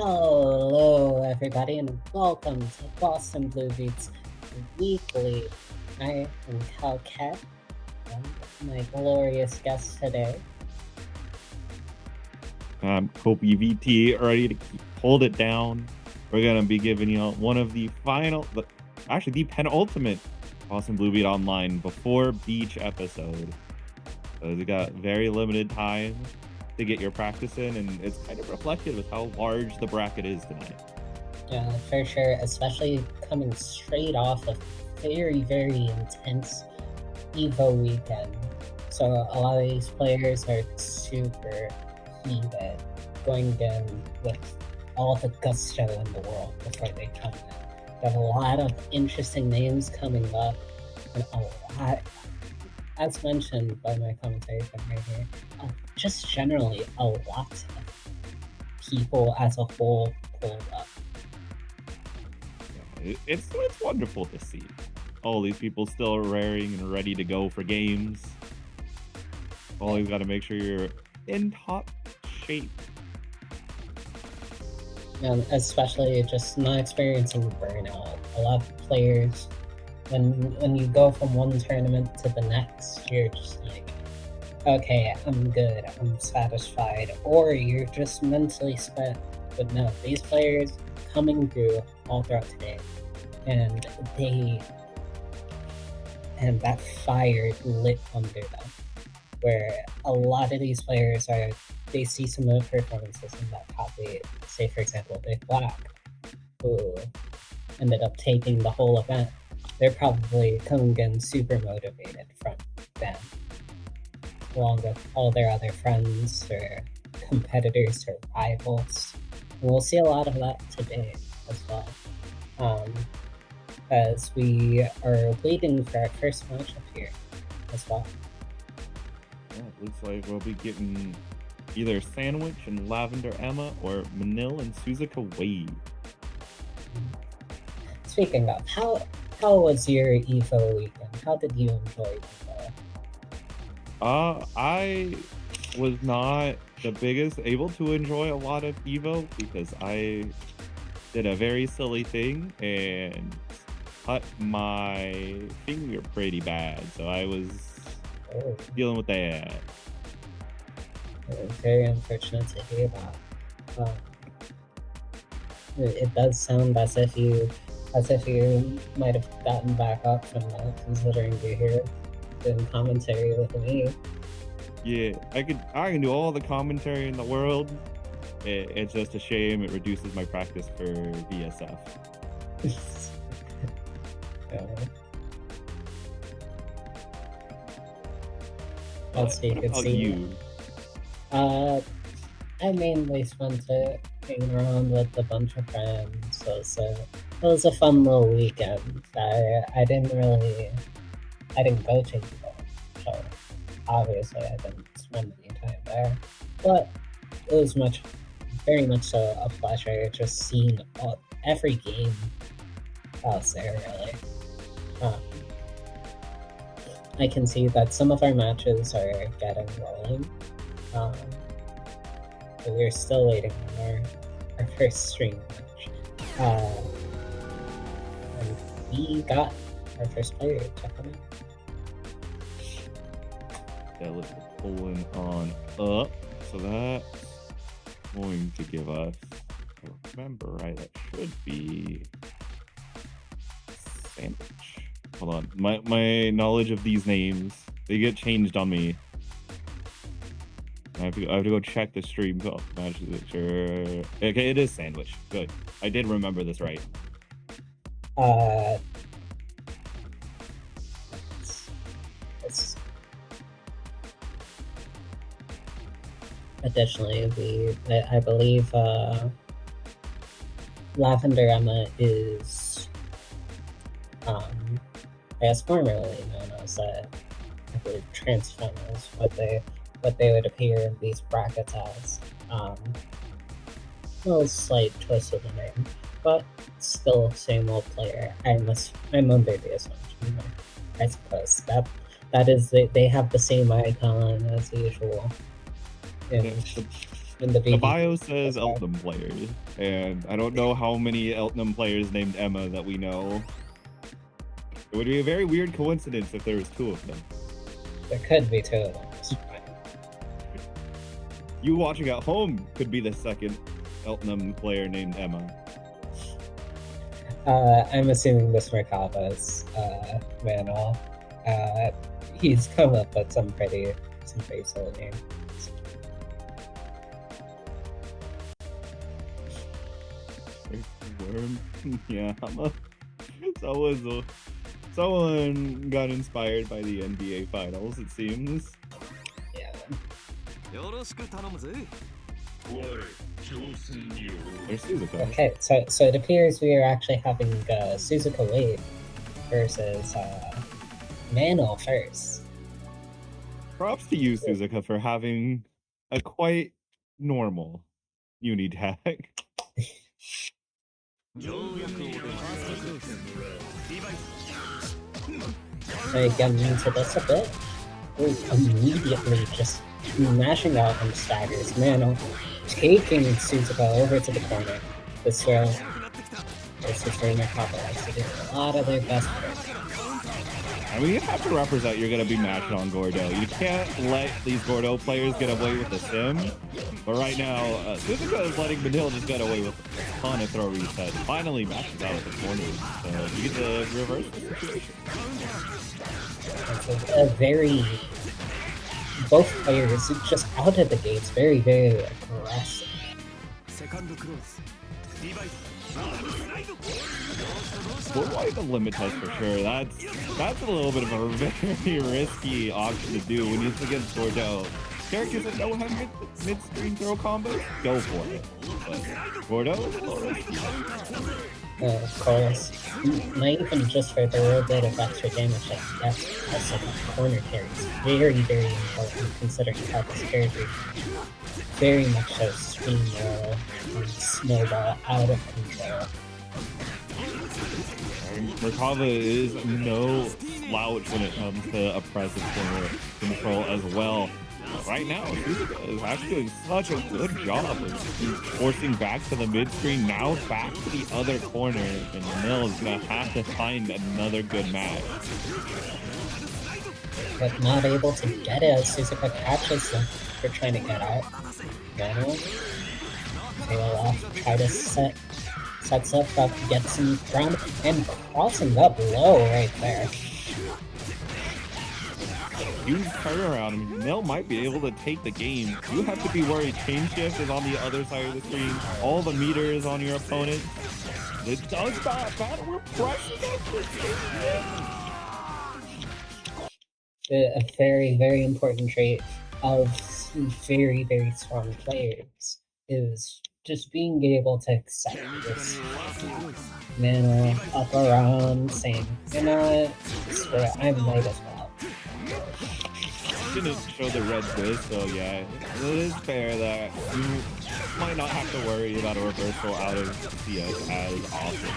Hello, everybody, and welcome to Boston Blue Beats Weekly. I am Cal Cat, and my glorious guest today. Kobe VT, ready to hold it down. We're gonna be giving you one of the actually the penultimate Boston Blue Beat Online before beach episode. So we got very limited time to get your practice in, and it's kind of reflective of how large the bracket is tonight. Yeah, for sure, especially coming straight off a very, very intense EVO weekend. So a lot of these players are super heated, going in with all the gusto in the world before they come in. We have a lot of interesting names coming up, and a lot, as mentioned by my commentary from right here, just generally a lot of people as a whole pulled up. Yeah, it's wonderful to see all these people still raring and ready to go for games. Always got to make sure you're in top shape. And especially just not experiencing burnout. A lot of players, when you go from one tournament to the next, you're just like, okay, I'm good, I'm satisfied, or you're just mentally spent. But no, these players coming through all throughout today, and that fire lit under them, where a lot of these players they see some of the performances in that top 8, say for example Big Black, who ended up taking the whole event. They're probably coming in super motivated from them, along with all their other friends or competitors or rivals. And we'll see a lot of that today as well, as we are waiting for our first matchup here as well. Yeah, it looks like we'll be getting either Sandwich and Lavender Emma or Manil and Suzuka Wade. Speaking of, how was your EVO weekend? How did you enjoy EVO? I was not the biggest able to enjoy a lot of EVO because I did a very silly thing and cut my finger pretty bad, so I was dealing with that. Very unfortunate to hear that. It does sound as if you might have gotten back up from that, considering you're here doing commentary with me. Yeah, I can do all the commentary in the world. It's just a shame it reduces my practice for VSF. Let's see. What about you? I mainly spent it hanging around with a bunch of friends. So it was a fun little weekend. I didn't go to EVO, so obviously I didn't spend any time there. But it was very much so a pleasure just seeing every game out there, really. I can see that some of our matches are getting rolling. But we're still waiting on our first stream match. And we got our first player to come in. Yeah, let's pulling on up. So that's going to give us, if I remember right, that should be Sandwich. Hold on. My knowledge of these names, they get changed on me. I have to go check the stream. Sure. Okay, it is Sandwich. Good. I did remember this right. Additionally, I believe Lavender Emma is, I guess formerly known as, I believe, Transfem is what they would appear in these brackets as. A little slight twist of the name, but still same old player. I'm under the assumption, I suppose that is they have the same icon as usual. Yeah, in the The BBB. bio says as well. Eltnum players, and I don't know how many Eltnum players named Emma that we know. It would be a very weird coincidence if there was 2 of them. There could be 2 of them. It's fine. You watching at home could be the second Eltnum player named Emma. I'm assuming this Merkava is Manil. He's come up with some pretty silly names. Yeah, someone got inspired by the NBA finals, it seems. Yeah. There's Suzuka. Okay, so it appears we are actually having Suzuka Wade versus Manil first. Props to you, Suzuka, for having a quite normal uni tag. I get into this a bit. We're immediately just mashing out on staggers. Manil taking Suzuka over to the corner. This is where Merkava likes to do a lot of their best work. I mean, you have to represent you're going to be matched on Gordeau. You can't let these Gordeau players get away with the sim. But right now, Suzuka is letting Manil just get away with a ton of throw reset. Finally matches out at the corner. So you get to reverse the situation. It's a very... Both players just out of the gates, very, very aggressive. We'll like the limit test for sure. That's a little bit of a very risky option to do when you're against Gordeau. Characters that don't have mid-screen throw combos, go for it. But Gordeau is a little risky. Of course, not even just for the little bit of extra damage that gets as a corner carry is very, very important considering how this character very much so steamroll and snowball out of control. Merkava is no slouch when it comes to oppressive corner control as well. Right now, Suzuka is actually doing such a good job of forcing back to the mid-screen, now back to the other corner, and Manil is going to have to find another good match. But not able to get it as Suzuka catches them for trying to get out. Manil tail off, try to sets up, gets some ground, and crossing up low right there. Huge turnaround. I mean, Manil might be able to take the game. You have to be worried. Chain shift is on the other side of the screen. All the meters on your opponent. It does that. We're pressing A very, very important trait of very, very strong players is just being able to accept this. Manil up around saying, you know what, screw it, I might as well. Didn't show the red twist, so yeah, it is fair that you might not have to worry about a reversal out of CS as often.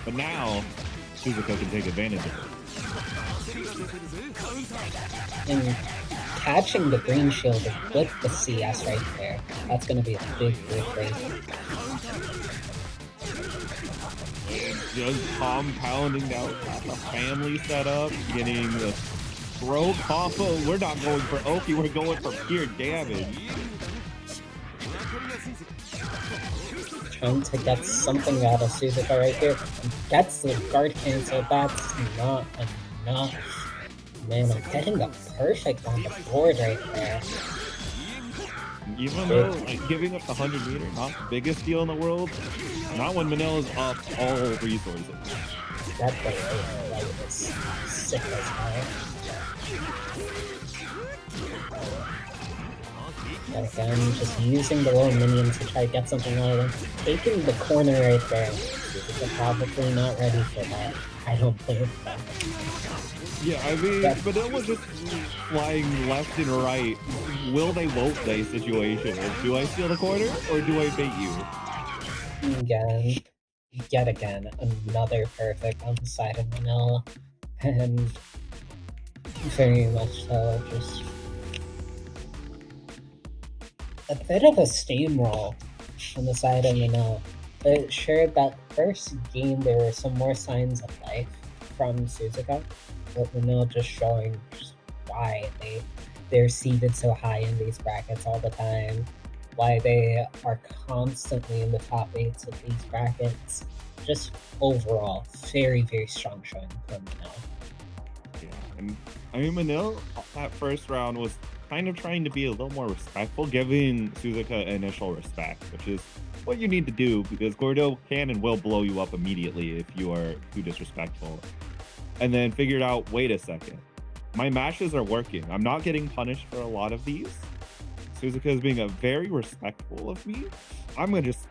But now, Suzuka can take advantage of it. And catching the green shield with the CS right there, that's going to be a big break. Just compounding out the family setup, getting the throw combo. We're not going for Oki, we're going for pure damage. Trying to get something out of Suzuka right here. Gets the guard cancel, that's not enough. Man, I'm getting the perfect on the board right there. Even though giving up the 100 meter, not the biggest deal in the world, not when Manil is up all resources. That player is sick as hell. But again, just using the little minions to try to get something out of them. Taking the corner right there. They're probably not ready for that. I don't blame them. Yeah, I mean, Manil was just flying left and right. Will they, won't they situation. Do I steal the corner or do I bait you? Yet again, another perfect on the side of Manil. And very much so, just a bit of a steamroll on the side of Manil. But sure, that first game there were some more signs of life from Suzuka, but Manil just showing just why they're seeded so high in these brackets all the time, why they are constantly in the top 8s of these brackets. Just overall, very, very strong showing from Manil. Yeah, and I mean, Manil, that first round was kind of trying to be a little more respectful, giving Suzuka initial respect, which is what you need to do because Gordeau can and will blow you up immediately if you are too disrespectful. And then figured out, wait a second, my mashes are working. I'm not getting punished for a lot of these. Suzuka is being a very respectful of me. I'm gonna just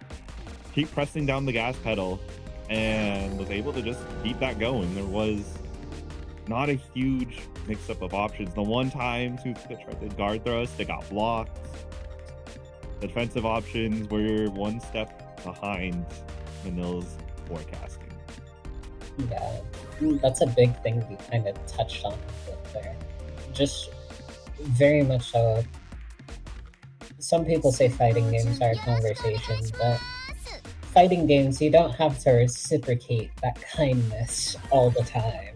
keep pressing down the gas pedal, and was able to just keep that going. There was not a huge mix-up of options. The one time Suzuka tried to guard thrust, it got blocked. The defensive options were one step behind Manil's forecasting. Yeah, that's a big thing we kind of touched on there. Just very much so. Some people say fighting games are a conversation, but fighting games, you don't have to reciprocate that kindness all the time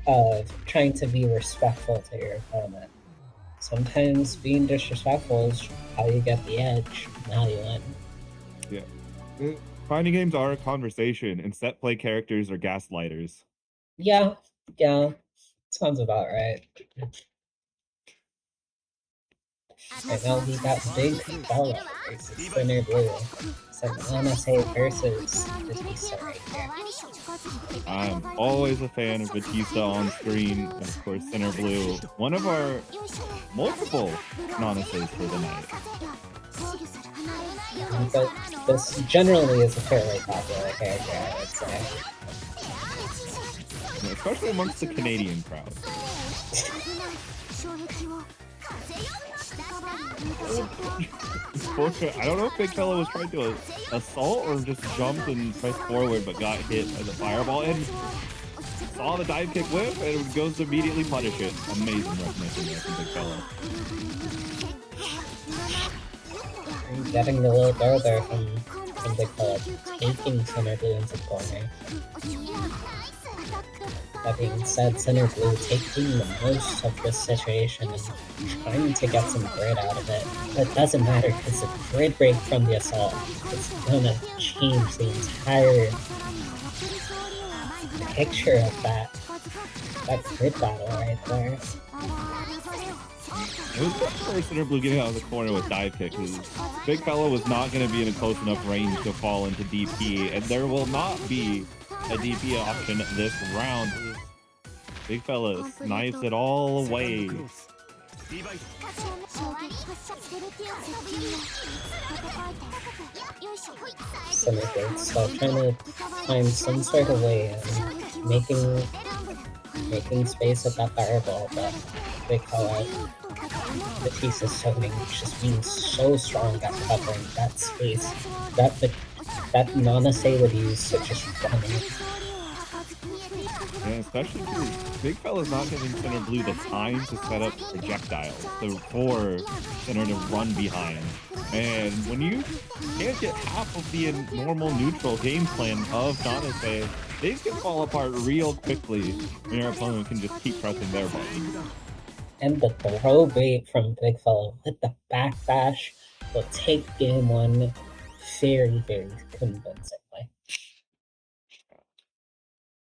of trying to be respectful to your opponent. Sometimes being disrespectful is how you get the edge and how you win. Yeah. Fighting games are a conversation, and set play characters are gaslighters. Yeah, sounds about right. Right now we got BiGGFELLA versus Center Blue. So Nanase versus Vatista right here. I'm always a fan of Vatista on screen, and of course Center Blue, one of our multiple Nanases for the night. But this generally is a fairly popular character, I would say. Yeah, especially amongst the Canadian crowd. I don't know if BiGGFELLA was trying to assault or just jumped and pressed forward but got hit by the fireball and saw the dive kick whip and goes to immediately punish it. Amazing recognition there from BiGGFELLA. Getting the little throw there from BiGGFELLA, taking Center Blue into the corner. That being said, Center Blue taking the most of this situation and trying to get some grid out of it. But it doesn't matter because the grid break from the assault is gonna change the entire picture of that grid battle right there. It was good for Center Blue getting out of the corner with dive kick because BiGGFELLA was not going to be in a close enough range to fall into DP, and there will not be a DP option this round. BiGGFELLA snipes it all away. Center Blue still trying to find some sort of way of making space with that fireball, but BiGGFELLA, Vatista's zoning, just being so strong at covering that space that Nanase would use to just run it. Yeah, especially because BiGGFELLA's not giving Center Blue the time to set up projectiles for Center to run behind. And when you can't get half of the normal neutral game plan of Nanase, things can fall apart real quickly when your opponent can just keep pressing their button. And the throw bait from BiGGFELLA with the backdash will take game one very, very convincingly.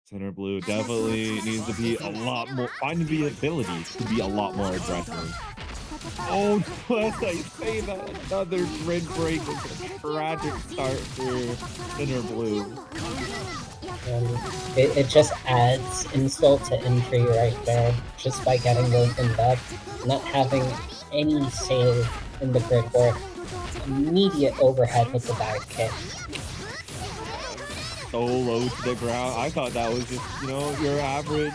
Center Blue definitely needs to be a lot more, find the ability to be a lot more aggressive. Oh, as I say that, another grid break is a tragic start for Center Blue. It just adds insult to injury right there, just by getting opened up, not having any save in the grid work. Immediate overhead with the dive kick. So low to the ground. I thought that was just, your average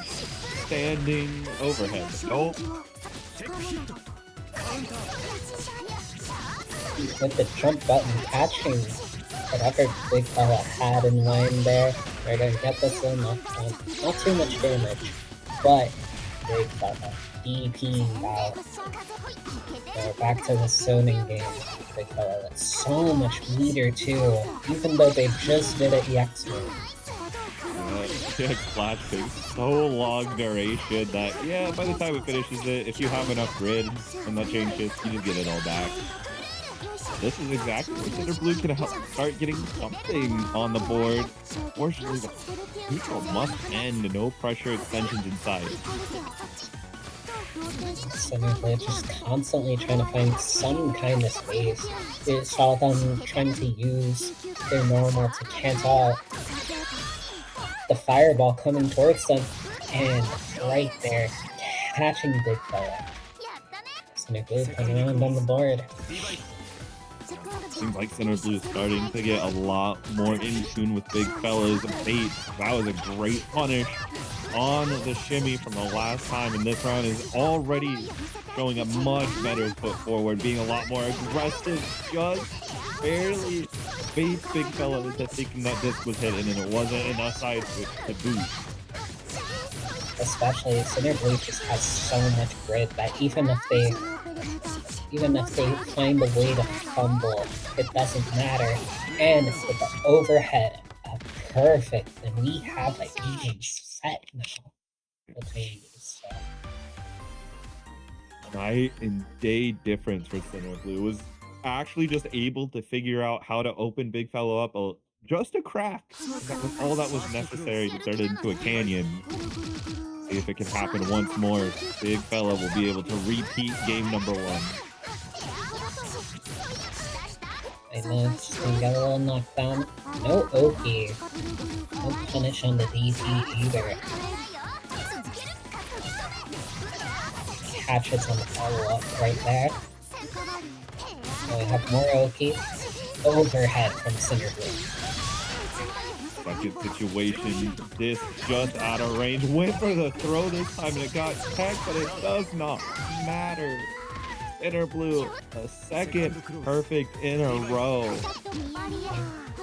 standing overhead. Nope. With the jump button catching whatever BiGGFELLA had in mind there, they're gonna get this in, not too much damage, but BiGGFELLA DP'd out. So back to the zoning game. Big fella. That's so much meter too, even though they just did an EX move. Yeah, Splash takes so long duration that, yeah, by the time it finishes it, if you have enough grid and that change shifts, you just get it all back. This is exactly where Cinder Blue can help start getting something on the board. Fortunately, the neutral must end. No pressure extensions inside. Cinder Blue just constantly trying to find some kind of space. You saw them trying to use their normal to cancel out the fireball coming towards them, and right there, catching Big Fella. Cinder Blue coming around on the board. Seems like Cinder Blue is starting to get a lot more in tune with Big Fella's bait. That was a great punish on the shimmy from the last time, and this round is already showing a much better foot forward, being a lot more aggressive, just barely baits Big Fella into thinking that disc was hidden, and it wasn't enough side switch to boot. Especially Cinder Blue just has so much grid that even if they find a way to fumble, it doesn't matter. And with the overhead, perfect. And we have a game set now between these. So. Night and day difference for Cinder Blue. Was actually just able to figure out how to open Big Fella up just a crack. That was all that was necessary to turn it into a canyon. See if it can happen once more. Big Fella will be able to repeat game number 1. And then just gonna get a little knockdown. No Oki. No punish on the DP either. Catches on the follow-up right there. So we have more Oki. Overhead from Cinder Blue. Second situation. This just out of range. Went for the throw this time and it got tech, but it does not matter. Cinder Blue, a second perfect in a row.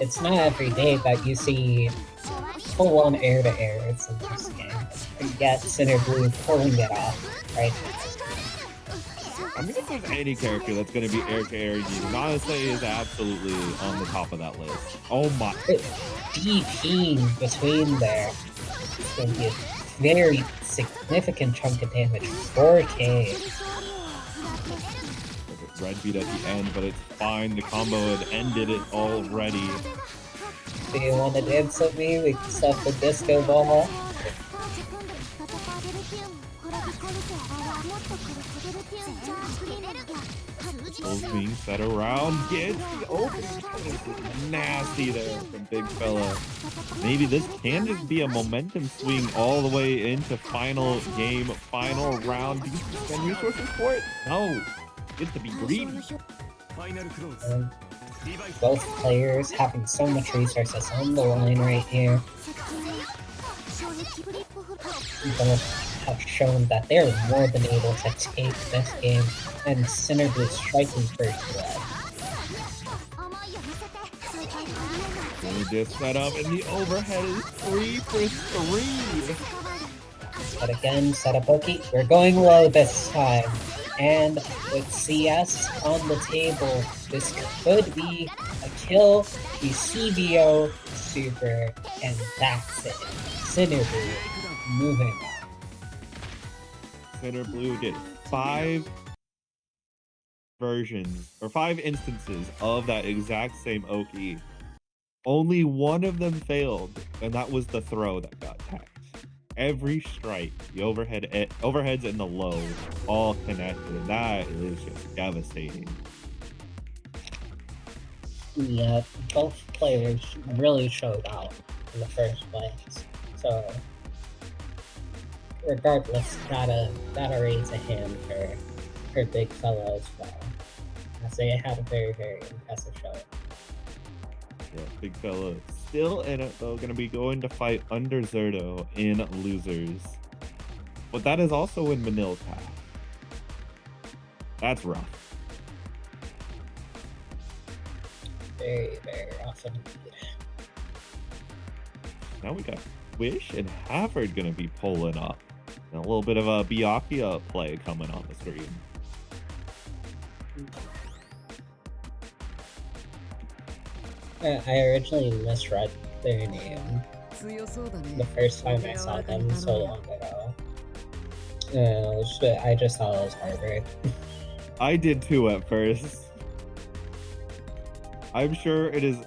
It's not every day that you see full-on air-to-airs in this game. And yet Cinder Blue pulling it off right now. I mean, if there's any character that's going to be air-to-air, Nanase is absolutely on the top of that list. Oh my. DPing between there. It's going to be a very significant chunk of damage. 4k. Red beat at the end, but it's fine. The combo had ended it already. Do you want to dance with me? We can stop the disco ball. Pulls being set around. Gets the open. Nasty there from Big Fella. Maybe this can just be a momentum swing all the way into final game, final round. Do you spend resources for it? No. Get to be greedy. Both players having so much resources on the line right here. Both have shown that they're more than able to take this game, and Cinder Blue striking first blood. They just set up, and the overhead is 3 for 3. But again, set up Oki. We're going low this time. And with CS on the table, this could be a kill, the CBO super, and that's it. Cinder Blue moving on. Cinder Blue did 5 versions, or 5 instances of that exact same Oki. Only one of them failed, and that was the throw that got tagged. Every strike, the overheads and the low, all connected, and that is just devastating. Yeah, both players really showed out in the first place. So, regardless, gotta raise a hand for Big Fella as well, as they had a very, very impressive show. Yeah, Big Fella still in it though, gonna be going to fight under Zerdo in losers. But that is also in Manil path. That's rough. Very, very rough indeed. Now we got Wish and Havard gonna be pulling up. A little bit of a Byakuya play coming on the stream. I originally misread their name the first time I saw them so long ago. I just thought it was Harvard. I did too at first. I'm sure it is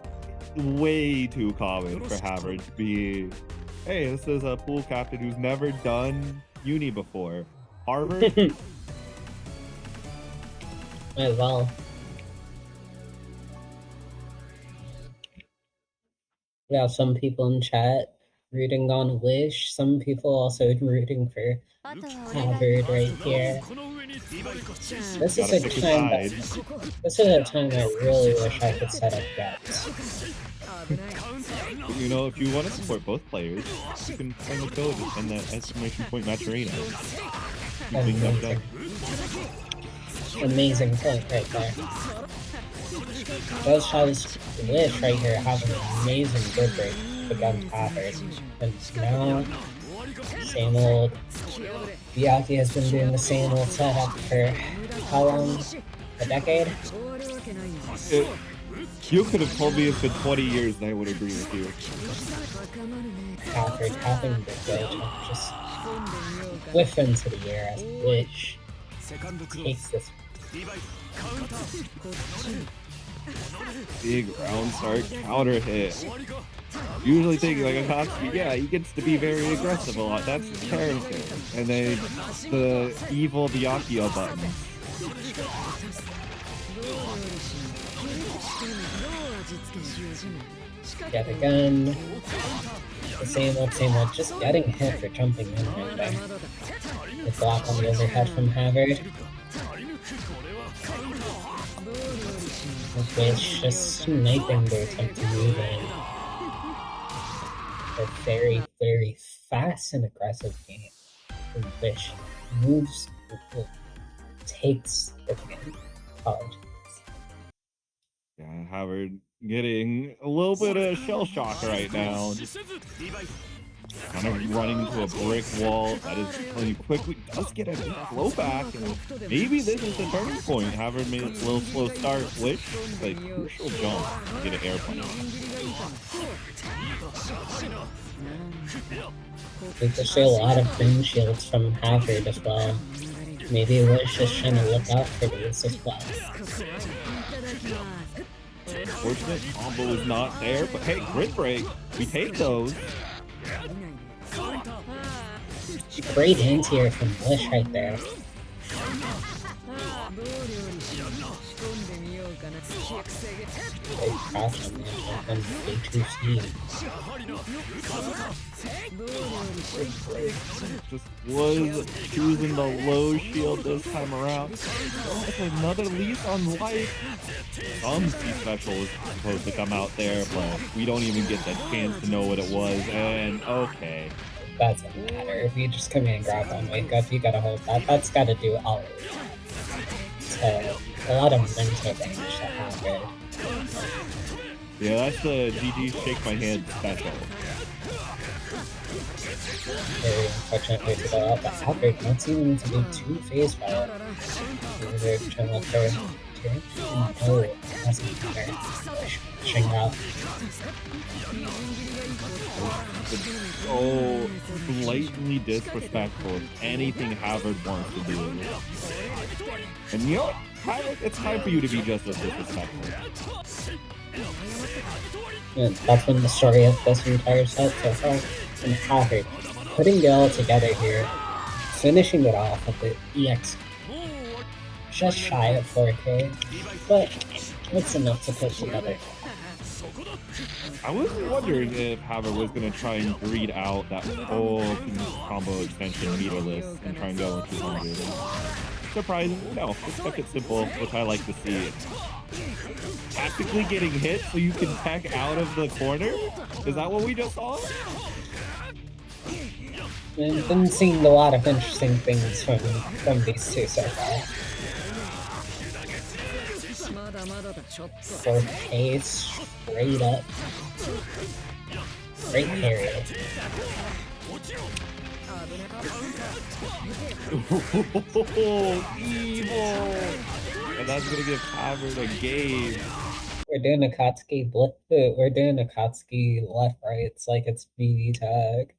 way too common for Havard to be, hey, this is a pool captain who's never done uni before. Harvard? As well. We have some people in chat rooting on Wish, some people also rooting for Havard right here. This is a time I really wish I could set up bets. You know, if you want to support both players, you can find the code and the exclamation point Maturina. Amazing point right there. Those shots Wish right here have an amazing good break against Havard. And now, same old. Byakuya has been doing the same old setup for how long? A decade? You could have told me it's been 20 years and I would agree with you. Havard having the go just whiff into the air as Wish takes this. Big round start counter hit. Usually thinking like Akatsuki, yeah, he gets to be very aggressive a lot. That's his character. And then the evil Byakuya button. Yet again, the same old, just getting hit for jumping in right there. The block on the overhead from Havard. Wish just sniping their attempt to move in. A very, very fast and aggressive game. Wish moves, takes the game. Apologies. Yeah, Havard getting a little bit of shell shock right now. Kind of running into a brick wall. That is playing quickly. Does get a flow back. And maybe this is the turning point. Havard made a little slow start. Wish, like crucial jump to get an air punch. We could see a lot of wind shields from Havard as well. Maybe Wish is trying to look out for these as well. Fortunate combo is not there, but hey, grid break. We take those. Great anti-air from Wish right there. They crash on the and they 2C. Just was choosing the low shield this time around. That's another lease on life. Some C special is supposed to come out there, but we don't even get the chance to know what it was. And okay. Doesn't matter. If you just come in and grab one wake up, you gotta hold that. That's gotta do all so a lot of mental damage to Havard. Yeah, that's the GG shake my hand special. Very unfortunate way to go out, but Havard don't seem to be too phased by it. They're trying to look for no, it doesn't matter. Pushing out. Oh, blatantly disrespectful of anything Havard wants to do. And you know what? It's time for you to be just as disrespectful. And that's been the story of this entire set so far. And Havard putting it all together here, finishing it off with the EX just shy of 4K, but it's enough to put together. I was wondering if Havard was going to try and greed out that whole combo extension meterless and try and go into 200. Surprising, no, just kept it simple, which I like to see. Tactically getting hit so you can tech out of the corner? Is that what we just saw? I've been seeing a lot of interesting things from these two so far. 4K straight up. Great carry. Evil! And that's gonna give Havard a game. We're doing Akatsuki blip. We're doing Akatsuki left right. It's like it's BB tag.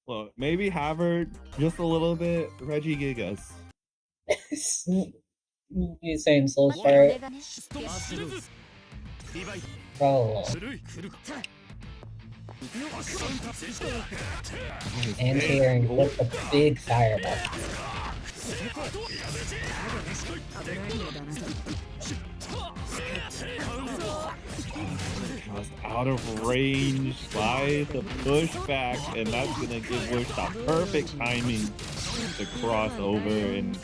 Look, maybe Havard just a little bit. Reggie Gigas. You saying slow start? Oh. And here and flip a big fireball. Just out of range by the pushback, and that's gonna give Wish the perfect timing to cross over, and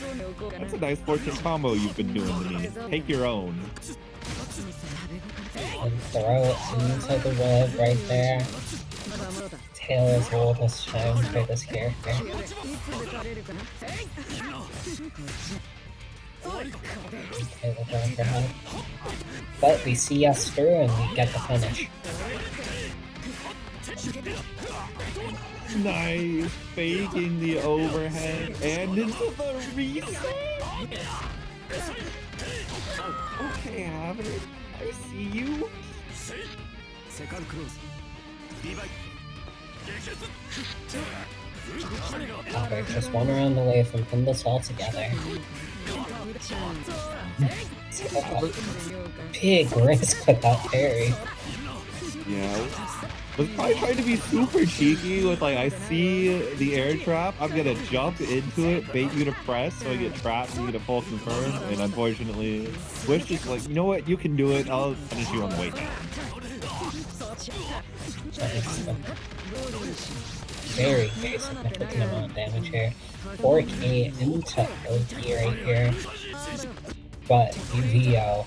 that's a nice fortune combo you've been doing to me. Take your own. And throw it into the web right there. Tail is oldest shine for this character. Okay, we're going for help. But we see us through and we get the finish. Nice, faking the overhead and into the reset. Okay, Havard, I see you. Havard just one round away from putting this all together. Big risk with that parry. Yeah, I was probably trying to be super cheeky with like, I see the air trap, I'm gonna jump into it, bait you to press so I get trapped and you get a full confirm, and unfortunately, Wish just like, you know what, you can do it, I'll finish you on the way down. Very, very significant amount of damage here. 4k into OT right here. But UVO.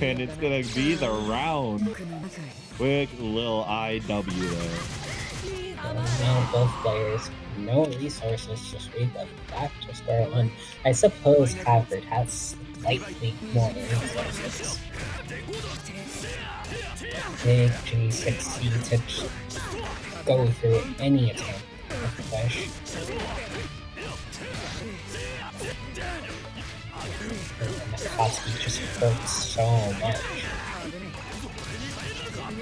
And it's gonna be the round. Quick little IW there. Now both players, no resources, just read the back to square one. I suppose Havard has slightly more resources. Big G6C to go through any attempt with the push. And Akatsuki just hurts so much.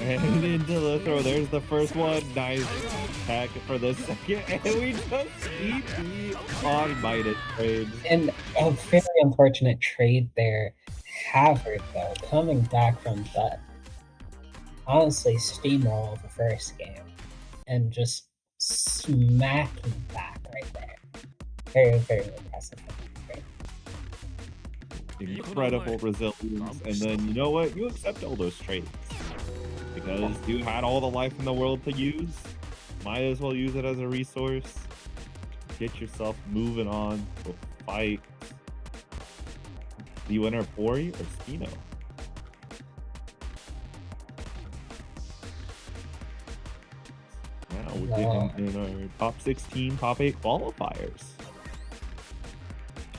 And into the throw, there's the first one. Nice attack for the second, and we just EP on Mighted trades. And a very unfortunate trade there. Havard, though, coming back from that, honestly, steamroll the first game and just smacking back right there. Very, very impressive. Incredible resilience, and then you know what? You accept all those trades because you had all the life in the world to use. Might as well use it as a resource. Get yourself moving on to fight the winner, Ori or Spino. Now we're getting in our top 16, top 8 qualifiers.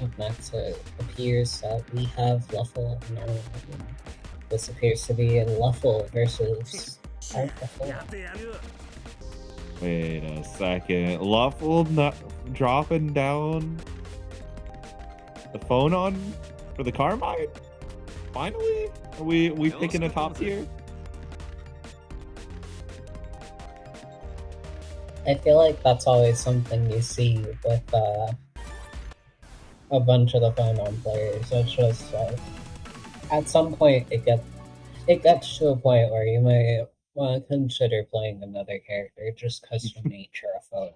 And that's it. Appears that we have LuFL. No, this appears to be a LuFL versus artthefool. Wait a second. LuFL not dropping down the phone on for the Carmine? Finally? Are we picking a top tier? I feel like that's always something you see with a bunch of the phone-on players. It's just like at some point it gets to a point where you might want to consider playing another character just because of the nature of phone.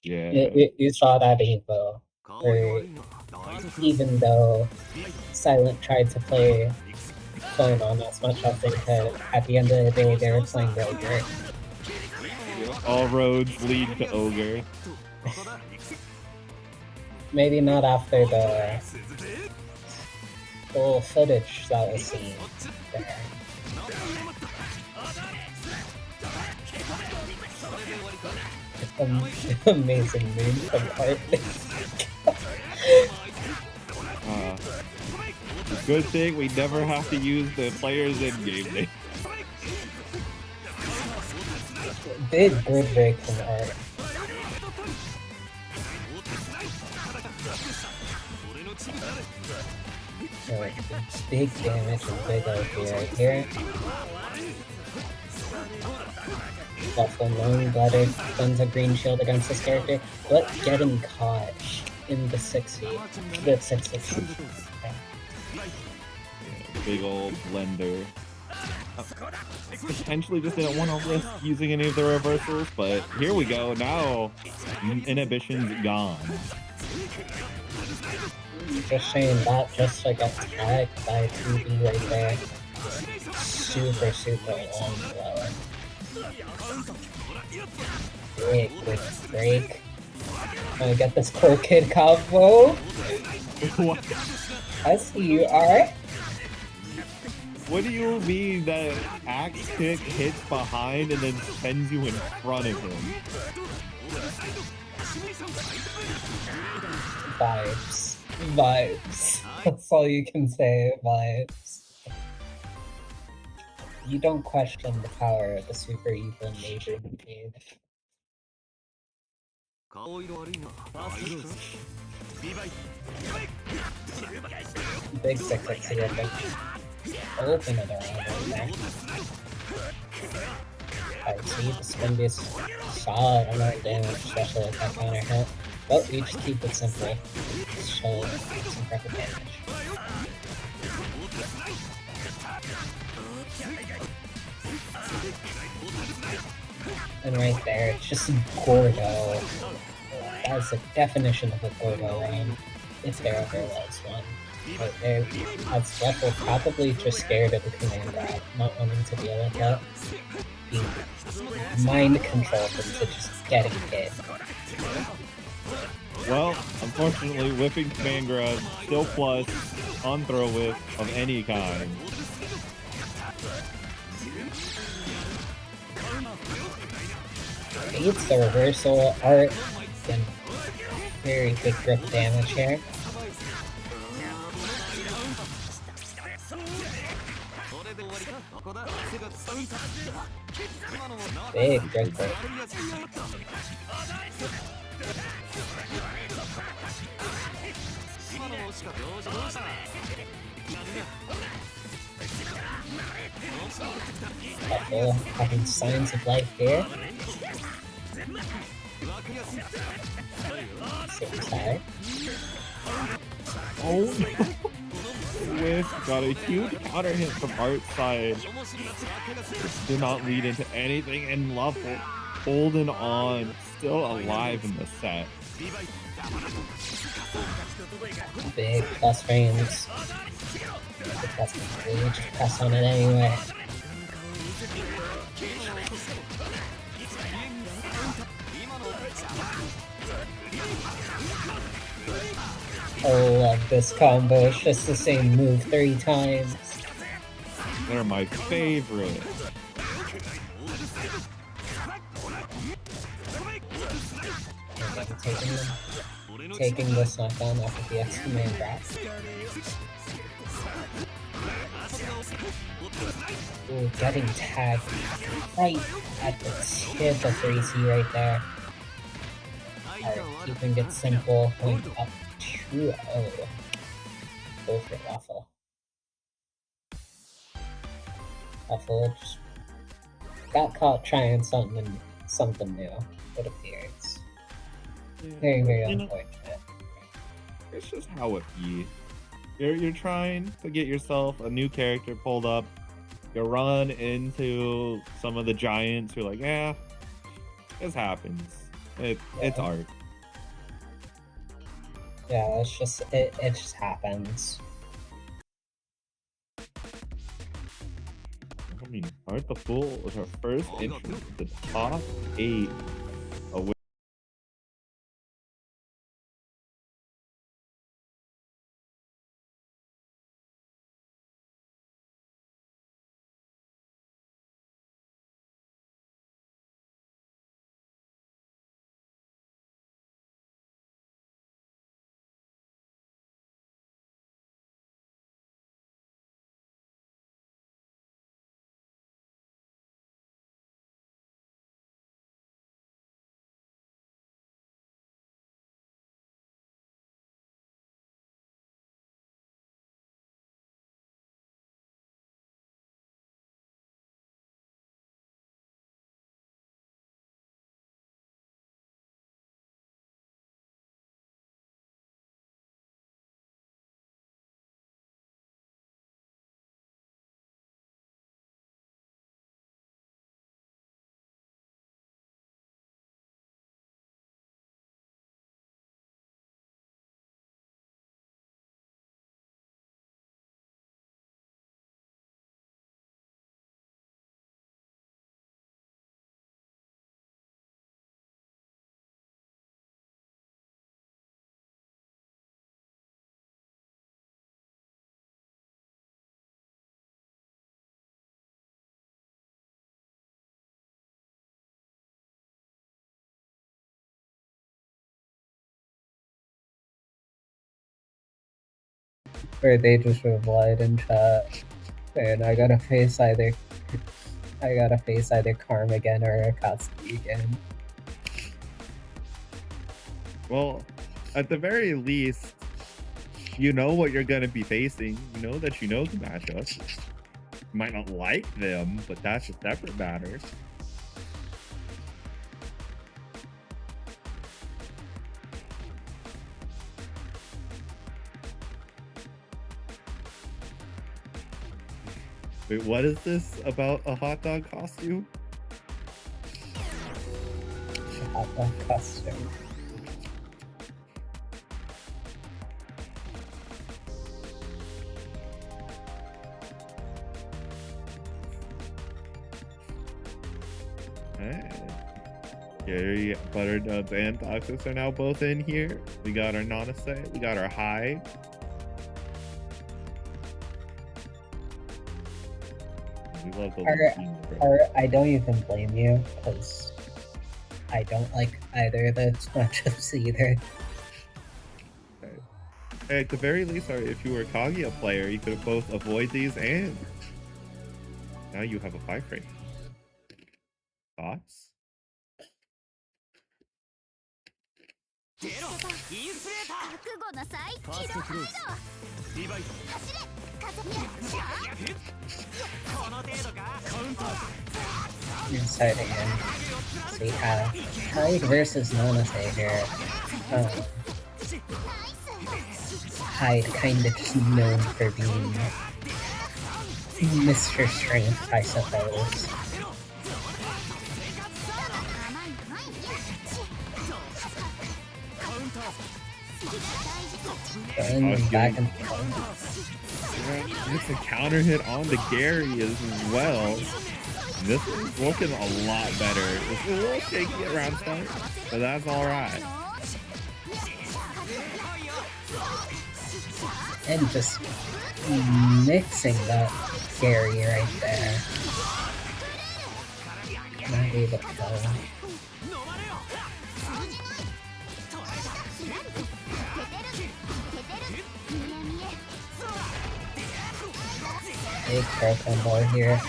Yeah. You saw that Evo, where even though Silent tried to play phone on as much as they could, at the end of the day they were playing Ogre. All roads lead to Ogre. Maybe not after the little footage that was seen there. Amazing meme from Art. Good thing we never have to use the players in game name. Big grid break from Art. So, big damage and big OP right here. Buffalo knowing better, guns a green shield against this character, but getting caught in the 60. The 660. Yeah, big old blender. Potentially just didn't want to risk using any of the reversals, but here we go. Now inhibition's gone. Just saying that just like got tagged by 2B right there. Super, super long blower. Big quick break. Gonna get this core kid combo. What? I see you, alright? What do you mean that axe kick hits behind and then sends you in front of him? Vibes. Vibes. That's all you can say, vibes. You don't question the power of the super evil neighboring team. Big 660, I think. Open it around right there. Alright, see, this is gonna be a solid amount of damage, especially with that counter hit. But we just keep it simple. Just show some rapid damage. And right there, it's just Gordeau. That's the definition of a Gordeau run, if there ever was one. Right there, that's Ruffle probably just scared of the command grab, not wanting to deal with that. Being mind controlled into just getting hit. Well, unfortunately, whipping command grab still plus on throw whip of any kind. Beats the reversal, Art, and very good grip damage here. Big grip break. Buffalo having signs of life here. Same side. Oh no! Whiff got a huge counter hit from Art's side. Did not lead into anything, and LuFL holding on, still alive in the set. Big plus frames. That's complete. Just press on it anyway. I love this combo. It's just the same move 3 times. They're my favorite. Taking this knockdown off of the X command grab. Ooh, getting tagged right at the tip of 3C right there. Alright, keeping it simple, going up 2-0. Go for Waffle. Waffle just got caught trying something new, it appears. Very, very unfortunate. It's just how it be. You're trying to get yourself a new character pulled up. You run into some of the giants who are like, yeah, this happens. It's art. Yeah, it's just it just happens. I mean, artthefool was our first entry to the top 8 Where they just replied in chat, and I gotta face either Carm again or Akatsuki again. Well, at the very least, you know what you're gonna be facing. You know that you know the matchups. You might not like them, but that's a separate matter. Wait, what is this about a hot dog costume? Hot dog costume. GaryButternubs and Toxics are now both in here. We got our Nanase, we got our Hyde. We love the I don't even blame you, because I don't like either of those matchups either. Okay. At the very least, if you were a Kaguya player, you could have both avoid these and now you have a 5-frame. Thoughts? Inside again. So you have Hyde versus Nanase here. Hyde kind of just known for being Mr. Strength, I suppose. Back and forth. It's a counter hit on the Gary as well. This is looking a lot better. It's a little shaky at round start, but that's alright. And just mixing that Gary right there. Not able to kill. Big pro combo here.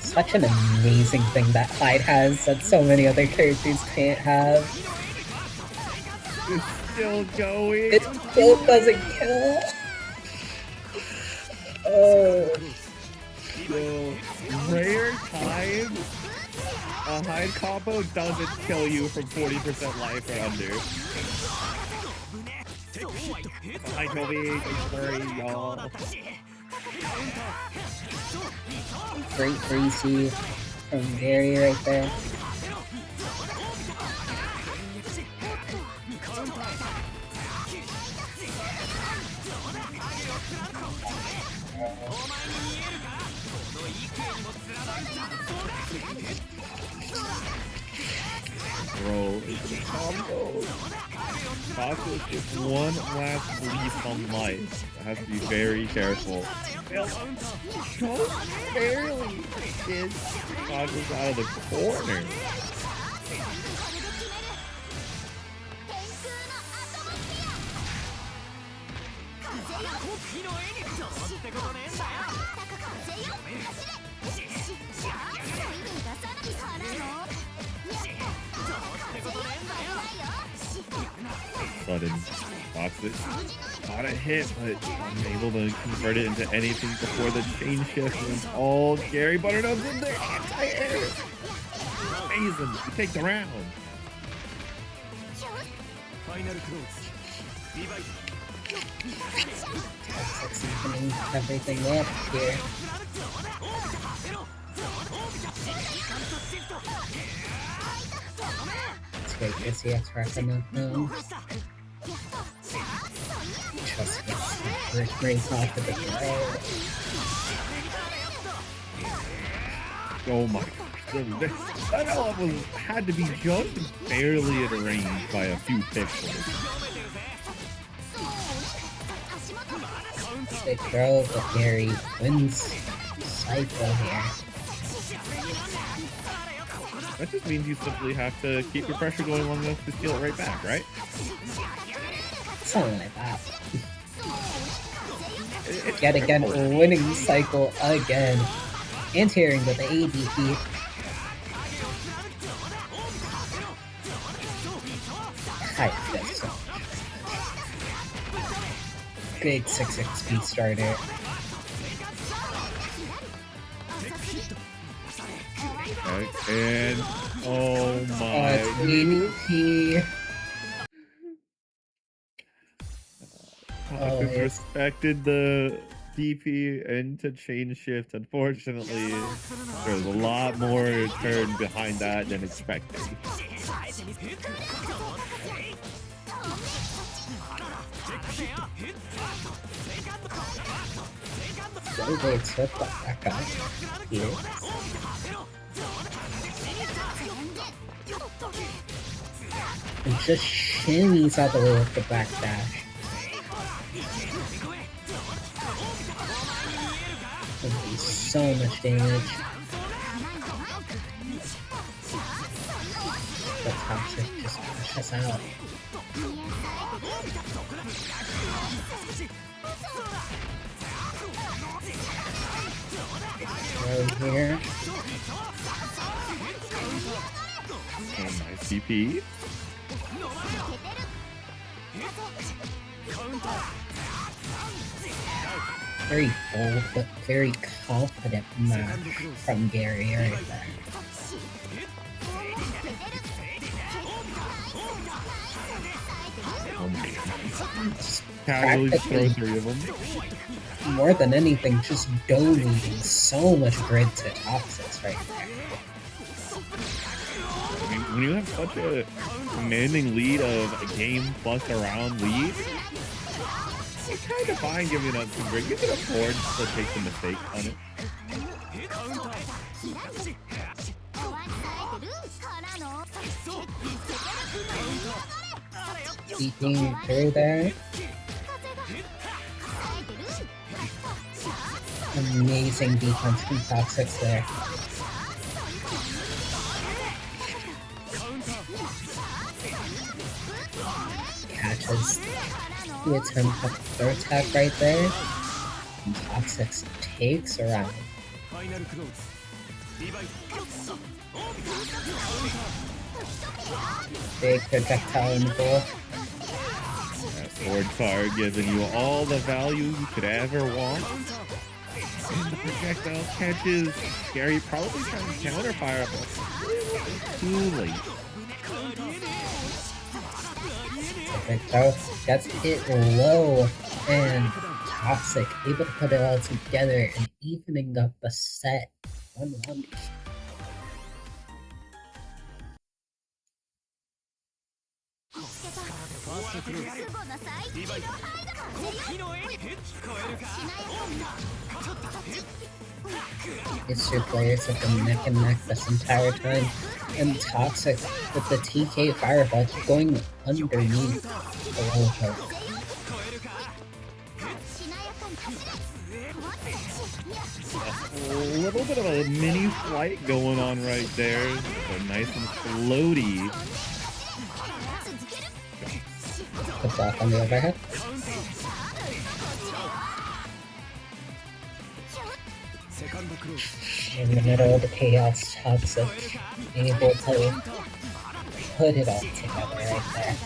Such an amazing thing that Hyde has that so many other characters can't have. It's still going. It still doesn't kill. Oh. So, rare times a Hyde combo doesn't kill you from 40% life or under. Hi Toby, sorry y'all. Great 3C from Gary right there. Roll into the combo. Toxic gets one last leaf on life. Has to be very careful. Just barely gets Toxic out of the corner. Sudden Toxic got a hit, but unable to convert it into anything before the chain shift. And it's all GaryButternubs in there. Anti-air. Amazing. You take the round. Toxic's evening everything up here. It's great to see us wrapping up though. Just gets race off of the throw. Oh my gosh. That element had to be just barely in range by a few pixels. Big throw, but Gary wins cycle here. That just means you simply have to keep your pressure going long enough to steal it right back, right? Something like that. Yet again, winning cycle again. Anti-airing with the ADP. Hyde does so much. Big 6 XP starter. Okay, and oh my. ADP. Toxic respected the DP into chain shift. Unfortunately, there's a lot more turn behind that than expected. So they took the back out here. And just shimmies out the way with the back dash. Would be so much damage. But Toxic just pushes out. Throw here. Oh, nice DP. Very bold, but very confident match from Gary right there. Oh man. Casually just throw 3 of them. More than anything, just donating so much grid to Toxics right there. I mean, when you have such a commanding lead of a game plus a round lead, it's kind of fine giving up some grid. You can afford to take the mistake on it. Keeping through there. Amazing defense from Toxics there. Catches the attempt at the attack right there. And Toxics takes around. Big projectile in the goal. Sword card giving you all the value you could ever want. And the projectile catches Gary, probably trying to counter fire, but too late. Projectile gets hit low, and Toxic able to put it all together and evening up the set 1-1. These two players have been neck and neck this entire time, and Toxic with the TK Fireball going underneath the low poke. A little bit of a mini flight going on right there. So nice and floaty. The block on the overhead. In the middle of the chaos, Toxic able to put it all together right there.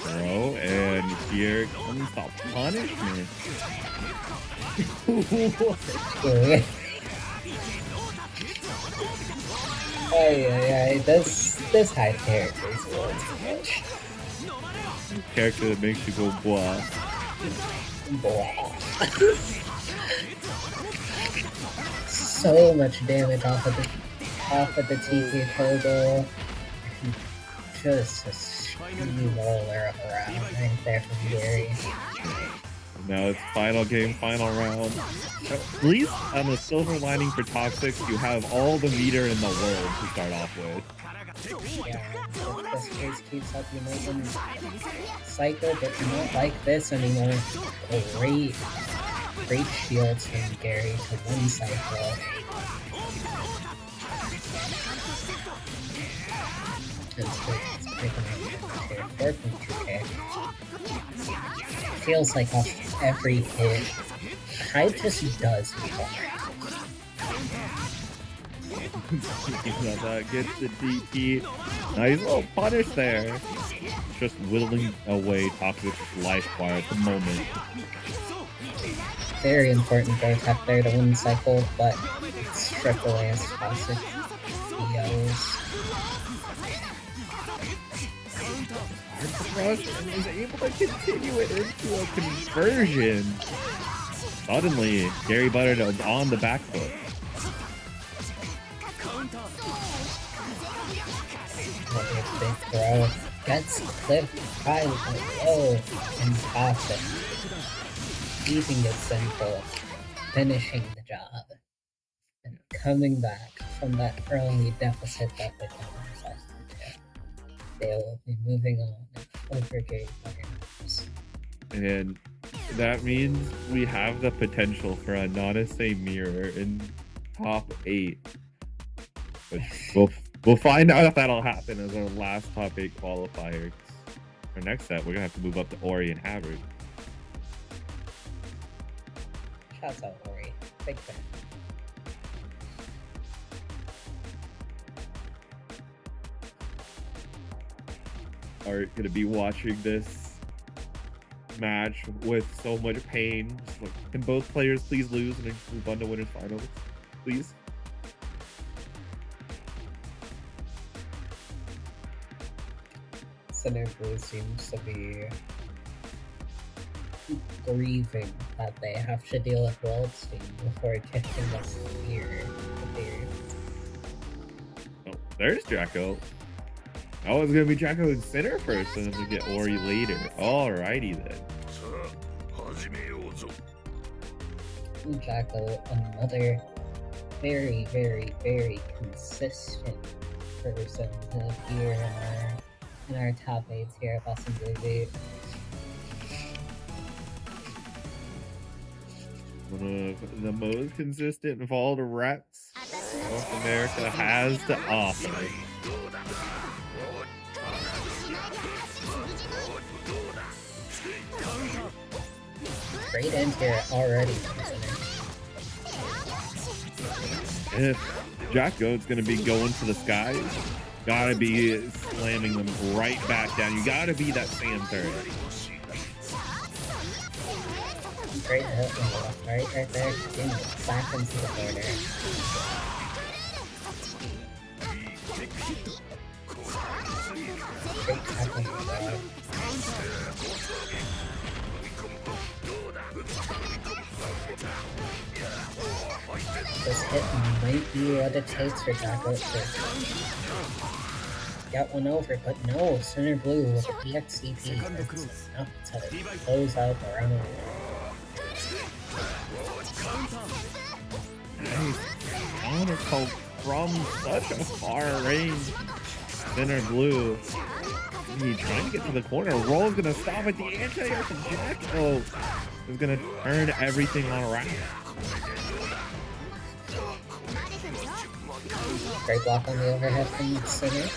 Bro, and here comes the punishment. Hey, this Hyde character is a little too much. Character that makes you go blah. Blah. So much damage off of the TK turbo. Just a steamroller around right there from Gary. Now it's final game, final round. At least on the silver lining for Toxics, you have all the meter in the world to start off with. Yeah, if this pace keeps up, you might win cycle, but not like this anymore. Great shields from Gary to win cycle. It's picking up tier 4 from 2K. Feels like off every hit, Hyde just does more. Gets the DP. Nice little punish there. Just whittling away Toxic's life bar at the moment. Very important growth up there to win cycle, but it's stripped away as Toxic EOs. Rush and is able to continue it into a conversion. Suddenly, GaryButternubs on the back foot. Big throw. Gets clipped high low and Toxic. Keeping it simple. Finishing the job. And coming back from that early deficit that they found themselves into. They will be moving on over GaryButternubs. And that means we have the potential for a Nanase mirror in top 8. But we'll find out if that'll happen as our last top 8 qualifier. Our next set, we're gonna have to move up to Ori and Havard. Shouts out Ori. Big fan. Are gonna be watching this match with so much pain. Just like, can both players please lose and move on to winners finals, please? Center Blue seems to be grieving that they have to deal with Waldstein before kicking us here. Oh, there's Jacko. Oh, it's gonna be Jacko in center first, and then we get Ori later. Alrighty then. Jacko, another very, very, very consistent person to appear in our top 8s here at Boston BBB. One of the most consistent Vault reps North America has to offer. Great end here already. If Jack Goat's gonna be going for the skies, gotta be slamming them right back down. You gotta be that Sam third. Great hit from the left, right there. Back into the corner. Great tackling from that. This hit might be what it takes for Jacko to get one over, but no, Center Blue with the EXCP. That's enough to close out the round. Nice counter poke from such a far range. Center Blue. He's trying to get to the corner. Roll's gonna stop at the anti-air from Jacko. Is gonna turn everything on around. Great block on the overhead from Center.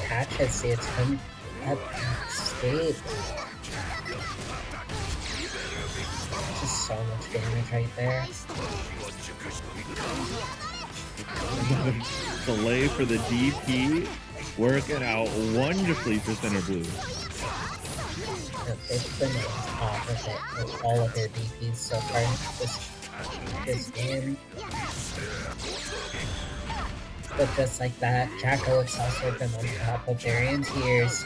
Catches the attempt at escape. Just so much damage right there. Delay for the DP. Working out wonderfully for Center Blue. They've been on top of it with all of their DPs so far this game. But just like that, Jacko has also been on top of their anti-airs.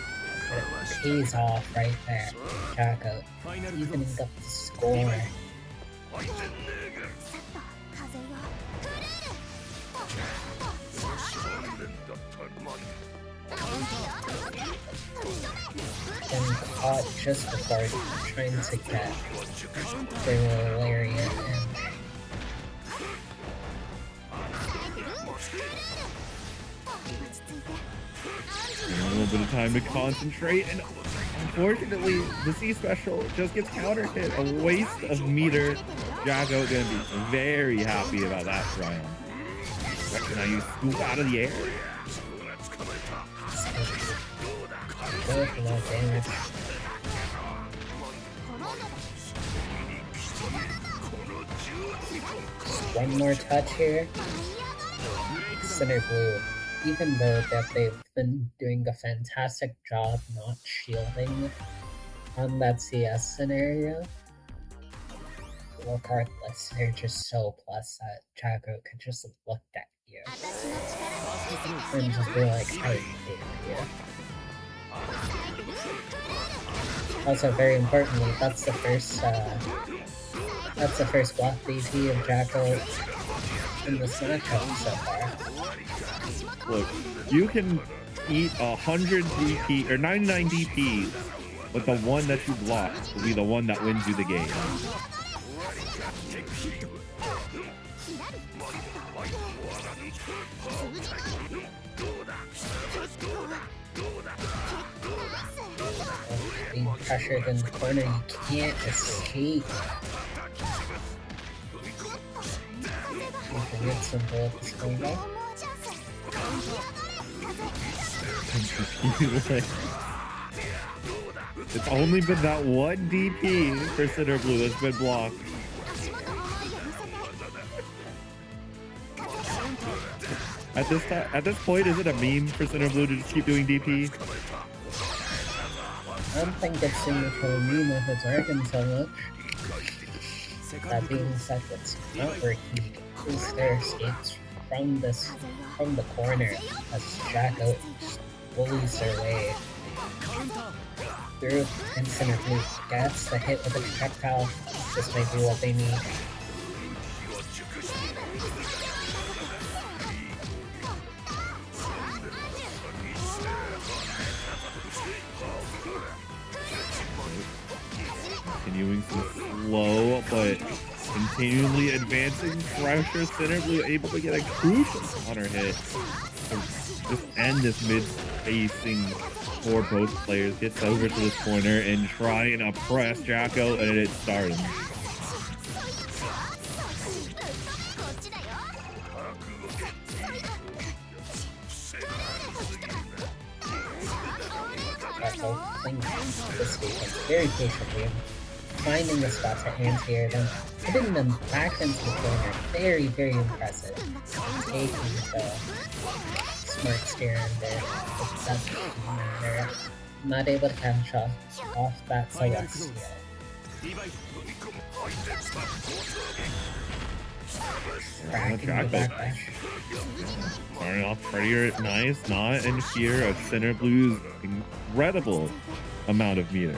It pays off right there. Jacko evening up the score. And caught just before trying to get their lariat in. A little bit of time to concentrate, and unfortunately, the C special just gets counter hit. A waste of meter. Jago gonna be very happy about that round. Now you scoop out of the air. Good, no damage. Just one more touch here. Center Blue, even though that they've been doing a fantastic job not shielding on that CS scenario, regardless, they're just so plus that Jago could just look at you and just be like, I hate you. Also, very importantly, that's the first block DP of Jago in this matchup so far. Look, you can eat 100 DP or 99 DPs, but the one that you block will be the one that wins you the game. Being pressured in the corner, you can't escape. You can get some bullets going on. It's only been that one DP for Center Blue that's been blocked. At this point, is it a meme for Center Blue to just keep doing DP? I don't think it's in the meme if it's working so much. That being said, what's not working is their escapes from the corner as Jago bullies their way through, and Center Blue gets the hit with a projectile. This might be what they need. Continuing to slow, but continually advancing pressure. Center Blue able to get a crucial counter hit to just end this mid-spacing for both players. Gets over to this corner and try and oppress Jago, and it started. Jago playing this defense very patiently, finding the spots to anti-air them, putting them back into the corner. Very, very impressive. Taking the smart steer in there, but that doesn't matter. Not able to catch off that Celestial. Cracking the backdash. Starting off pretty nice, not in fear of Center Blue's incredible amount of meter.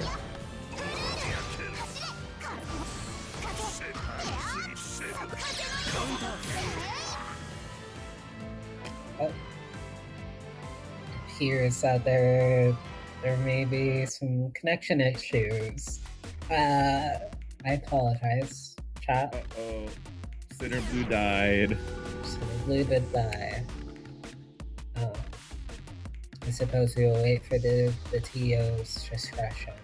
Appears that there may be some connection issues. I apologize, chat. Uh-oh. Center Blue died. Center Blue did die. I suppose we will wait for the TO's discretion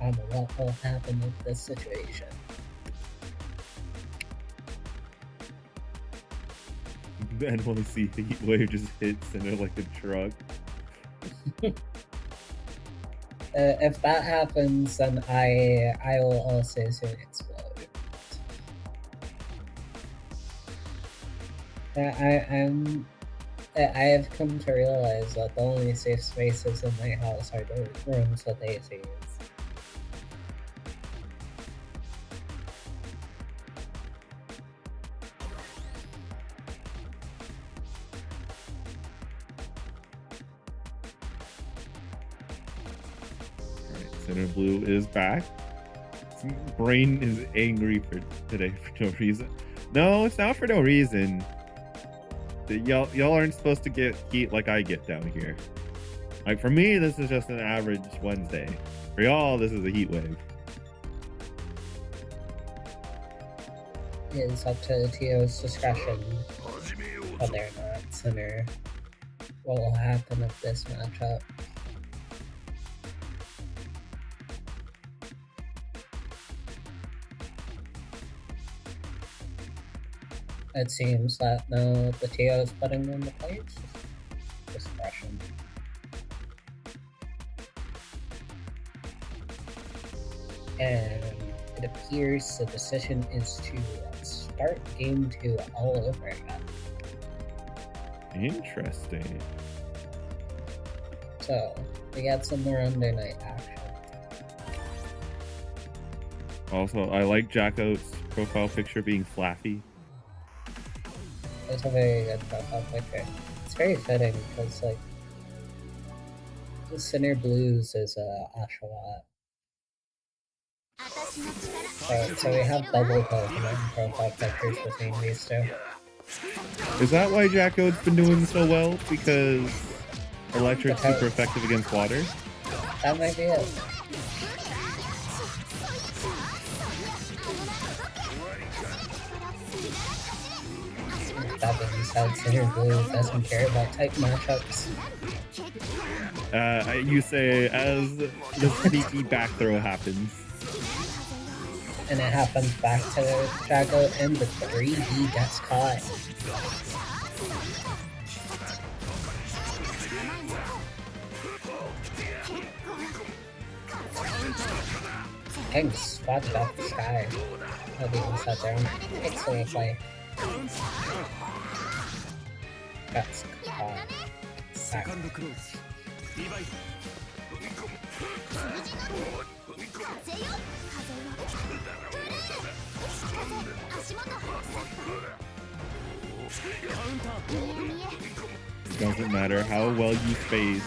on what will happen with this situation. Then we'll see the heat wave just hit Center like a truck. If that happens, then I will also soon explode. I have come to realize that the only safe spaces in my house are the rooms with ACs. Center Blue is back. Brain is angry for today for no reason. No, it's not for no reason. Y'all aren't supposed to get heat like I get down here. Like for me, this is just an average Wednesday. For y'all, this is a heat wave. It is up to TO's discretion whether or not center what will happen with this matchup. It seems that no, the TO is putting in the plates. Discretion. And it appears the decision is to start game 2 all over again. Interesting. So, we got some more undernight action. Also, I like Jacko's profile picture being flaffy. It's a very good profile picture. It's very fitting because, like, the center blues is Oshawott. So we have double Pokemon profile pictures between these two. Is that why Jacko's been doing so well? Because Electric's super effective against water? That might be it. That being said, Center Blue doesn't care about type matchups. You say as the sneaky back throw happens. And it happens back to Drago, and the 3D gets caught. Getting spotted off the sky. Not even sat down. Takes away play. Gets caught. Sack. It doesn't matter how well you space.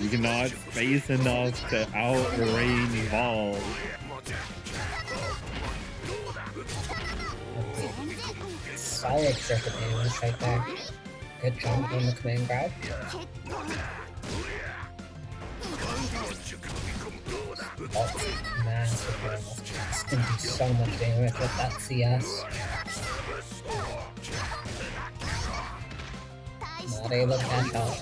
You cannot space enough to outrange balls. Solid circuit damage right there. Good jump on the command grab. Oh, massive damage. It's gonna do so much damage with that CS. Not able to catch up.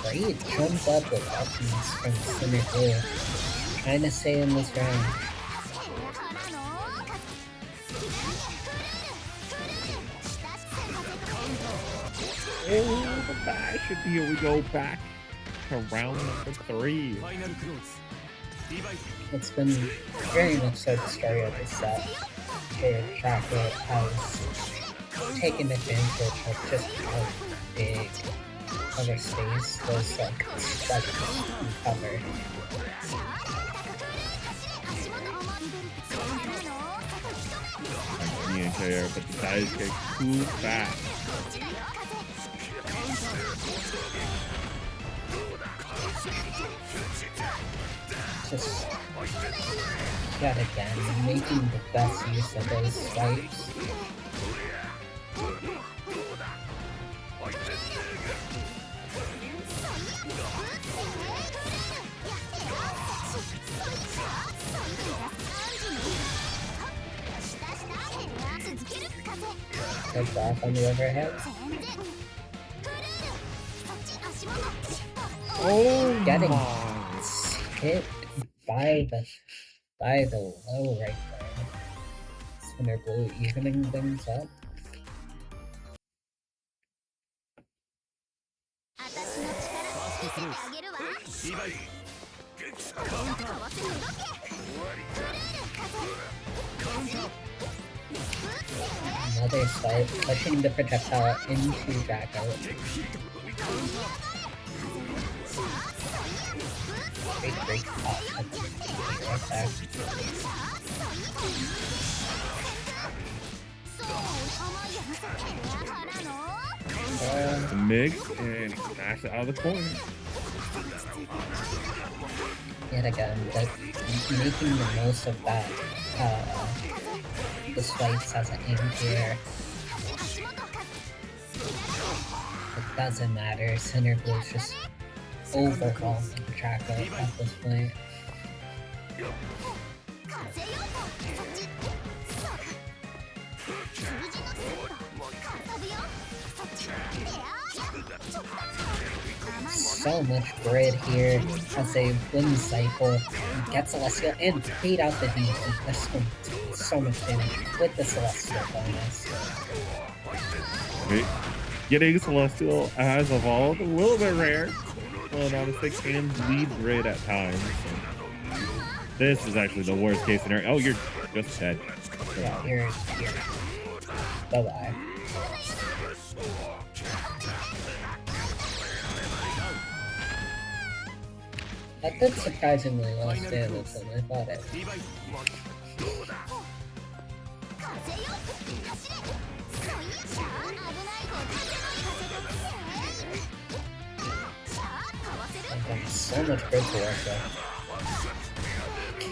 Great jump up with weapons from Center Blue. Trying to stay in this round. Oh, the bash, and here we go back to round number 3. It's been very much so the story of this set, where Chocolate has taken advantage of just how big of a space those like spikes can cover. But the guys get too fast. Just yet again, making the best use of those swipes. Takes off on the overhead. Oh, getting hit by the low right there. Center Blue evening things up. Another swipe, pushing the projectile into Draco. Great pop right there. The mix and smash it out of the corner. Yet again, making the most of that, the swipes as an anti-air. It doesn't matter, Center Blue's just overwhelming Draco at this point. So much grid here as they win cycle, get Celestial, and fade out the DP. That's going to do so much damage with the Celestial bonus. Right. Getting Celestial has evolved a little bit rare. Well, honestly, can lead grid at times. So this is actually the worst case scenario. Oh, you're just dead. Yeah, you're bye-bye. That did surprisingly less damage than I thought it would. I've done so much grid to work with.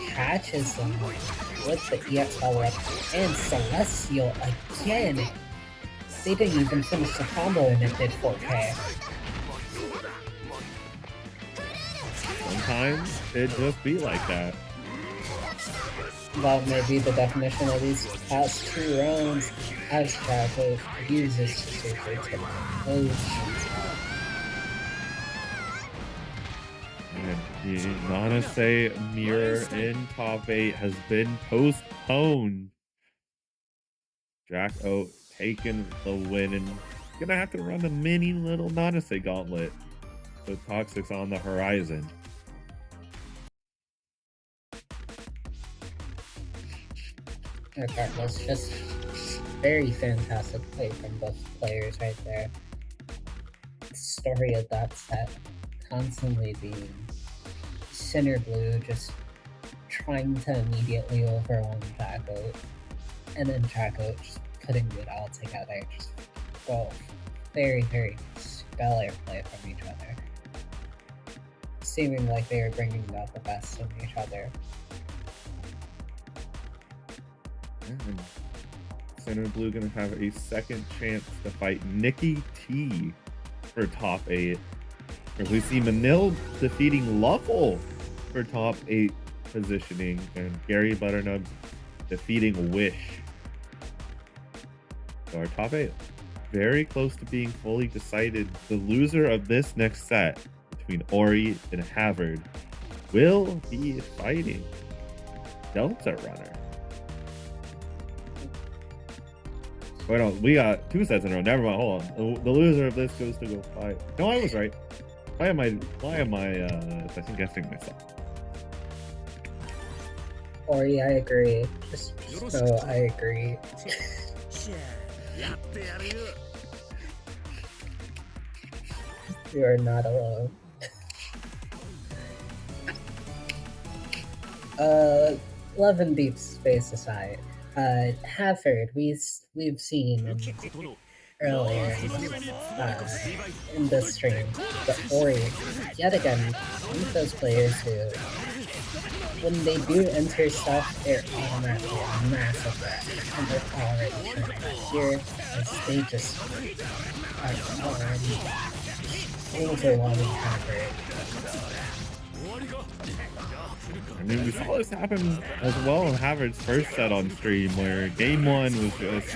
Catches them with the EXL up and Celestial again! They didn't even finish the combo and it did 4k. Sometimes it just be like that. That may be the definition of these past 2 rounds as Draco uses to safely take those shots out. And the Nanase mirror in top 8 has been postponed. Draco taking the win and gonna have to run a mini little Nanase gauntlet with Toxics on the horizon. Regardless, just very fantastic play from both players right there. The story of that set constantly being center blue just trying to immediately overwhelm Draco, and then Draco just couldn't get all together. Just both very, very stellar play from each other. Seeming like they were bringing out the best in each other. And Center Blue gonna have a second chance to fight Nikki T for top 8. We see Manil defeating LuFL for top 8 positioning, and GaryButternubs defeating Wish. So our top 8 very close to being fully decided. The loser of this next set between Ori and Havard will be fighting Delta Runner. Wait, no, we got 2 sets in a row. Never mind. Hold on. The loser of this goes to go fight. No, I was right. Why am I second guessing myself? Ori, I agree. Just so I agree. You are not alone. 11 deep space aside. Havard, we've seen earlier in this stream, but Ori, yet again, one of those players who, when they do enter stuff, they're automatically a massive threat, and they're already showing that here, as they just are already overwhelming Havard. I mean, we saw this happen as well in Havard's first set on stream, where game 1 was just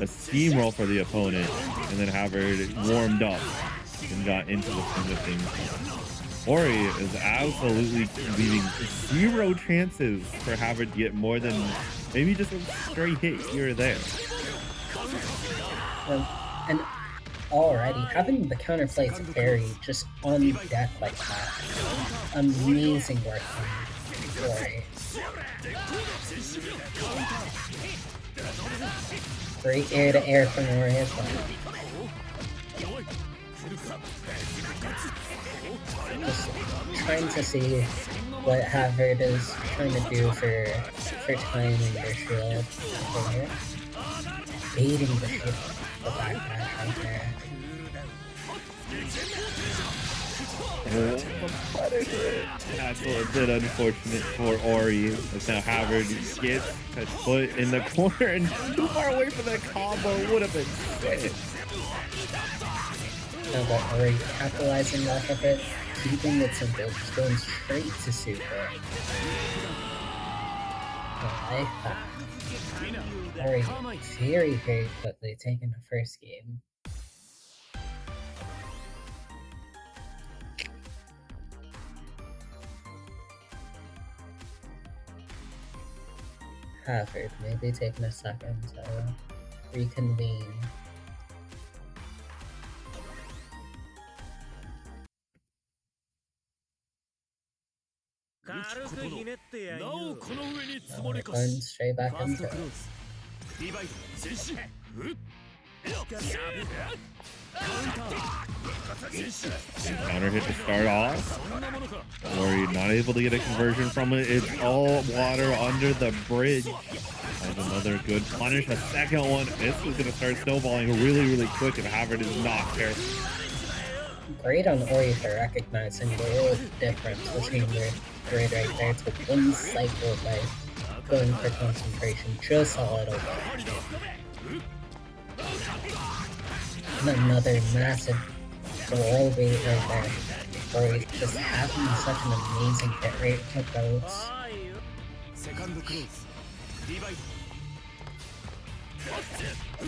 a steamroll for the opponent, and then Havard warmed up and got into the swing of things. Ori is absolutely leaving 0 chances for Havard to get more than maybe just a straight hit here or there. And already having the counterplay to carry just on deck like that, amazing work from Ori. Great air to air from Ori as well. Just trying to see what Havard is trying to do for timing their shield here. Baiting the shield, the backdash right there. That's a bit unfortunate for Ori, as now Havard gets his foot in the corner and too far away from that combo. Would have been sick. Now that Ori capitalizing off of it, keeping it simple, just going straight to super. I like that. Ori very, very quickly taking the first game. Havard maybe taking a second to reconvene. Going straight back into it. Counter hit to start off. Or you're not able to get a conversion from it. It's all water under the bridge. That's another good punish. A second one. This is going to start snowballing really, really quick if Havard is not careful. Great on Ori for recognizing the real difference between their grid right there. It's one cycle by going for concentration just a little bit. And another massive throw rate right there. Ori just having such an amazing hit rate with those.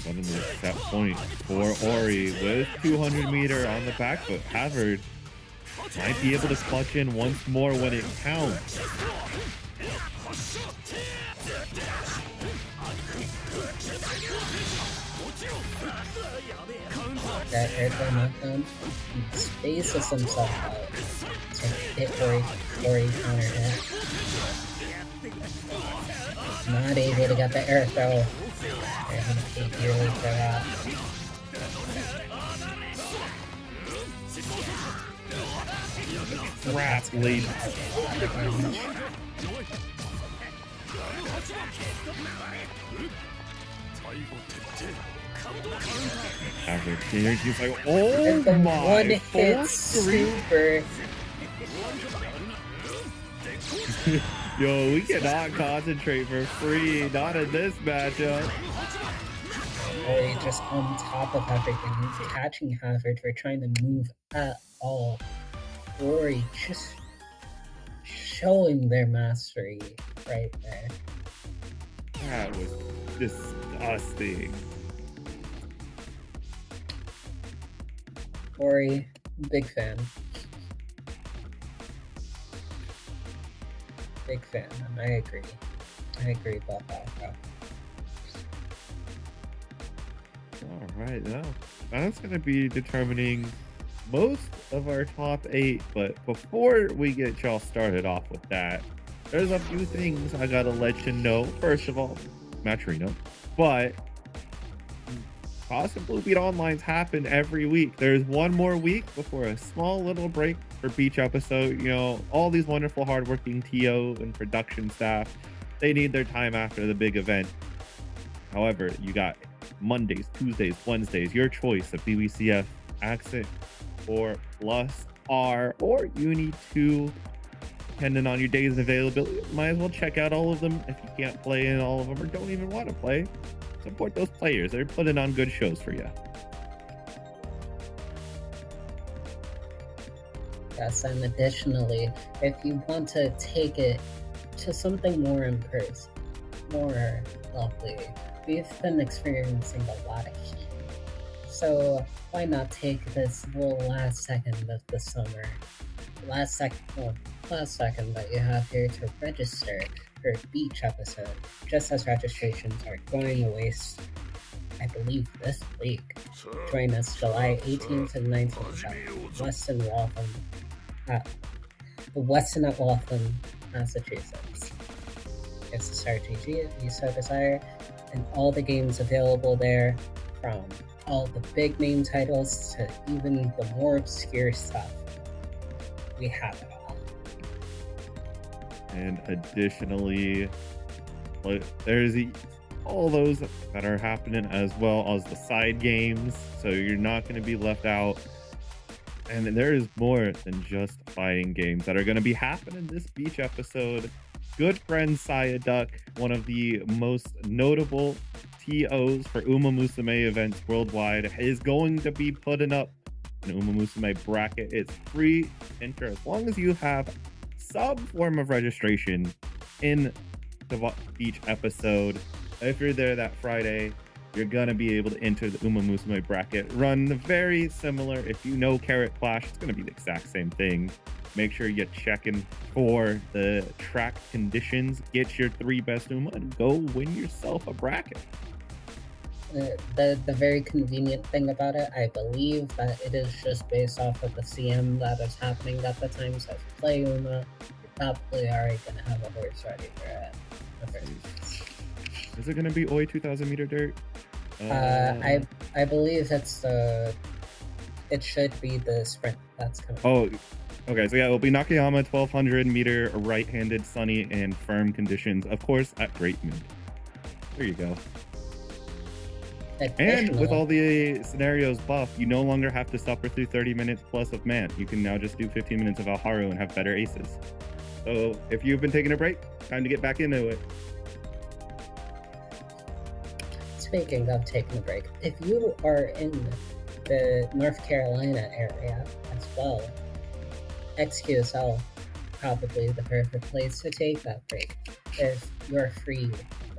Suddenly set point for Ori with 200-meter on the back foot. Havard might be able to clutch in once more when it counts. That airplane knockdown spaces himself out to hit Ori counter hit. Not able to get the air throw. They're gonna pay dearly for that. Rat lead. Havard here, he's like, oh my, one hit super. Yo, we cannot concentrate for free, not in this matchup. Ori just on top of everything, catching Havard for trying to move at all. Ori just showing their mastery right there. That was disgusting. Ori, big fan. Big fan, and I agree. I agree about that. Alright, now that's going to be determining most of our top 8, but before we get y'all started off with that, there's a few things I gotta let you know. First of all, Matrino, but Awesome BBB Onlines happen every week. There's one more week before a small little break for Beach episode. You know, all these wonderful hardworking TO and production staff, they need their time after the big event. However, you got Mondays, Tuesdays, Wednesdays, your choice of BBCF, Accent, or Plus R, or UNI2, depending on your days of availability. Might as well check out all of them if you can't play in all of them or don't even want to play. Support those players. They're putting on good shows for you. Yes, and additionally, if you want to take it to something more in person, more lovely, we've been experiencing a lot of heat. So why not take this little last second of the summer, last second that you have here to register for Beach episode, just as registrations are going to waste, I believe, this week. Join us July 18th and 19th at Weston at Waltham, Massachusetts. It's the Star GG if you so desire, and all the games available there, from all the big name titles to even the more obscure stuff. We have it all. And additionally, there's all those that are happening, as well as the side games, so you're not going to be left out. And there is more than just fighting games that are going to be happening this Beach episode. Good friend Saya Duck, one of the most notable TOs for Uma Musume events worldwide, is going to be putting up an Uma Musume bracket. It's free enter as long as you have some form of registration in each episode. If you're there that Friday, you're gonna be able to enter the Uma Musume bracket. Run very similar. If you know Carrot Clash, it's gonna be the exact same thing. Make sure you check in for the track conditions, get your 3 best Uma, and go win yourself a bracket. The very convenient thing about it, I believe that it is just based off of the CM that is happening at the time. So if you play Uma, you're probably already gonna have a horse ready for it. Is it gonna be Oi 2000 meter dirt? I believe it should be the sprint that's coming. Oh, okay. So yeah, it'll be Nakayama 1200 meter right-handed sunny and firm conditions, of course, at Great Mint. There you go. And with all the scenarios buffed, you no longer have to suffer through 30 minutes plus of Man. You can now just do 15 minutes of Alharu and have better aces. So if you've been taking a break, time to get back into it. Speaking of taking a break, if you are in the North Carolina area as well, XQSL probably the perfect place to take that break. If you're free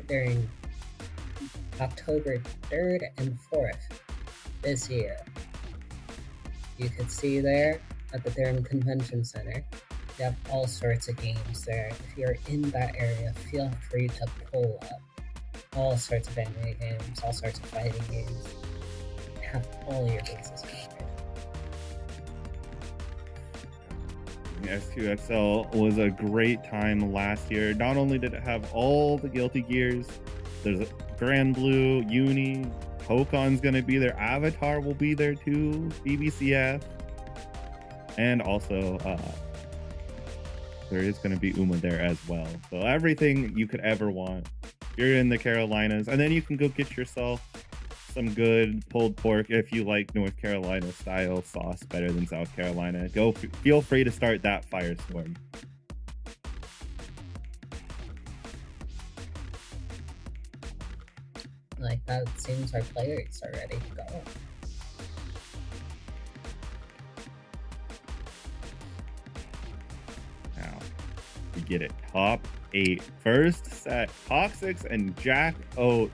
during October 3rd and 4th this year, you could see there at the Durham Convention Center, they have all sorts of games there. If you're in that area, feel free to pull up all sorts of anime games, all sorts of fighting games. Have all your bases covered. S2XL was a great time last year. Not only did it have all the Guilty Gears, there's Grand Blue, Uni, Hokon's gonna be there, Avatar will be there too, BBCF, and also there is gonna be Uma there as well. So everything you could ever want. You're in the Carolinas, and then you can go get yourself some good pulled pork if you like North Carolina style sauce better than South Carolina. Feel free to start that firestorm. Like that seems our players are ready to go. Now we get it. Top 8. First set, Toxics and Jack Oat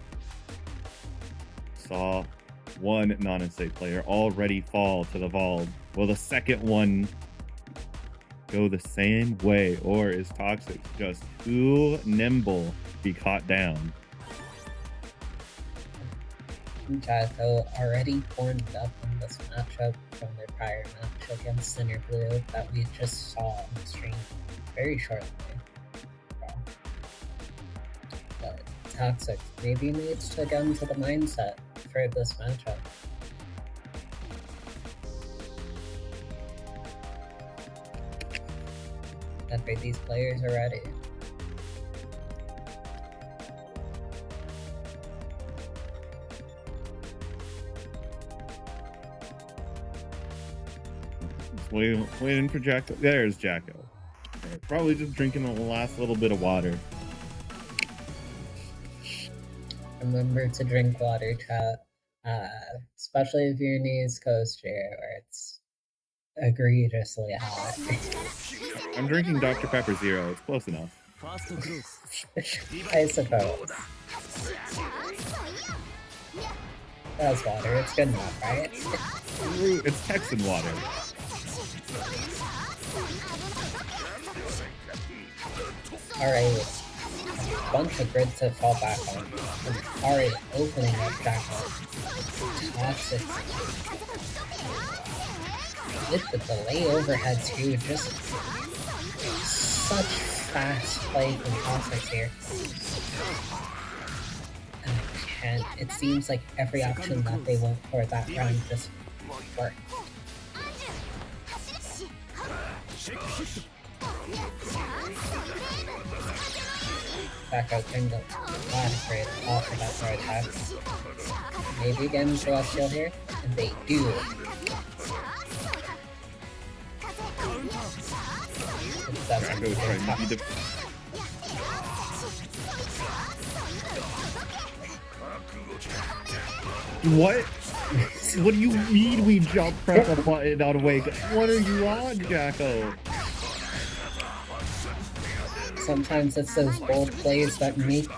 saw one Nanase player already fall to the vault. Will the second one go the same way, or is Toxics just too nimble to be caught down? Jacko already formed up in this matchup from their prior match against Center Blue that we just saw on stream very shortly. But Toxic maybe needs to get into the mindset for this matchup. After these players are ready. Waiting for Jacko. There's Jacko. Probably just drinking the last little bit of water. Remember to drink water, chat. Especially if you're in the East Coast here, where it's egregiously hot. I'm drinking Dr. Pepper Zero. It's close enough. I suppose. That's water. It's good enough, right? It's Texan water. Alright. A bunch of grid to fall back on. And already opening up Jacko. Toxic. With the delay overhead too, just such fast play from Toxic here. And it seems like every option that they went for that round just worked. Back out turn the last grade off of that for attacks. Maybe again Celestial here, and they do. What? What do you mean we jump press a button on wake? What are you on, Jacko? Sometimes it's those bold plays that make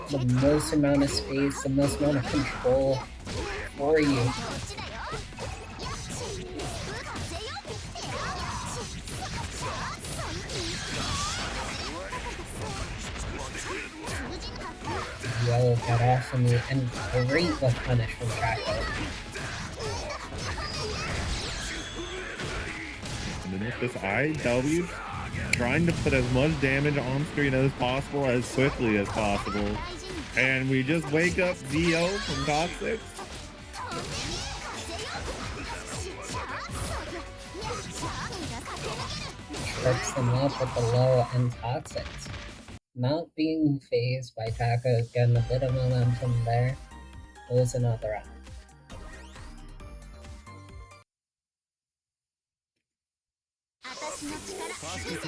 the most amount of space, the most amount of control for you. Yellow got off on me, and great with punish from Jacko. And then with this IW, trying to put as much damage on screen as possible, as quickly as possible. And we just wake up Dio from Toxic. Trips them up with the low and Toxics. Not being phased by Jacko, getting a bit of momentum there. Lose another round. Toxic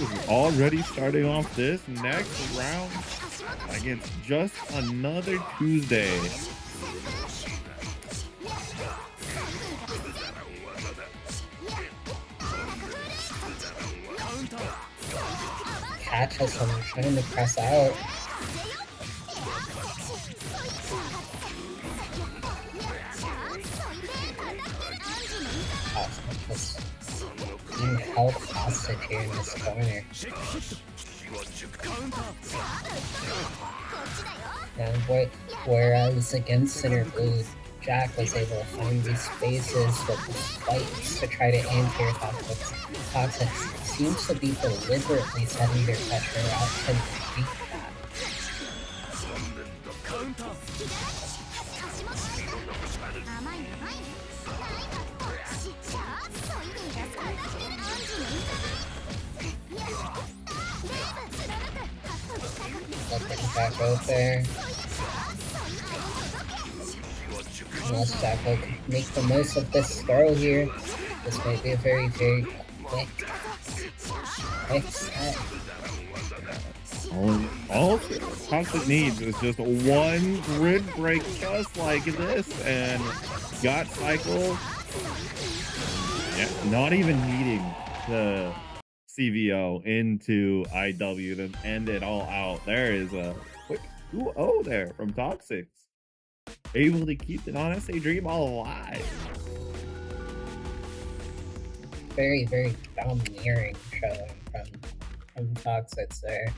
is already starting off this next round against just another Tuesday. Catches him trying to press out. Just being held hostage here in this corner. And whereas against Center Blue, Jack was able to find these spaces with the spikes to try to anti Toxics. Toxics seems to be deliberately setting their pressure out to beat that. Letting Jacko there. Unless Jacko can make the most of this throw here, this might be a very, very quick set. All Toxic needs is just one grid break just like this, and got cycle. Yeah, not even needing the CVO into IW to end it all out. There is a quick 2-0 there from Toxic. Able to keep the Nanase dream alive. Very, very domineering showing from Toxic there.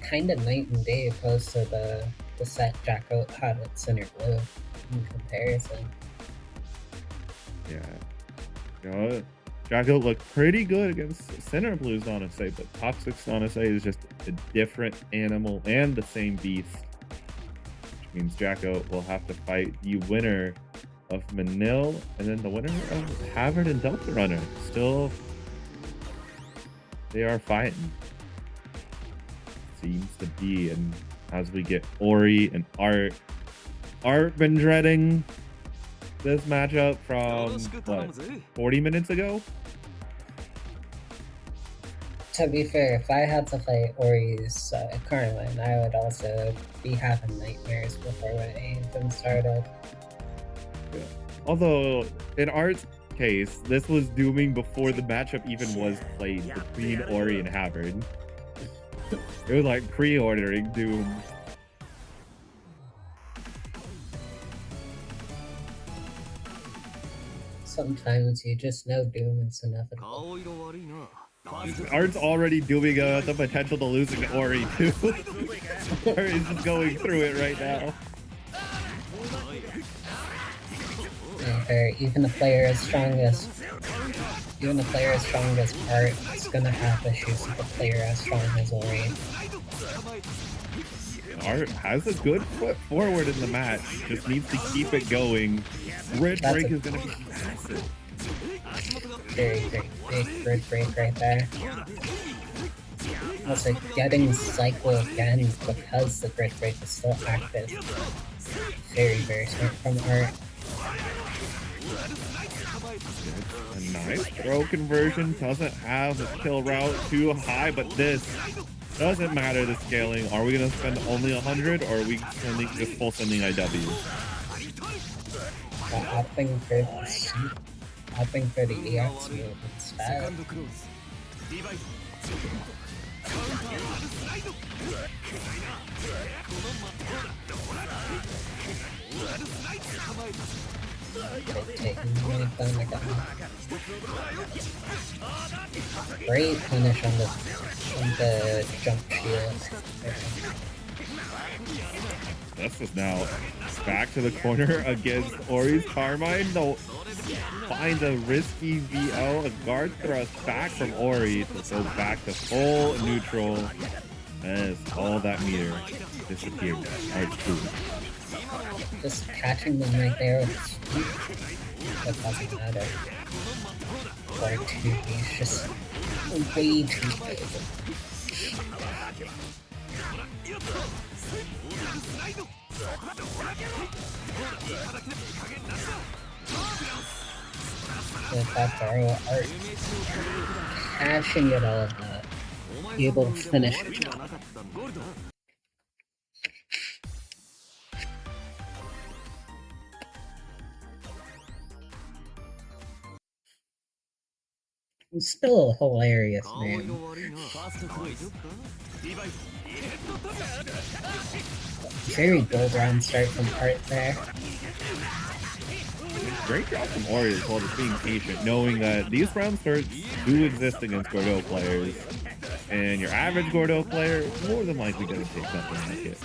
Kind of night and day opposed to the set Jacko had at Center Blue in comparison. Yeah. You know, Jacko looked pretty good against Center Blue's Nanase, but Toxic's Nanase is just a different animal and the same beast. Which means Jacko will have to fight the winner of Manil and then the winner of Havard and Delta Runner. Still, they are fighting. Seems to be, and as we get Ori and Art been dreading this matchup from what, 40 minutes ago? To be fair, if I had to fight Ori's Carmine, I would also be having nightmares before it even started. Yeah. Although, in Art's case, this was dooming before the matchup even was played between Ori and Havard. It was like pre-ordering Doom. Sometimes you just know Doom is inevitable. Art's already dooming the potential to losing to Ori too. Ori's just going through it right now. Even the player as strong as Art is gonna have issues with the player as strong as Ori. Art has a good foot forward in the match, just needs to keep it going. Grid break is gonna be massive. Very, very big grid break right there. Also getting cycle again because the grid break is still active. Very, very smart from Art. And Nice throw conversion. Doesn't have a kill route too high, but this doesn't matter the scaling. Are we going to spend only 100 or are we sending just full sending IW? Opting for the EX move instead. Great punish on the jump shield. This is now back to the corner against Ori's Carmine. No, find a risky VO, a guard thrust back from Ori to go back to full neutral as all that meter disappeared. Just catching them right there with that doesn't matter. Or 2, he's just way too big. With that throw, Art catching it all of that, able to finish it. Still a hilarious name. Very good round start from Art there. Great job from Ori as well, just being patient, knowing that these round starts do exist against Gordeau players, and your average Gordeau player is more than likely going to take something like it.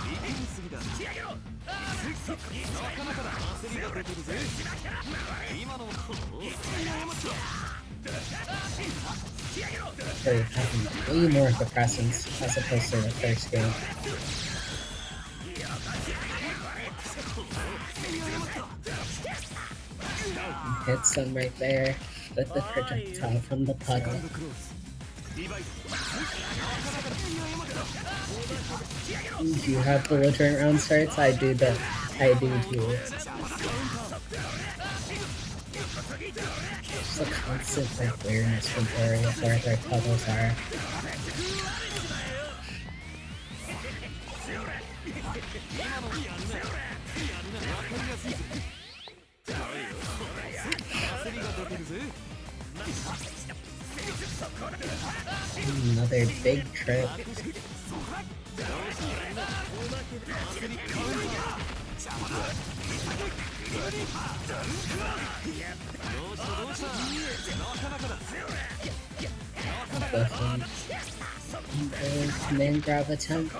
So having way more of a presence as opposed to the first game. Hits them right there with the projectile from the puddle. Do you have belligerent round starts? I do, but I do too. Just a constant awareness from Ori of where their puddles are. Another big trip. Command grab attempt.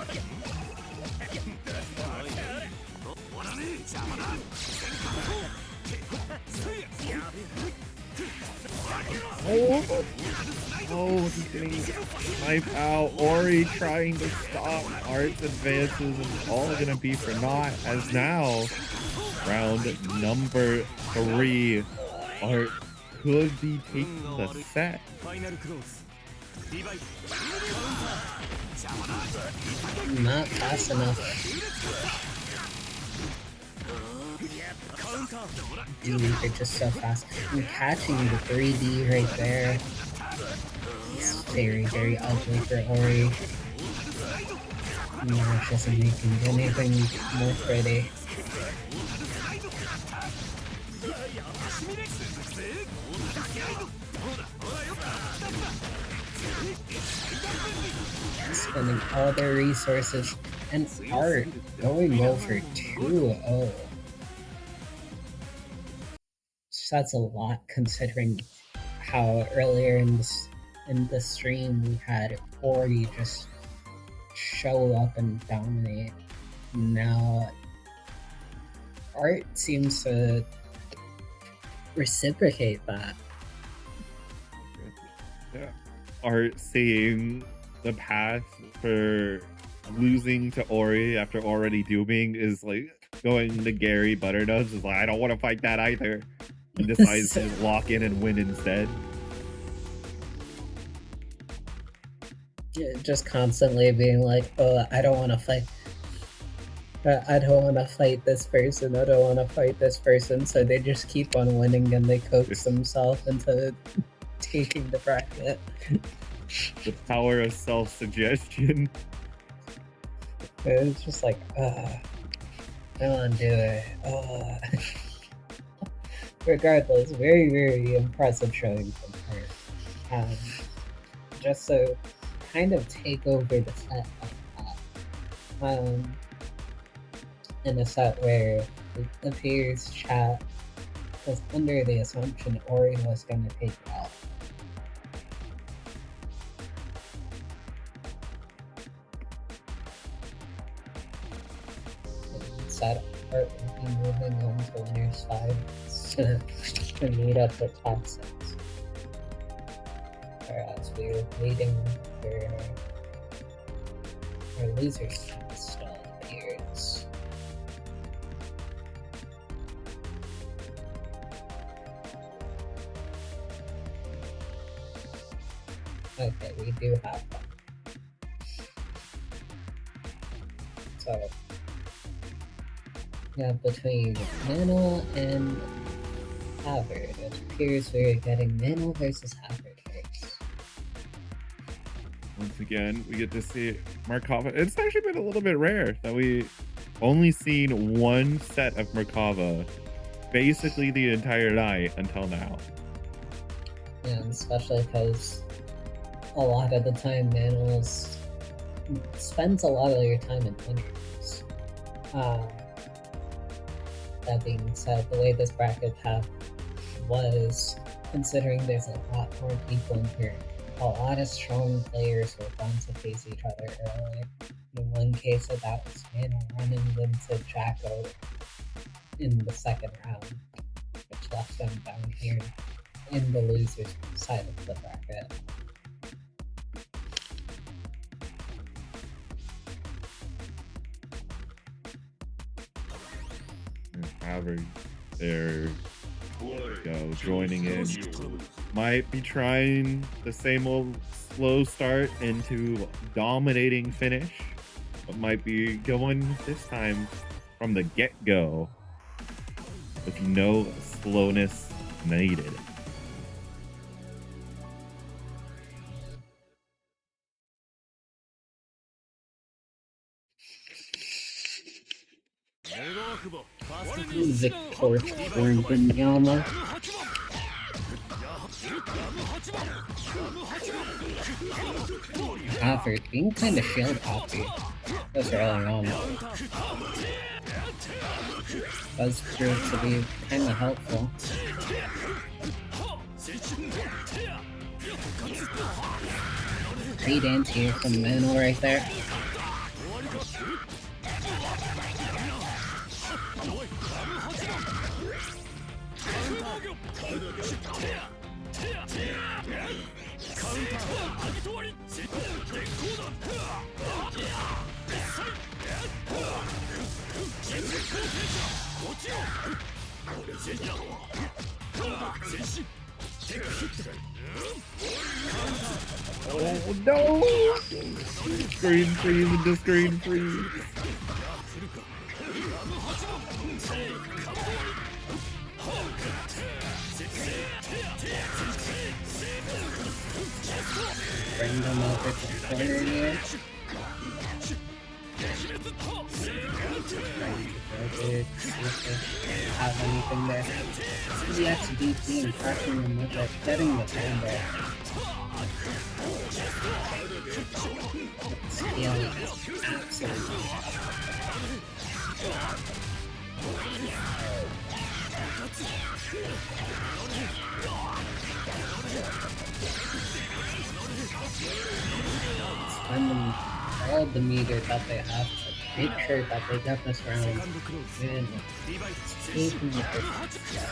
Oh, he's getting sniped out. Ori trying to stop Art's advances is all gonna be for naught, as now round number 3, Art could be taking the set. Not fast enough. Dude, they're just so fast. I'm catching the 3D right there. It's very, very ugly for Ori. Marsh isn't making anything more pretty. Spending all their resources, and Art going low for 2-0. So that's a lot considering how earlier in the stream we had Ori just show up and dominate. Now Art seems to reciprocate that. Yeah. Art seeing the path for losing to Ori after already dooming is like going to GaryButternubs is like, I don't want to fight that either, and decides to lock in and win instead. Just constantly being like, oh, I don't want to fight. I don't want to fight this person. I don't want to fight this person. So they just keep on winning and they coax themselves into taking the bracket. The power of self-suggestion. It's just like, I don't want to do it. Regardless, very, very impressive showing from her. Just to kind of take over the set like that. In a set where it appears chat was under the assumption Ori was going to take it out. Set art will be moving on to winner's 5 to meet up with top 6. Whereas we're waiting for our losers still appears. Okay, we do have them. So, yeah, between Manil and Havard, it appears we're getting Manil versus Havard first. Once again, we get to see Merkava. It's actually been a little bit rare that we only seen one set of Merkava basically the entire night until now. And especially because a lot of the time Manil spends a lot of your time in winners. That being said, the way this bracket was, considering there's a lot more people in here, a lot of strong players were going to face each other early. In one case, that was Manil running into Jacko in the second round, which left them down here in the losers side of the bracket. Havard, there go, joining in. Might be trying the same old slow start into dominating finish, but might be going this time from the get-go with no slowness needed. Victor Wembanyama. Havard being kind of shield happy this early on. Does prove to be kind of helpful. Great anti from Manil right there. Oh no! Screen freeze into screen freeze. Bring them over to the corner here. Have anything there? The XBT and crashing them with it, getting the time there. Scaling absolutely. Spending all the meter that they have to make sure that they get this round in. Taking the first step.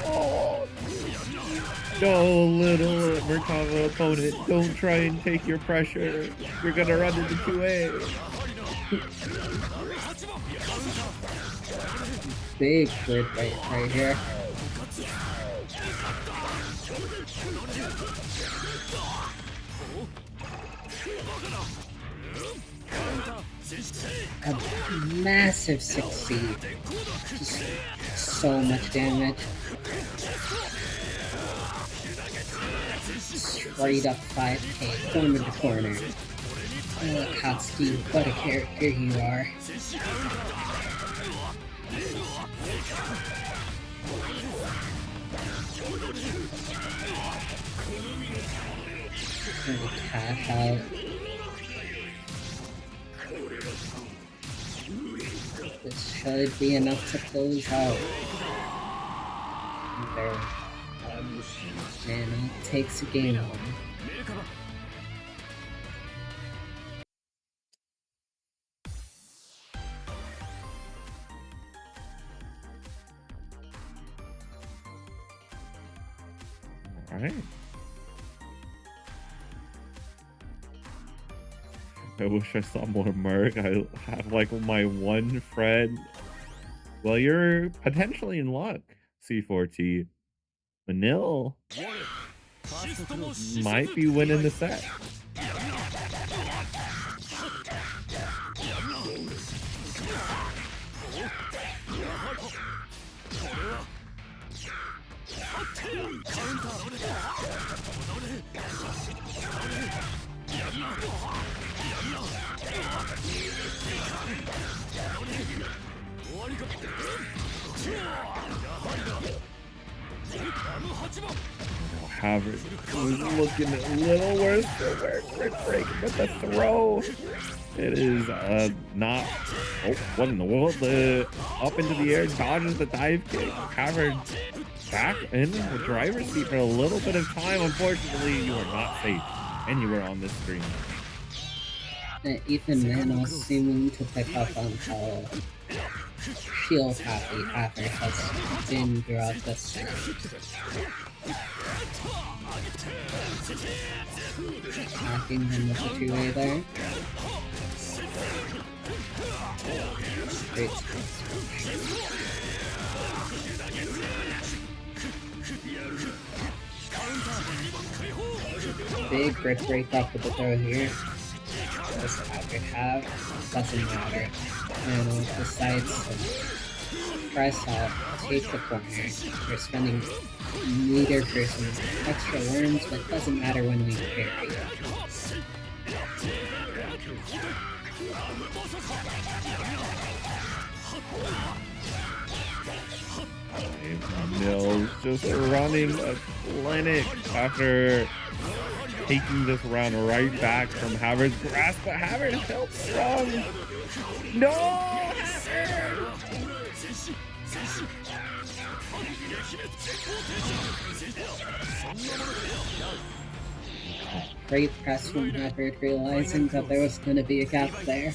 Oh. No, little Merkava opponent, don't try and take your pressure. You're gonna run into 2A. Big flip right here. A massive 6C. Just so much damage. Straight up 5k, corner to corner. Oh, Akatsuki, what a character you are. Cash out. This should be enough to close out. There. Manil takes a game on. Alright. I wish I saw more Merc. I have like my one friend. Well, you're potentially in luck, C4T. Manil might be winning the set. Havard was looking a little worse for wear. Quick break, but the throw. It is not. Oh, what in the world? The up into the air, dodges the dive kick. Havard back in the driver's seat for a little bit of time. Unfortunately, you are not safe, and you were on this screen. Even Manil seeming to pick up on how shield happy Havard has been throughout this set. Attacking him with the two-way there. Great big grip break up with the throw here. Does Havard have? Doesn't matter. And decides to press out, take the corner. We're spending meter for some extra worms, but it doesn't matter when we carry. Manil's just running a clinic after taking this round right back from Havard's grasp, but Havard is still strong. No! Havard! Great press from Havard, realizing that there was going to be a gap there.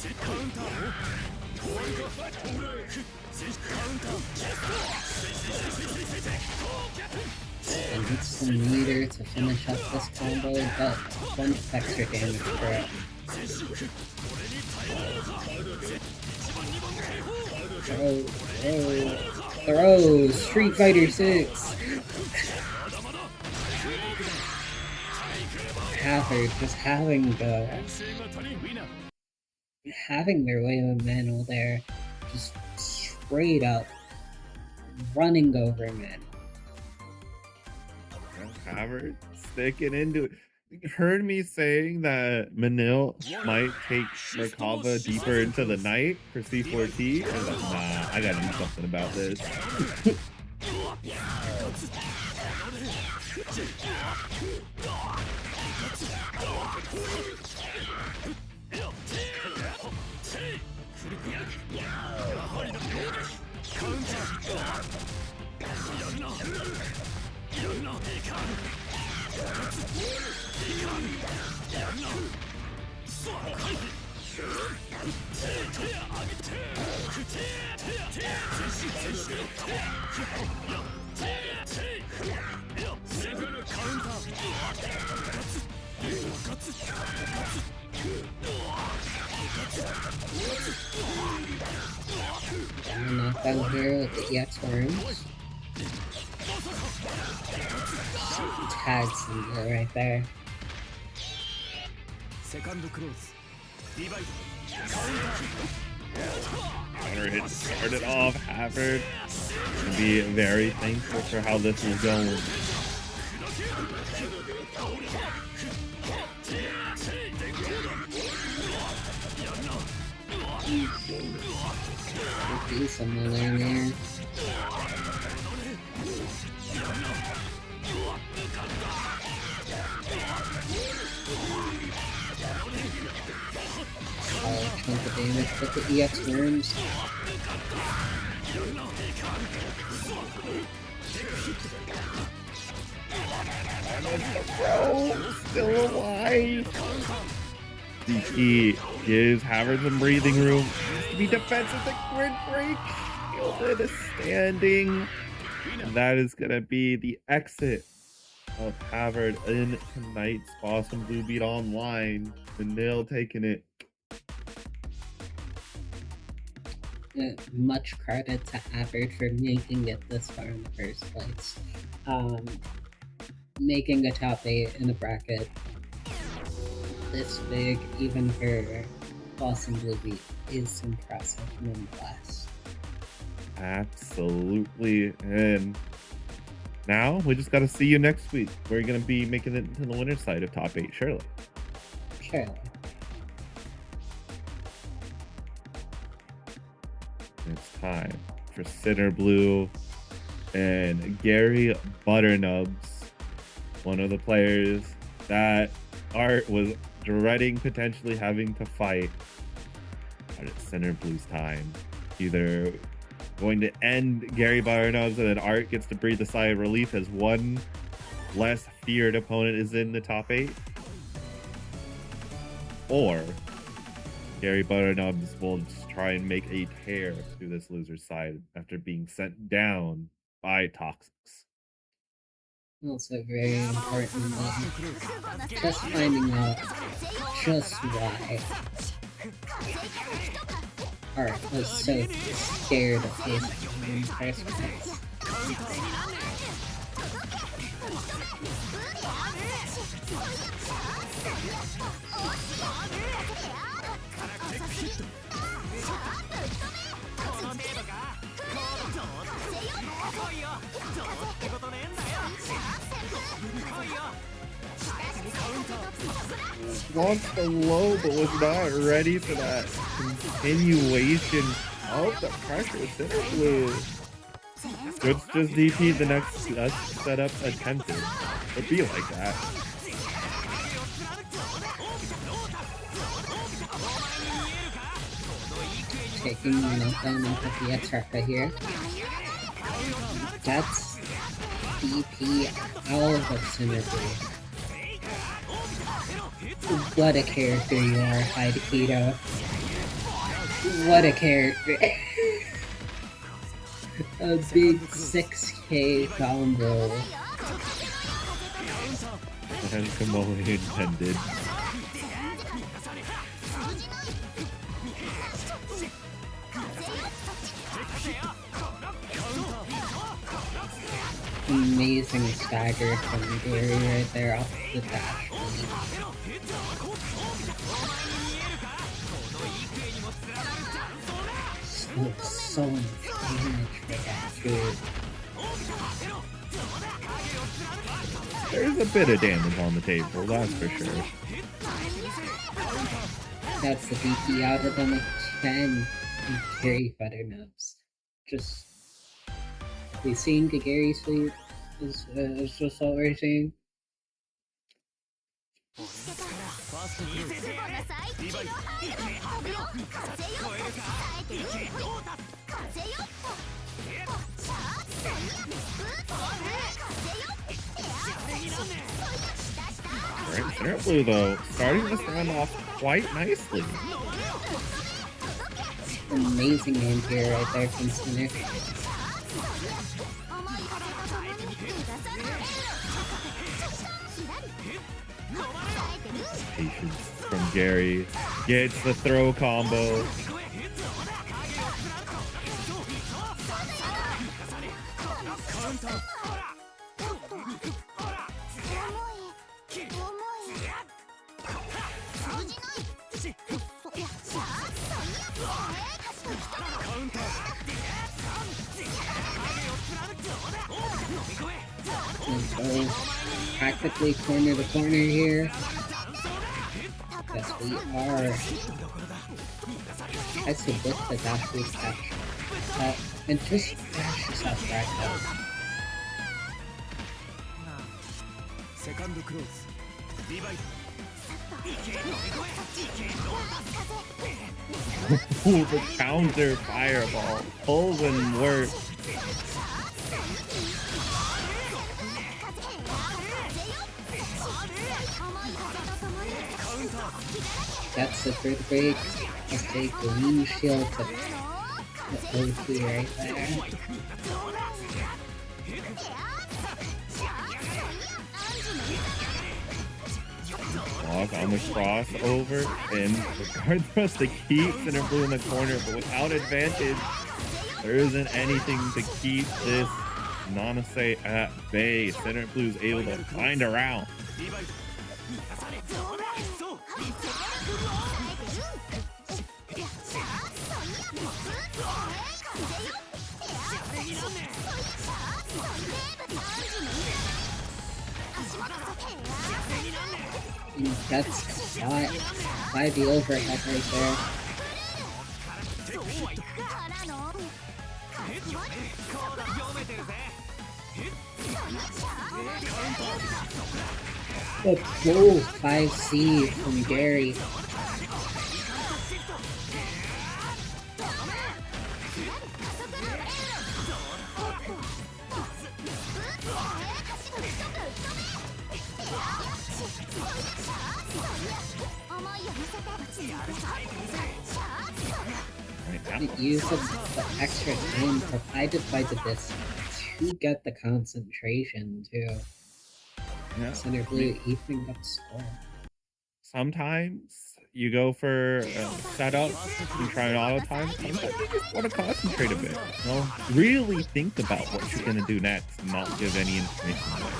And needs some meter to finish up this combo, but one extra damage for it. Throw! Street Fighter 6! Havard just having their way with Manil there, just straight up running over Manil. Havard sticking into it. You heard me saying that Manil might take Merkava deeper into the night for C4T. I was like, nah, I gotta do something about this. Knockdown here with the EX worms. Tags right there. Counter hit started off. Havard to be very thankful for how this is going. Do some other there. Chunk of damage with the EX worms. Still alive. DP gives Havard some breathing room. Needs to be defensive. The grid break. Shielded is standing. And that is going to be the exit of Havard in tonight's Boston Blue Beat Online. Manil taking it. Much credit to Havard for making it this far in the first place. Making a top 8 in a bracket this big, even for Boston Blue Beat, is impressive nonetheless. Absolutely. And now we just got to see you next week. We're going to be making it to the winner's side of top 8, surely. Surely. It's time for Center Blue and GaryButternubs, one of the players that Art was dreading potentially having to fight. But it's Center Blue's time. Either going to end GaryButternubs and then Art gets to breathe a sigh of relief as one less feared opponent is in the top 8, or GaryButternubs will just try and make a tear through this loser's side after being sent down by Toxics. Also very important, just finding out just why Art was so scared of facing him in the first place. Wants the low, but was not ready for that continuation of the pressure. Center Blue. Good, just DP the next setup attempted. It'd be like that. Taking the knockdown into the Atraka here. That's DP out of Center Blue. What a character you are, Hyde Keto. What a character. A big 6K combo. And Kamoli intended. Amazing stagger from Gary right there off the dash. So much damage for that dude. There's a bit of damage on the table, that's for sure. That's the DP out of them 10 and GaryButternubs. Just we seeing the Gary sweep is just what we're seeing. Alright, Center Blue though, starting this round off quite nicely. Amazing aim here right there from Center. Patience from Gary. Gets the throw combo. Let's go practically corner to corner here. Yes, we are. Tries to whip the dash boost dash. And just dashes out back out. Ooh, the counter fireball pulls and works. That's the third break. Let's take the wind shield to the OP right there. Block on the crossover, and regardless, to keep Center Blue in the corner, but without advantage, there isn't anything to keep this Nanase at bay. Center Blue's able to find a round. That's by the overhead right there. The full 5C from Gary. Use of the extra time provided by the disc to get the concentration too. Yeah. Center Blue evening up score. Sometimes you go for a setup, you try an auto time. Sometimes you just want to concentrate a bit. You know, really think about what you're gonna do next and not give any information away.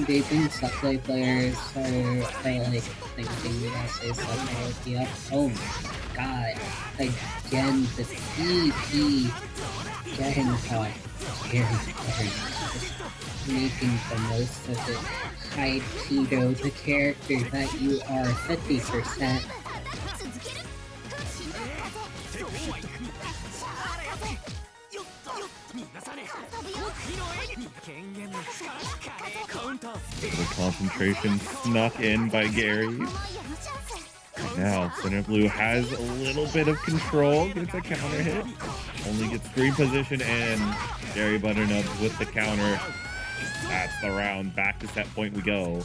They think supply players are like thinking Nanase supply will be up. Oh my god. Again, the TP getting caught. Making the most of it. Hyde Tito, the character that you are 50%. The concentration snuck in by Gary. Now, Center Blue has a little bit of control, gets a counter hit, only gets screen position, and GaryButternubs with the counter. That's the round. Back to set point we go.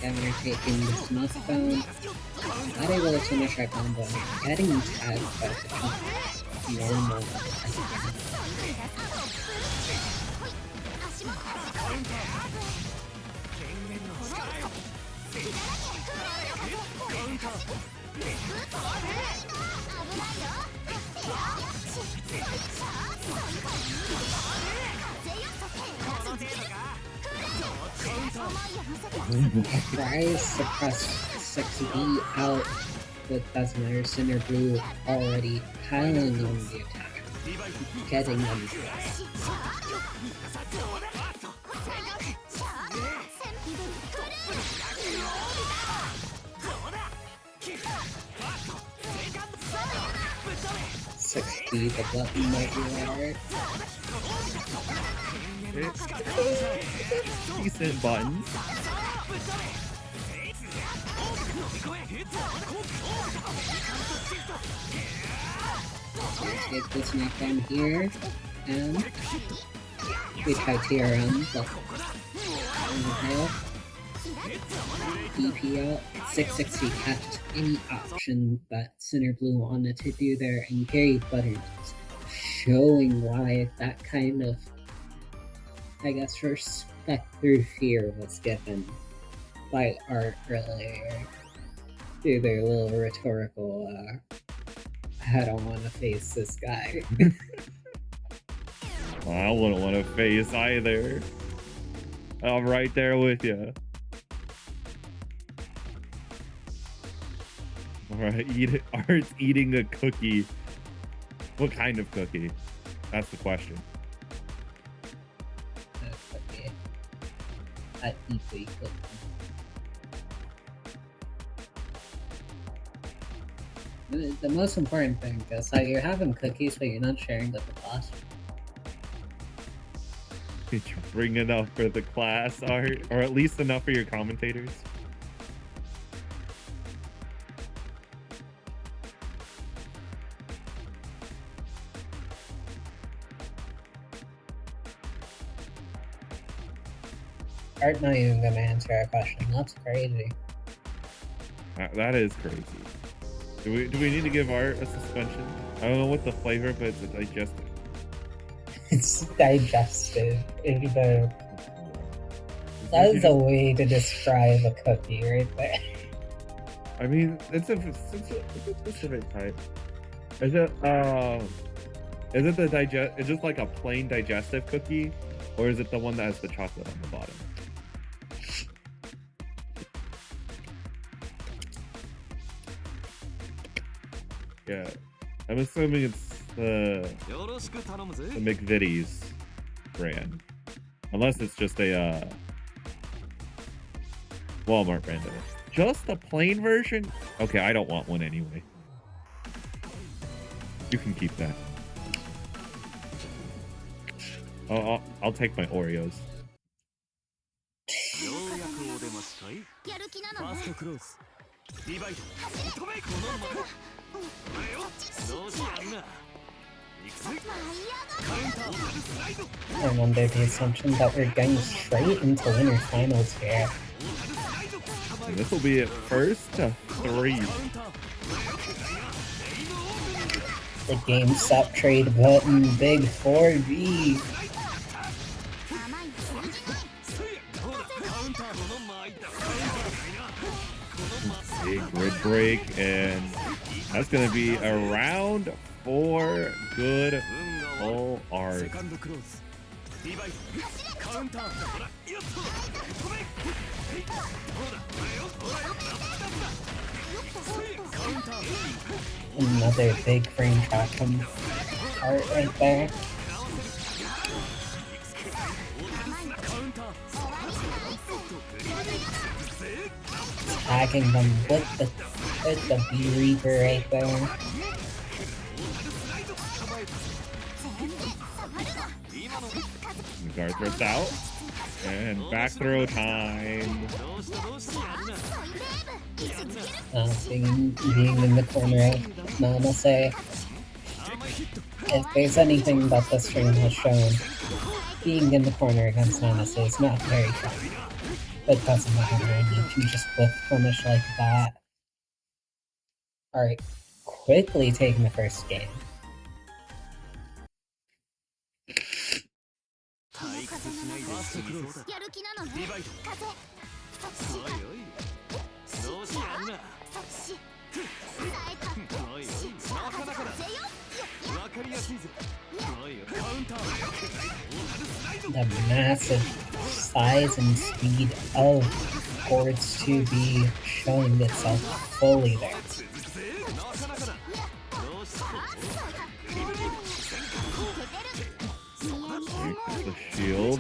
And we're taking this knockdown. Not able to finish our combo. Getting tagged by the normal again. Tries to press 6B out, but doesn't matter. Center Blue already piling on the attack, getting them to us. The button might be there. Decent button. Take this knockdown here, and we try TRM, but DP out. 660 catches any option that Center Blue wanted to do there, and GaryButternubs showing why that kind of, I guess, respect through fear was given by Art earlier through their little rhetorical I don't want to face this guy. I wouldn't want to face either. I'm right there with you. All right, Art's eating a cookie. What kind of cookie? That's the question. Okay. I eat the cookie. The most important thing is that you're having cookies, but you're not sharing with the class. Did you bring enough for the class, Art? Or at least enough for your commentators? Art not even gonna answer our question. That's crazy. That is crazy. Do we need to give Art a suspension? I don't know what the flavor, but it's a digestive. It's digestive. That is a way to describe a cookie right there. I mean, it's a specific type. Is it the digest? Is it like a plain digestive cookie, or is it the one that has the chocolate on the bottom? Yeah, I'm assuming it's the McVitie's brand, unless it's just a Walmart brand. Just a plain version? Okay, I don't want one anyway. You can keep that. I'll take my Oreos. I'm under the assumption that we're going straight into winner finals here. And this will be at first to 3. The GameStop trade button, big 4B. Big grid break, and that's going to be a round 4 good full art. Another big frame track from Art right there. Tagging them with the B Reaper right there. Guard throws out, and back throw time. Being in the corner of Nanase. If there's anything that the stream has shown, being in the corner against Nanase is not very fun. But it doesn't matter if you just whip punish like that. Alright, quickly taking the first game. The massive size and speed of Gords 2B showing itself fully there. The shield,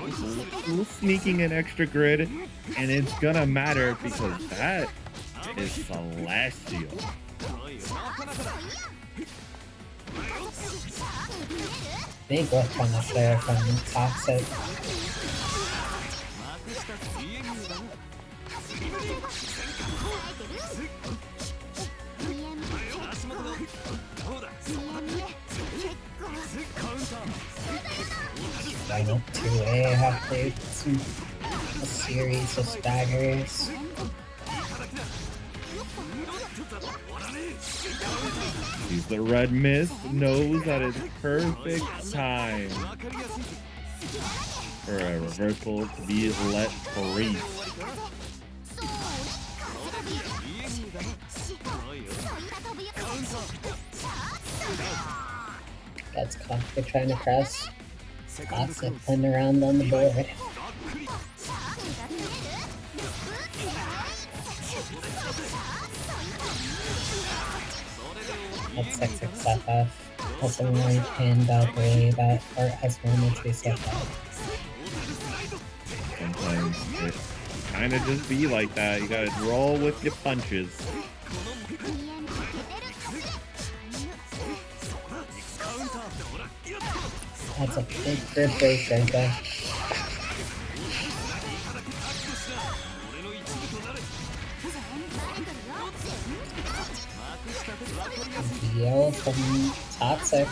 sneaking an extra grid, and it's gonna matter because that is Celestial. Big whip punish there from Toxic. Final 2A have played a series of staggers. Sees the red mist, knows that it's perfect time for a reversal to be let free. Gets caught for trying to press. Toxic putting around on the board. That's 6-6 FF. Also really pinned up early that Art has moments to step up. Sometimes it kind of just be like that. You gotta roll with your punches. That's a big good break right there. Deal from Toxic.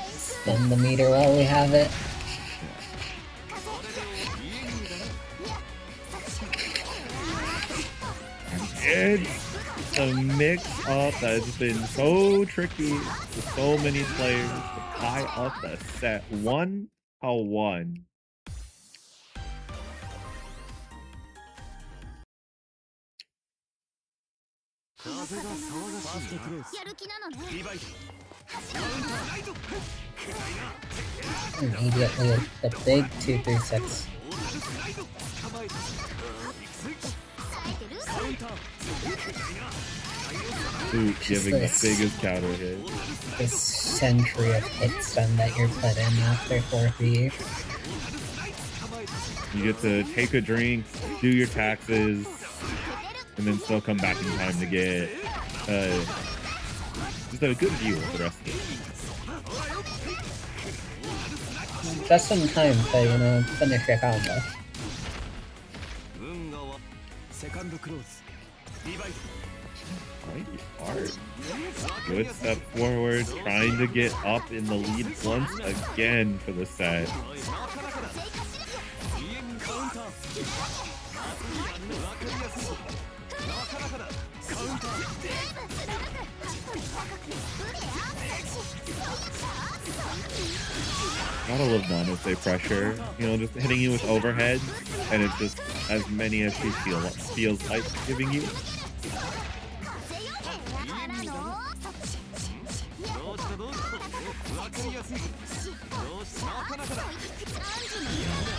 Spin the meter while we have it. It's a mix-up that has been so tricky for so many players to tie up the set 1-1. Immediately the big 2-3-6. Ooh, giving the biggest counter hit. This century of hit stun that you're put in after 4B. You get to take a drink, do your taxes, and then still come back in time to get just a good view of the rest of it. Just in time to, you know, finish your combo. Art. Good step forward, trying to get up in the lead once again for the set. Gotta love Nanase pressure, you know, just hitting you with overheads, and it's just as many as she feels like giving you.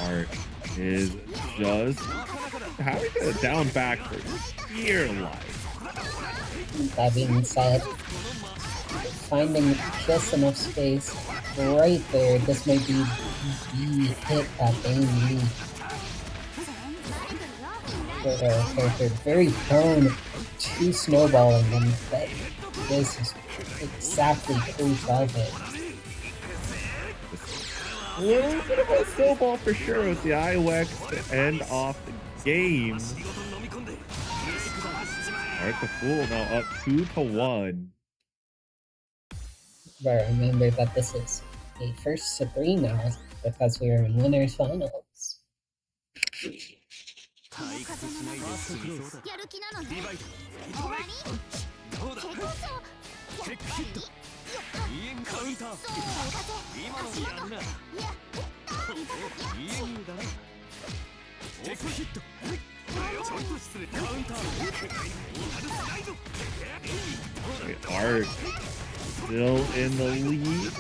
Art is just having a down back for dear life. That being said, finding just enough space right there, this might be the hit that they need. Gordeau character very prone to snowballing them, but this is exactly proof of it. A little bit of a snowball for sure with the IWEX to end off the game. artthefool now up 2-1. But remember that this is a first to 3 now because we are in winners finals. Art still in the lead.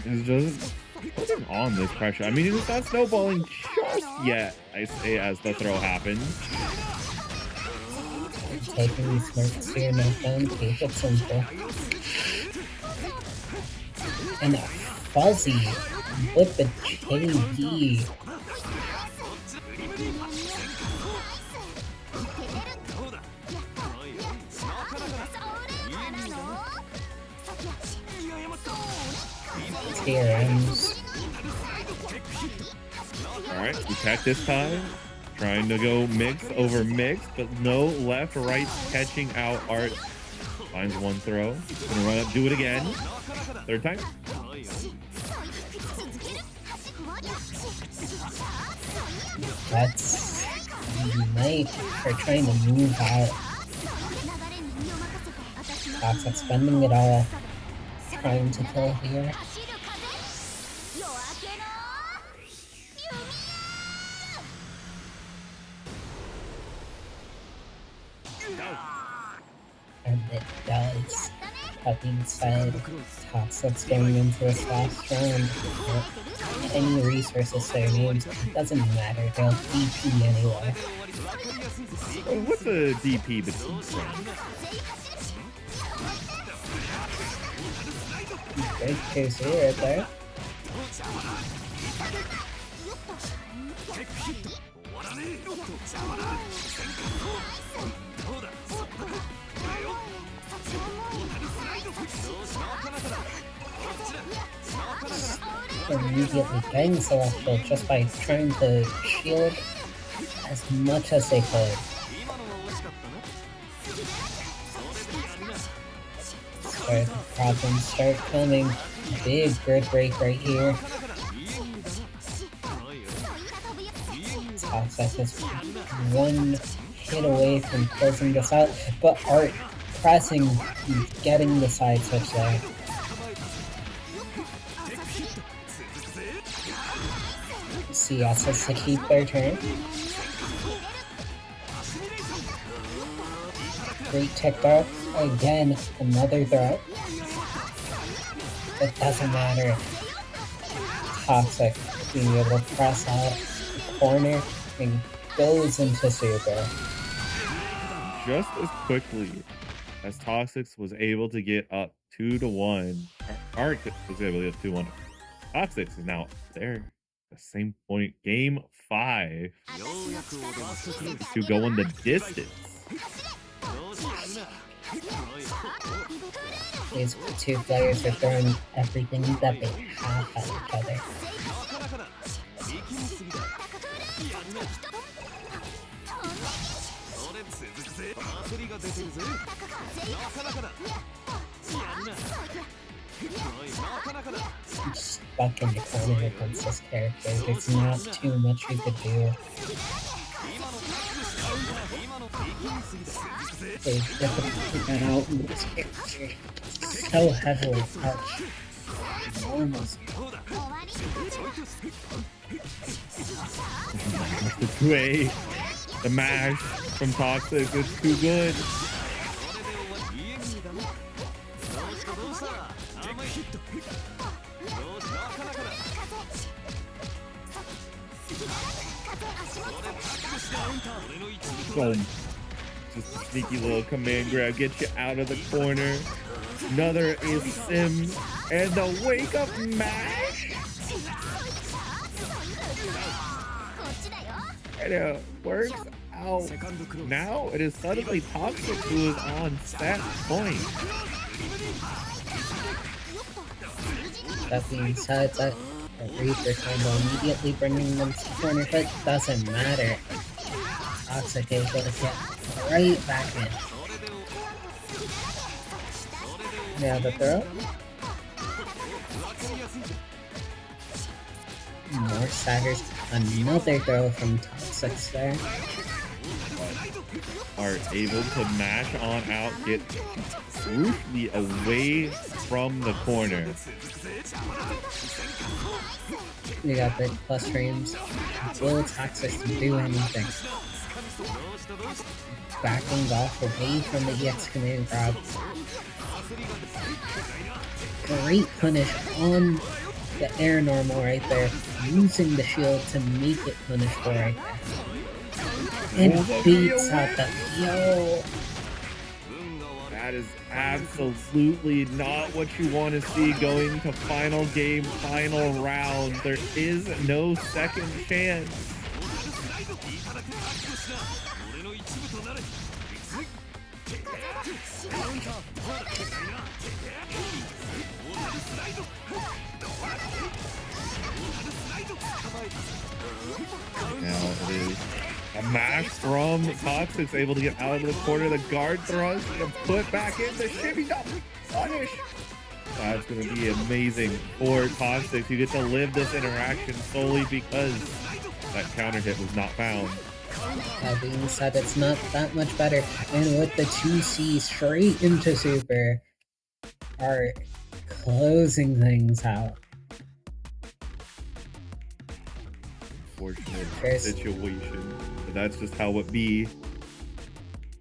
He's just putting on this pressure. I mean, he's not snowballing just yet, I say, as the throw happens. Taking these smokes here, knockdown, keep it simple. And a fuzzy with the KD. TRMs. Alright, detect this time. Trying to go mix over mix, but no left, right catching out. Art finds one throw. Gonna run up, do it again. Third time. That's Knight for trying to move out. Toxic spending it all. Trying to kill here. And it does. That being said, Toxic's going into this last round. Any resources to their names, doesn't matter, they'll DP anyway. What's a DP between friends? Great KC right there. Immediately getting celestial just by trying to shield as much as they could. So problems start coming. Big grid break right here. Toxic is one hit away from closing this out, but Art pressing, getting the side switch there. CS has to keep their turn. Great tick throw. Again, another throw. It doesn't matter. Toxic being able to press out the corner and goes into super. Just as quickly as Toxics was able to get up 2-1, Art was able to get 2-1. Toxics is now there. The same point. Game 5 to go in the distance. These two players are throwing everything that they have at each other. Stuck in the corner against this character. There's not too much you could do. They definitely got out in this character so heavily touched. Enormous. The 2A, the mash from Toxic is too good. So, just a sneaky little command grab, get you out of the corner. Another is sim, and the wake up mash. And it works out. Now it is suddenly Toxic who is on set point. That being said, that Reaper combo immediately bringing them to the corner, but doesn't matter. Toxic able to get right back in. Now the throw. More staggers. Another throw from Toxic there. Are able to mash on out, get brutally away from the corner. We got the plus frames. Will Toxic do anything? Backing off away from the EX command grab. Great punish on the air normal right there. Using the shield to make it punishable right there. And beats out the yo. That is absolutely not what you want to see going to final game, final round. There is no second chance. Now it is a mash from Toxic's able to get out of the corner. The guard thrust and put back in the shimmy up punish. That's going to be amazing for Toxic. You get to live this interaction solely because that counter hit was not found. That being said, it's not that much better. And with the 2C straight into super, are closing things out. Unfortunate situation, but that's just how it be.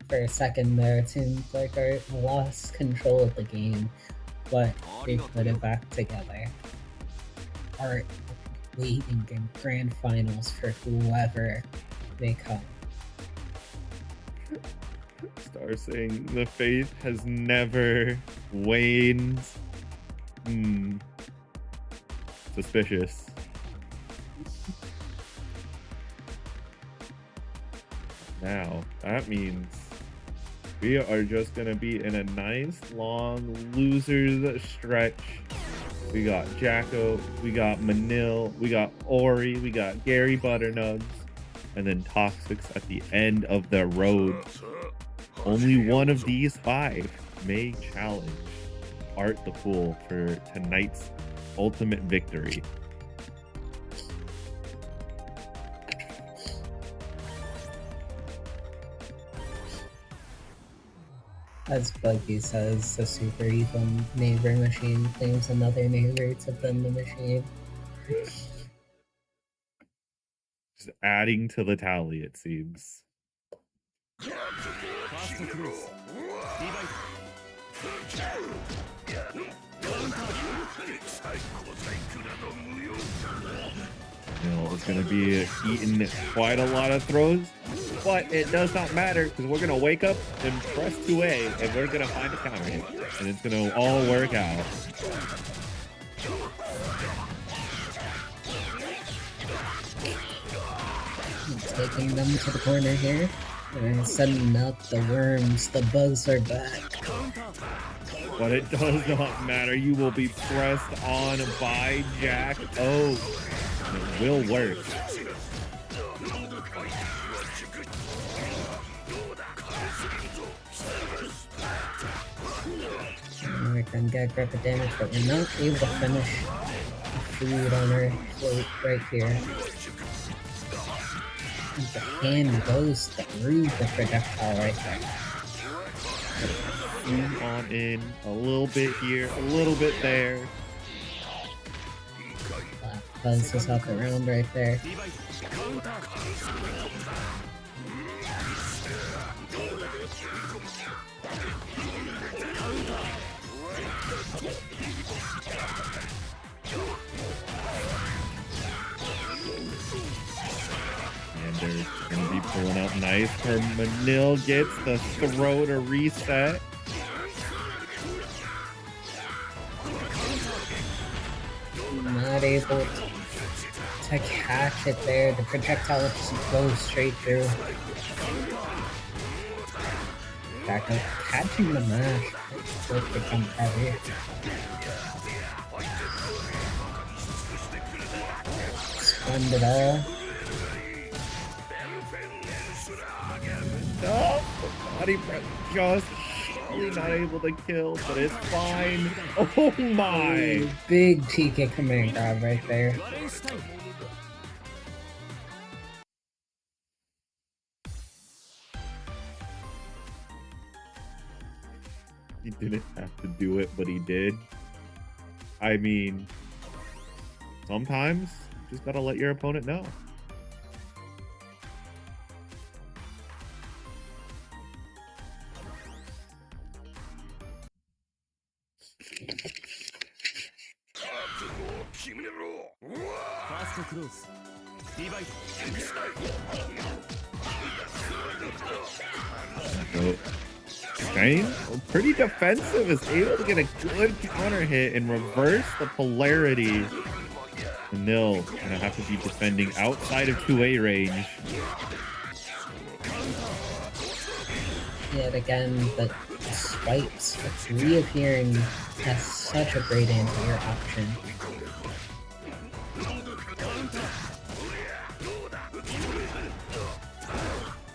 For a second there, it seemed like Art lost control of the game, but they put it back together. Art waiting in grand finals for whoever may come. Star saying the faith has never waned. Suspicious. Now, that means we are just going to be in a nice long losers stretch. We got Jacko, we got Manil, we got Ori, we got GaryButternubs, and then Toxics at the end of the road. Only one of these 5 may challenge artthefool for tonight's ultimate victory. As Buggy says, the super evil neighbor machine claims another neighbor to bend the machine. Just adding to the tally, it seems. It's going to be eating quite a lot of throws, but it does not matter because we're going to wake up and press 2A and we're going to find a counter hit and it's going to all work out. Taking them to the corner here and sending up the worms. The bugs are back. But it does not matter. You will be pressed on by Jack O. It will work. We can get grip of damage, but we're not able to finish the food on our plate right here. The hand goes through the projectile right there. Zoom on in a little bit here, a little bit there. Buzzes up around right there. And they're going to be pulling out nice. Manil gets the throw to reset. Not able to catch it there. The projectile just goes straight through. Back up, catching the mash. It's become heavy. Spun it all. No, body press just really not able to kill, but it's fine. Oh my! Big TK command grab right there. He didn't have to do it, but he did. I mean, sometimes you just gotta let your opponent know. So, Stein, pretty defensive, is able to get a good counter hit and reverse the polarity. Manil gonna have to be defending outside of 2A range. Yet again, the swipes reappearing as such a great anti-air option.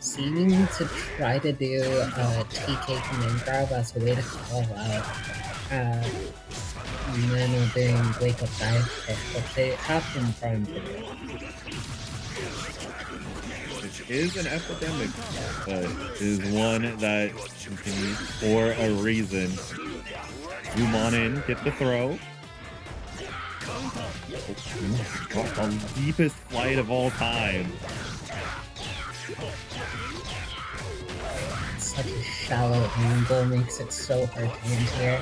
Seeming to try to do a TK command grab as a way to call out Manil doing wake up dive kick, which they have been trying to do. It is an epidemic, but is one that continues for a reason. Zoom on in, get the throw. Oh, the deepest flight of all time. such a shallow angle makes it so hard to use here.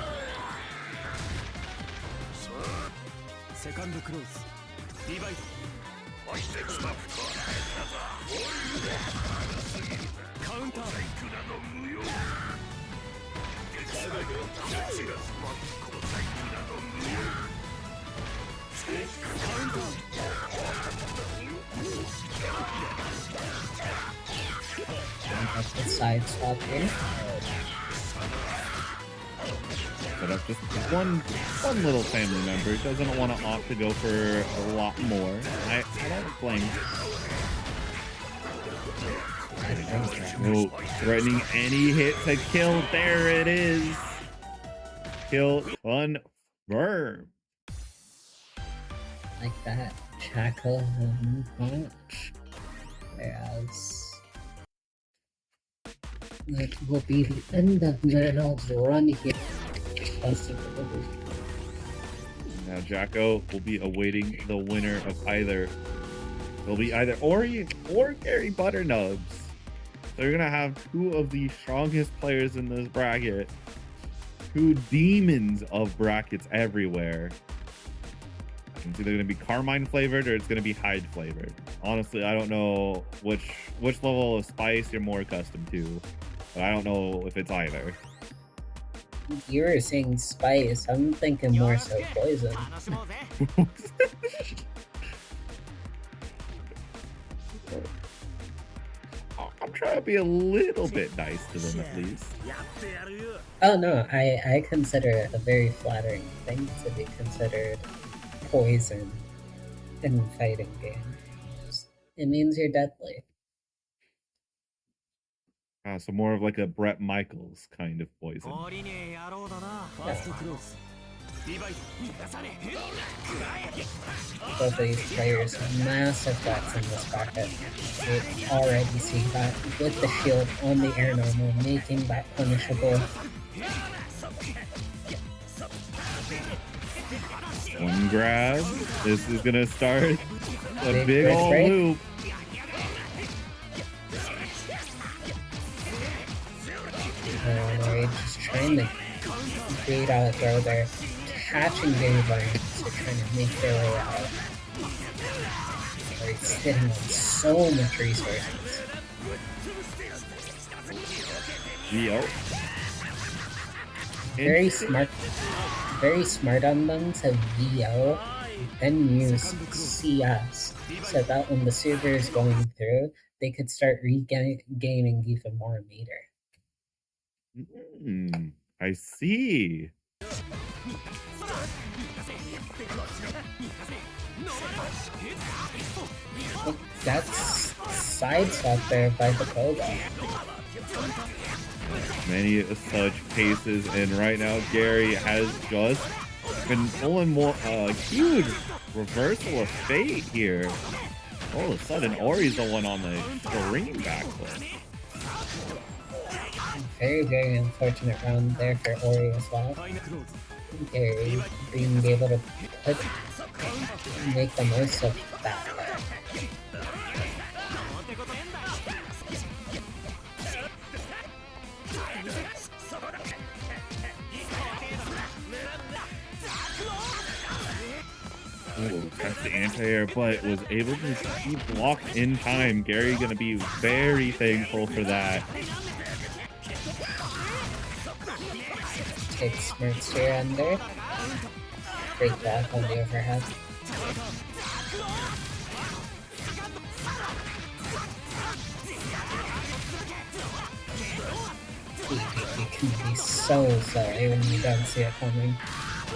That's the side swap here. But up just one little family member doesn't want to opt to go for a lot more. I don't blame him. Oh, threatening any hit to kill. There it is. Kill confirmed. Like that. Shackle 1 punch. Whereas that will be the end of Journal's run here. Now Jacko will be awaiting the winner of either. It'll be either Ori or GaryButternubs. They're gonna have two of the strongest players in this bracket. Two demons of brackets everywhere. It's either gonna be Carmine flavored or it's gonna be Hyde flavored. Honestly, I don't know which level of spice you're more accustomed to, but I don't know if it's either. You were saying spice, I'm thinking more so poison. I'm trying to be a little bit nice to them at least. Oh no, I consider it a very flattering thing to be considered poison in fighting games. It means you're deadly. So more of like a Brett Michaels kind of poison. Both of these players have massive threats in this bracket. You already see that with the shield on the air normal, making that punishable. One grab. This is gonna start a big old loop. They're just trying to bait out a throw there, catching GaryButternubs. They're trying to make their way out. They're sitting on so much resources. Yo. Very smart on them to VO and use CS so that when the server is going through, they could start regaining even more meter. I see. That's side swap there by the Koga. Many such cases, and right now Gary has just been pulling more huge reversal of fate here. All of a sudden, Ori's the one on the screen backflip. Very, very unfortunate round there for Ori as well. Gary being able to make the most of that. Ooh, that's the anti-air, but was able to keep blocked in time. Gary gonna be very thankful for that. Take smirks here under. Break back on the overhead. You can be so sorry when you don't see it coming.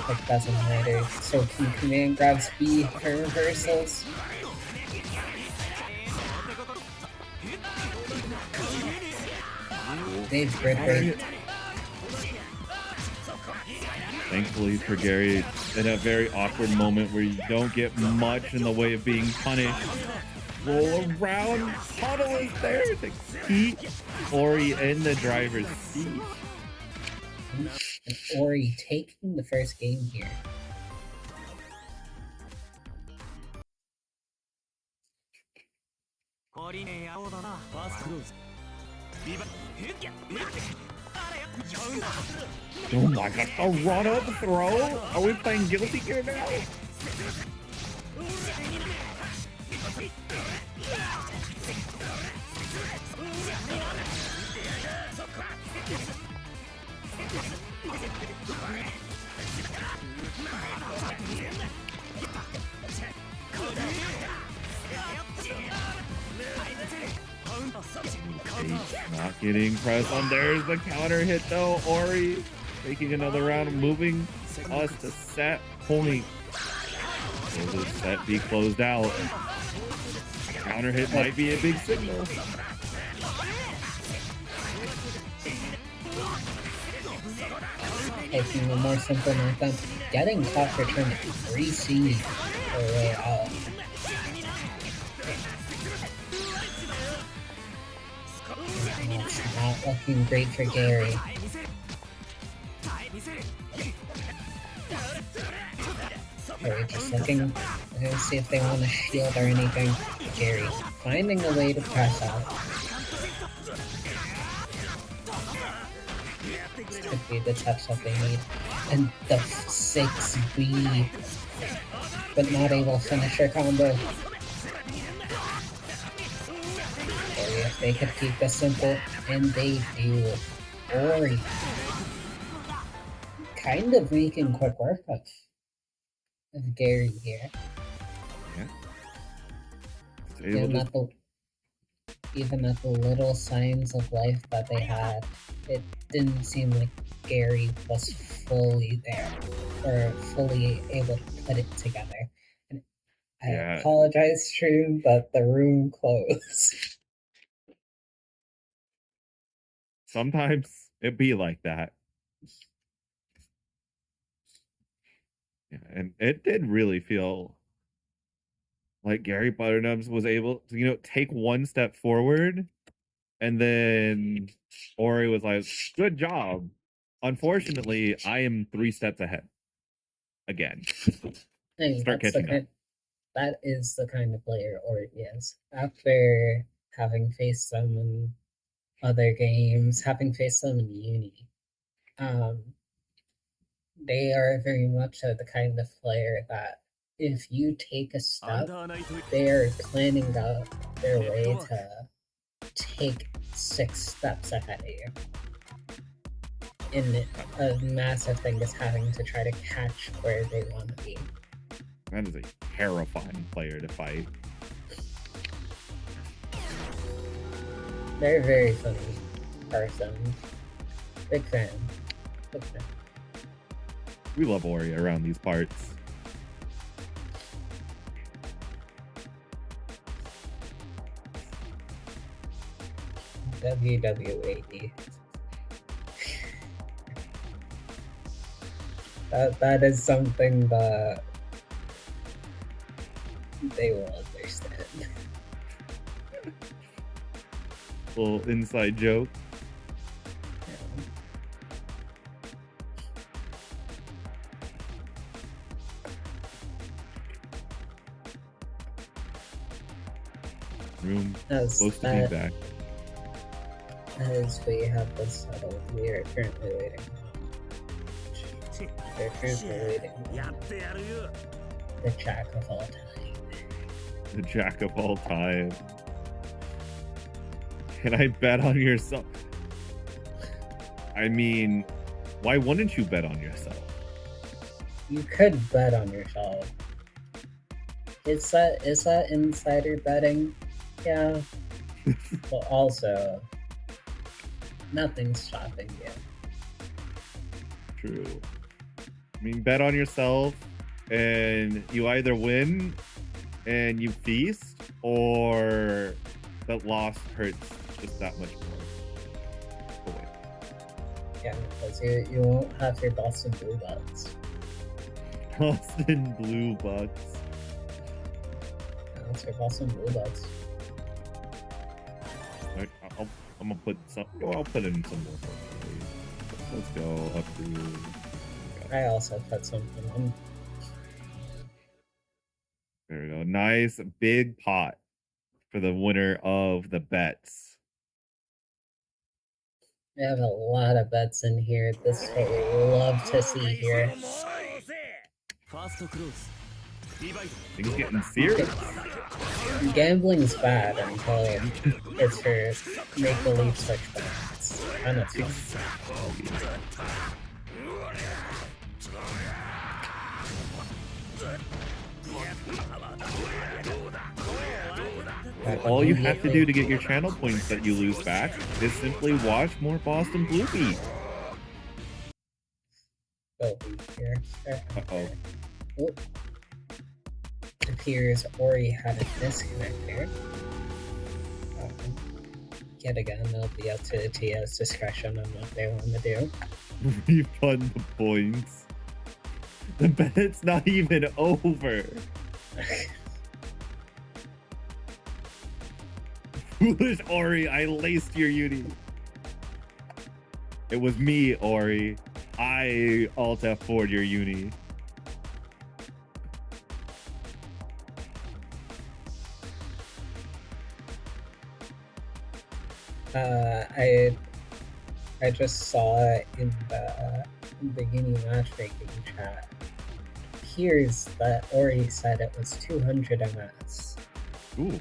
It doesn't matter. So can command grab speed for reversals. They've grid. Thankfully for Gary, in a very awkward moment where you don't get much in the way of being punished. Roll around, Puddle is there to keep Ori in the driver's seat. And Ori taking the first game here. Oh my god, a run-up throw? Are we playing Guilty Gear now? Not getting pressed on. There's the counter hit though. Ori taking another round, moving us to set point. Will this set be closed out? Counter hit might be a big signal. Taking the more simple knockdown, getting top return 3C for a way out. It's not looking great for Gary. Gary just looking to see if they want to shield or anything. Gary finding a way to press out. This could be the touch that they need. And the 6B, but not able to finish her combo. Ori, if they could keep this simple, and they do. Ori kind of making quick work of Gary here. Yeah. Even at the little signs of life that they had, it didn't seem like Gary was fully there or fully able to put it together. And I apologize, stream, but the room closed. Sometimes it be like that. Yeah, and it did really feel like GaryButternubs was able to, take one step forward, and then Ori was like, good job. Unfortunately, I am 3 steps ahead. Again. Start catching up. That is the kind of player Ori is. After having faced them in other games, having faced them in Uni, they are very much the kind of player that if you take a step, they are planning out their way to take 6 steps ahead of you. And a massive thing is having to try to catch where they want to be. That is a terrifying player to fight. They're a very funny person. Big fan. Big fan. We love Ori around these parts. WWE. That is something that they will understand. Little inside joke. Room close to feedback. As we have this settled, we are currently waiting. They're currently waiting. The Jack of all time. The Jack of all time. Can I bet on yourself? I mean, why wouldn't you bet on yourself? You could bet on yourself. Is that insider betting? Yeah. But also, nothing's stopping you. True. I mean, bet on yourself, and you either win and you feast, or that loss hurts just that much more. Yeah, because you won't have your Boston Blue Bucks. Boston Blue Bucks. Yeah, that's your Boston Blue Bucks. I'm gonna put some. I'll put in some more. Let's go up to. I also put something on. There we go. Nice big pot for the winner of the bets. We have a lot of bets in here. This is what we love to see here. Things getting serious. Gambling's bad until it's for make-believe such bets. And it's All you have to do to get your channel points that you lose back is simply watch more Boston Blue Beat. Here. Uh-oh. Oh. It appears Ori had a disconnect there. Yet again, it'll be up to TS discretion on what they want to do. Refund the points. The bet's not even over. Foolish Ori, I laced your uni. It was me, Ori. I alt F4'd your uni. I just saw it in the uni matchmaking chat. Here's that Ori said it was 200 MS. Ooh.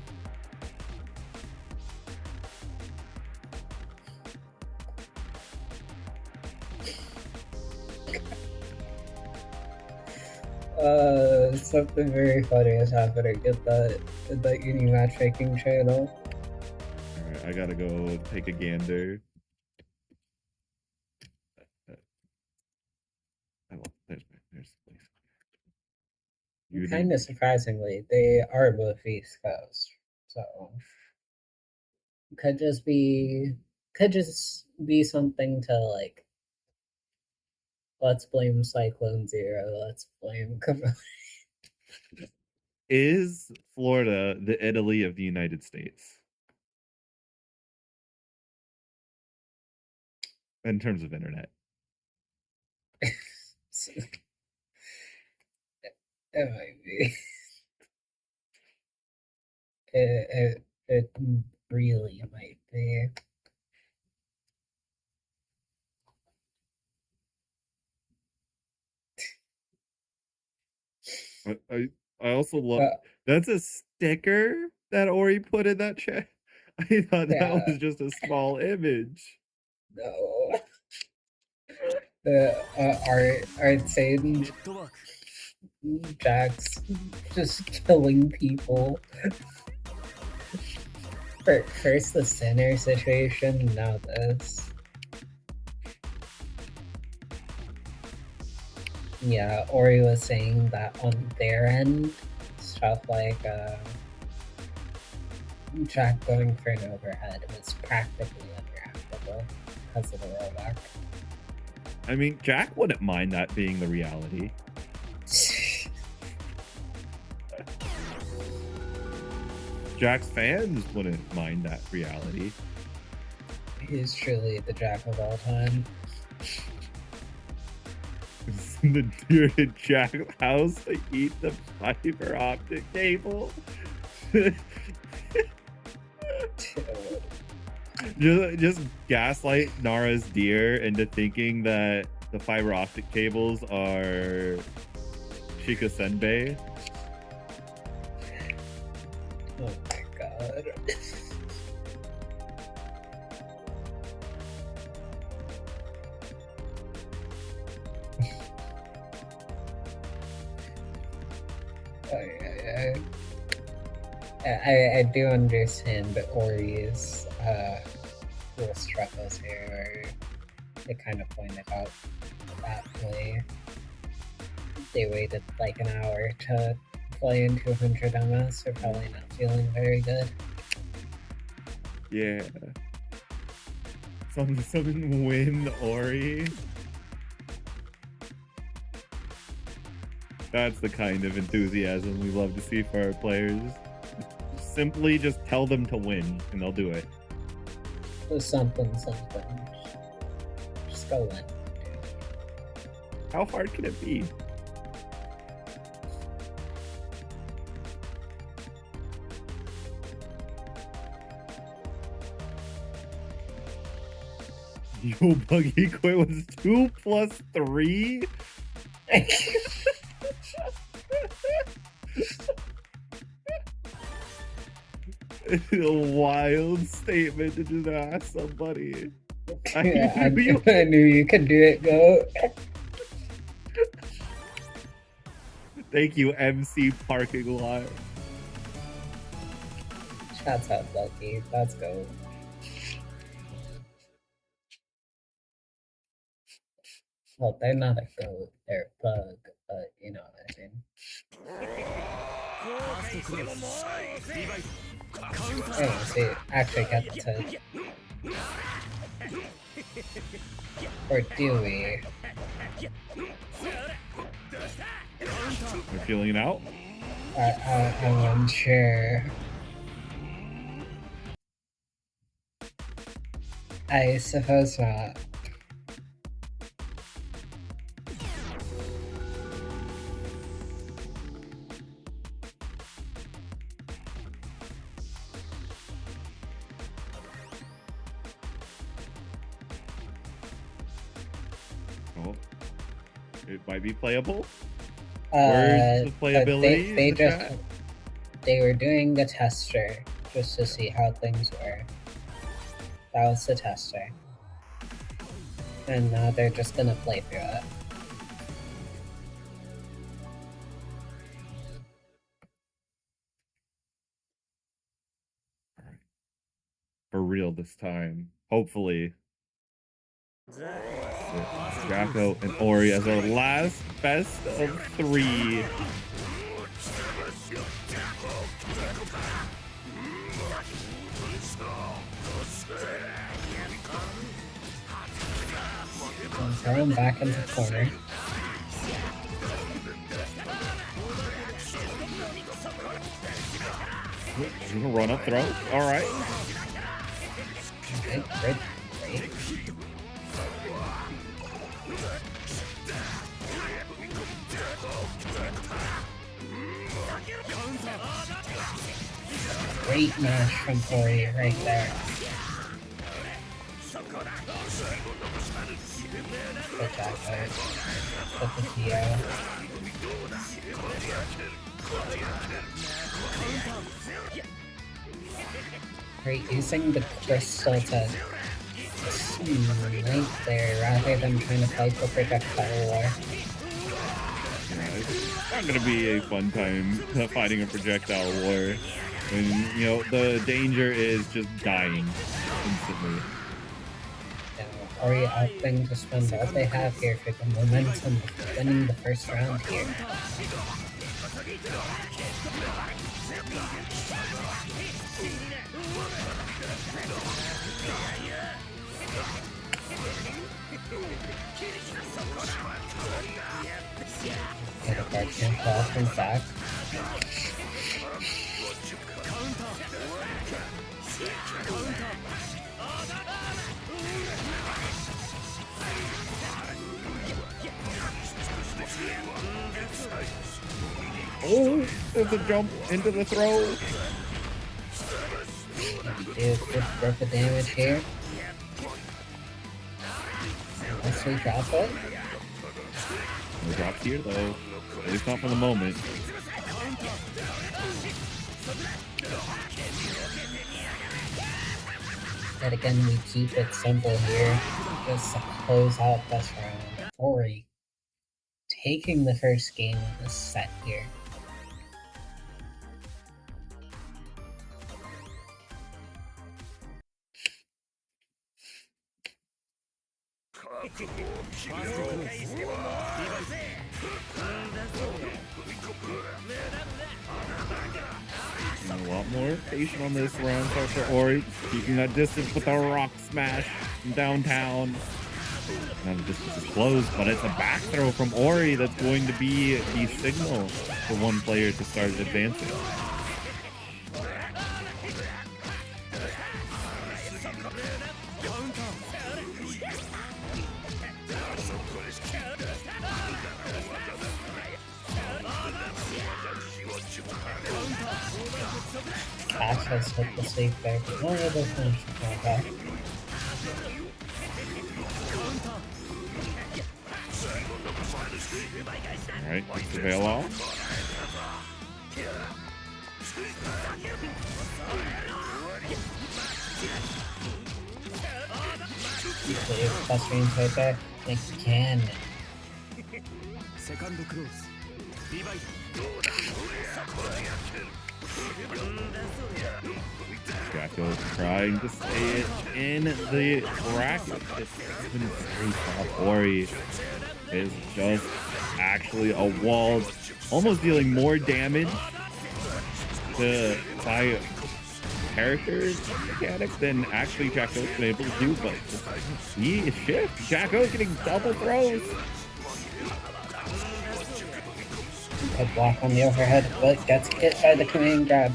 Something very funny is happening at that uni matchmaking channel. Alright, I gotta go take a gander. There's the place. Kind of surprisingly, they are both East Coast, so could just be something to like. Let's blame Cyclone Zero. Let's blame. Is Florida the Italy of the United States? In terms of internet. It might be. It really might be. I also love that's a sticker that Ori put in that chat. I thought that was just a small image. No. The art saying Jack's just killing people. First the sinner situation, now this. Yeah, Ori was saying that on their end, stuff like Jack going for an overhead was practically unreactable because of the rollback. I mean, Jack wouldn't mind that being the reality. Jack's fans wouldn't mind that reality. He's truly the Jack of all time. The deer to Jack's house to eat the fiber optic cable. just gaslight Nara's deer into thinking that the fiber optic cables are Shika Senbei. Oh my god. I do understand Ori's little struggles here, where they kind of pointed out that play. They waited like an hour to play in 200 MS. They're probably not feeling very good. Yeah. Something win Ori. That's the kind of enthusiasm we love to see for our players. Simply just tell them to win and they'll do it. Something. Just go win. How hard can it be? Yo, Buggy Quit was 2 plus 3? It's a wild statement to just ask somebody. I knew you could do it, Go. Thank you, MC Parking Lot. Shouts out, Lucky. Let's go. Well, they're not a goat, they're a bug, but you know what I mean. Hey, see, actually get the tip. Or do we? You're feeling it out? I'm unsure. I suppose not. Oh, it might be playable. Where's the playability? They were doing the tester just to see how things were. That was the tester. And now they're just gonna play through it. For real this time. Hopefully. Jacko and Ori as our last best of 3. Throw him back into the corner. He's gonna run up throw. Alright. Okay, great. Great mash from Ori right there. Good job, guys. Put the PO. Great, using the crystal to smite there rather than trying to fight the projectile war. Yeah, it's not gonna be a fun time fighting a projectile war. And, you know, the danger is just dying instantly. Yeah, Ori opting to spend all they have here for the momentum of winning the first round here. Get a guard camp fall from back. Oh, there's a jump into the throw. Do good growth of damage here. Unless we drop it. No drops here though. At least not for the moment. Yet again, we keep it simple here. Just to close out this round. Ori taking the first game of this set here. And a lot more patient on this round for Ori, keeping that distance with a rock smash from downtown. Now the distance is closed, but it's a back throw from Ori that's going to be the signal for one player to start advancing. Access hit the safe there, but no able to finish the combat. Alright, gets the veil off. Plus range right there. Again. Jacko trying to stay in the bracket. It's been very tough. Ori is just actually a wall, almost dealing more damage by characters mechanics than actually Jacko's been able to do, but he shift. Jacko's getting double throws. Good block on the overhead, but gets hit by the command grab.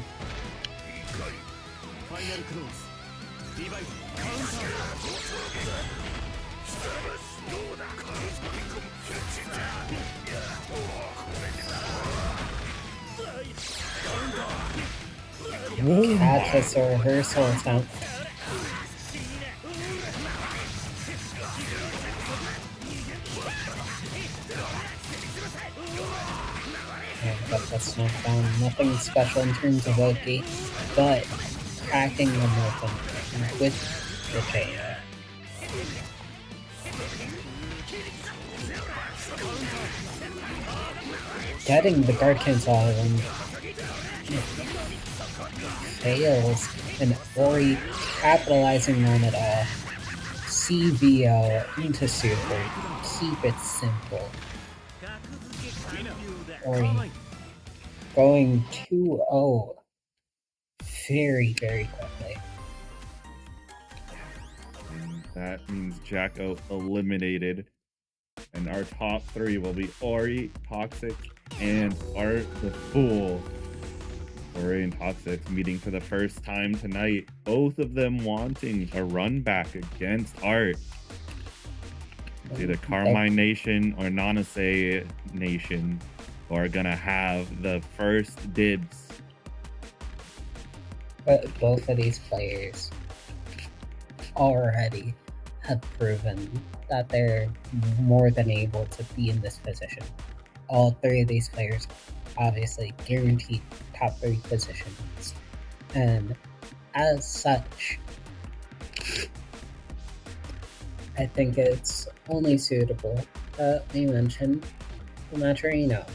Catches a reversal attempt. But that's not down. Nothing special in terms of Loki, but cracking them open with the chain. Getting the guard cancel out of them fails, and Ori capitalizing on it all. CVO into super. Keep it simple. Ori going 2-0 very, very quickly. And that means Jacko eliminated. And our top three will be Ori, Toxic, and artthefool. Ori and Toxic meeting for the first time tonight. Both of them wanting a run back against Art. It's either Carmine Nation or Nanase Nation are gonna have the first dibs. But both of these players already have proven that they're more than able to be in this position. All three of these players obviously guaranteed top 3 positions, and as such, I think it's only suitable that we mention Maturino,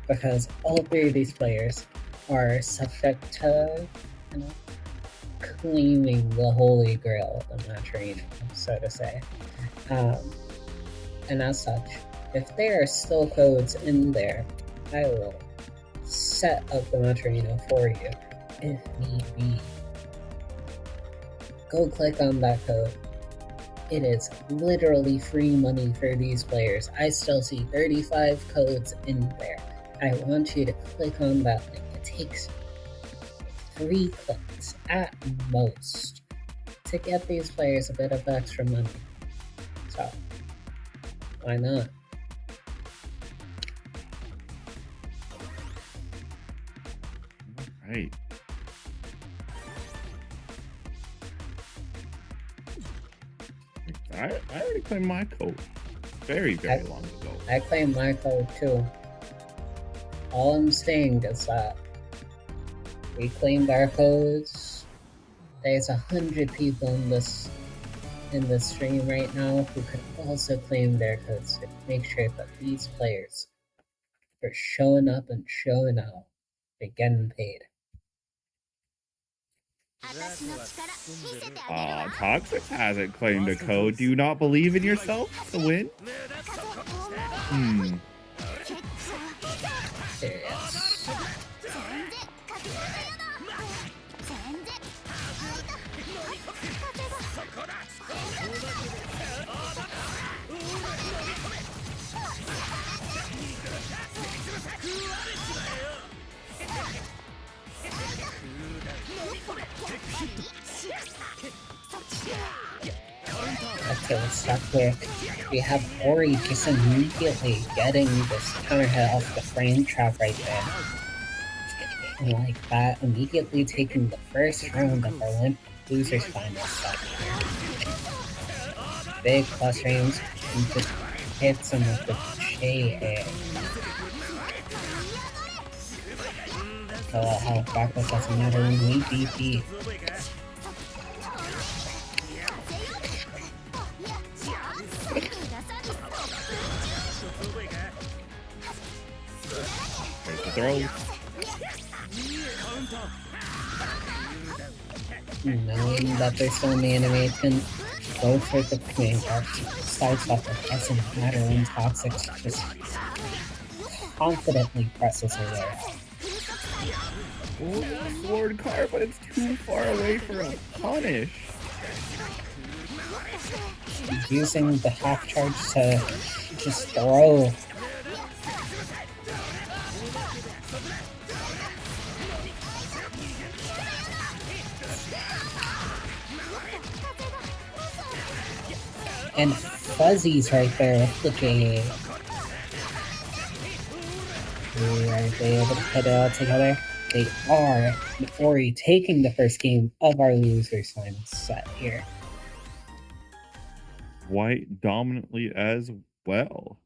because all 3 of these players are subject to, claiming the holy grail of Maturino, so to say. And as such, if there are still codes in there, I will set up the Maturino for you if need be. Go click on that code. It is literally free money for these players. I still see 35 codes in there. I want you to click on that link. It takes 3 clicks at most to get these players a bit of extra money. So, why not? Right. I already claimed my code very long ago. I claimed my code too. All I'm saying is that we claimed our codes. There's 100 people in this stream right now who could also claim their codes to make sure that these players are showing up and showing out. They're getting paid. Toxic hasn't claimed a code. Do you not believe in yourself to win? Serious. Okay, let's stop quick. We have Ori just immediately getting this counter hit off the frame trap right there. And like that, immediately taking the first round of our losers final set. Big plus range, and just hits him with the AA. So health back, but doesn't matter when we BP. There's the throw. Knowing that there's so many animation, go for the main part. Starts off with doesn't matter when Toxic just confidently presses her way out. Oh, sword card, but it's too far away for a punish. Using the half charge to just throw. And Fuzzy's right there with the JA. Are they able to put it all together? They are. Ori taking the first game of our losers final set here. White dominantly as well.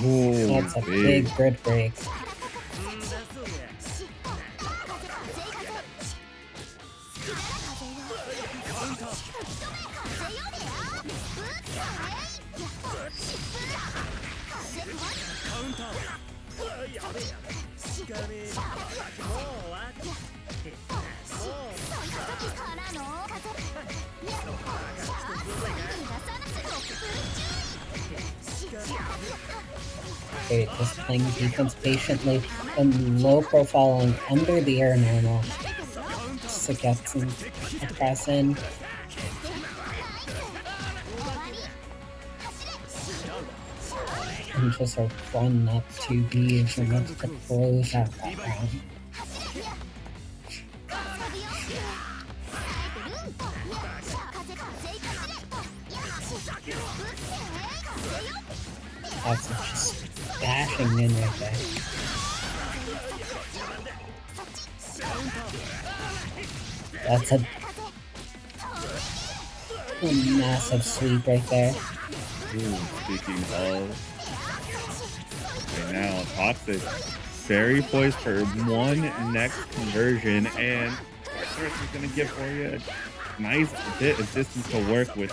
Ooh, that's a big grid break. Okay, just playing defense patiently and low profile and under the air normal. Just to get some press in. And just a run up 2B is enough to close out that round. That's just dashing in right there. That's a massive sweep right there. Ooh, speaking of, right now, Toxic very poised for one next conversion, and Arcsys is going to give for you a nice bit of distance to work with.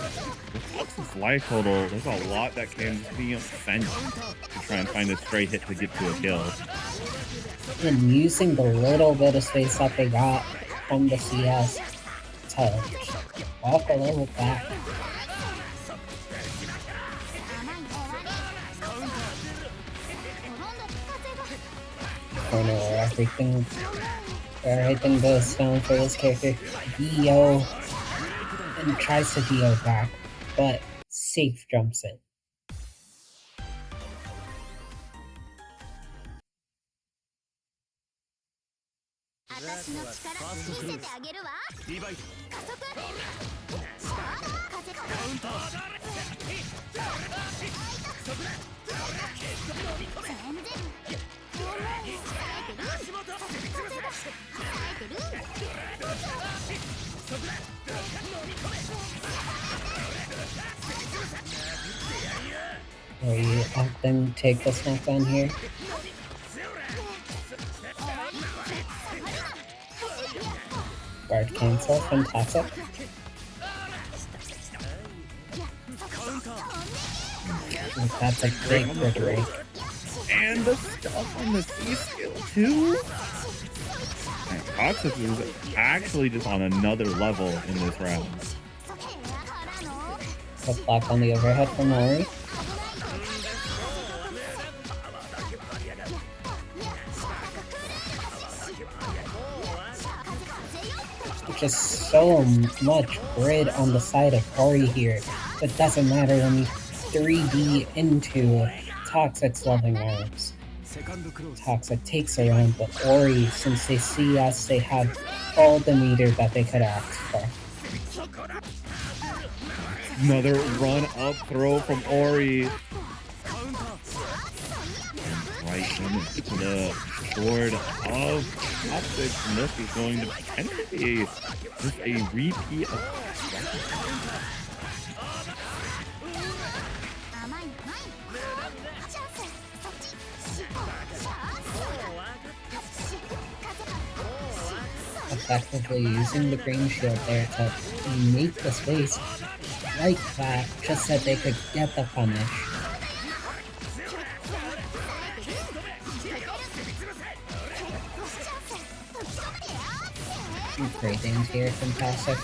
With Toxic's life total, there's a lot that can be spent to try and find a stray hit to get to a kill. And using the little bit of space that they got from the CS to walk a little back. Corner where everything goes down for this character. DO and tries to DO back, but safe jumps in. Will you have them take the smackdown here? Guard cancel from Toxic. That's a great grid break. And the stuff on the C skill too. And Toxic is actually just on another level in this round. The block on the overhead from Ori. Just so much grid on the side of Ori here. It doesn't matter when you 3D into Toxic's loving arms. Toxic takes a round, but Ori, since they see us, they have all the meter that they could ask for. Another run up throw from Ori. Right into the sword of Toxic. And this is going to potentially be just a repeat of effectively using the green shield there to make the space like that, just so they could get the punish. Great aims here from Toxic.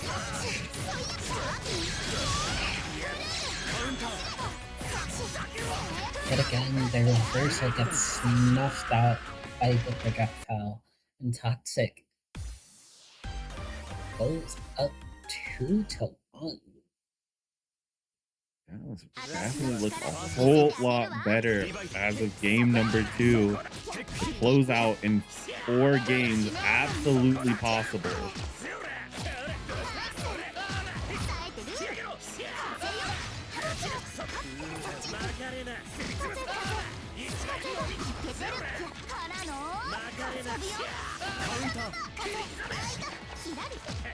But again, the reversal gets snuffed out by the projectile, and Toxic goes up 2-1. Definitely looks a whole lot better as of game number 2. To close out in 4 games, absolutely possible.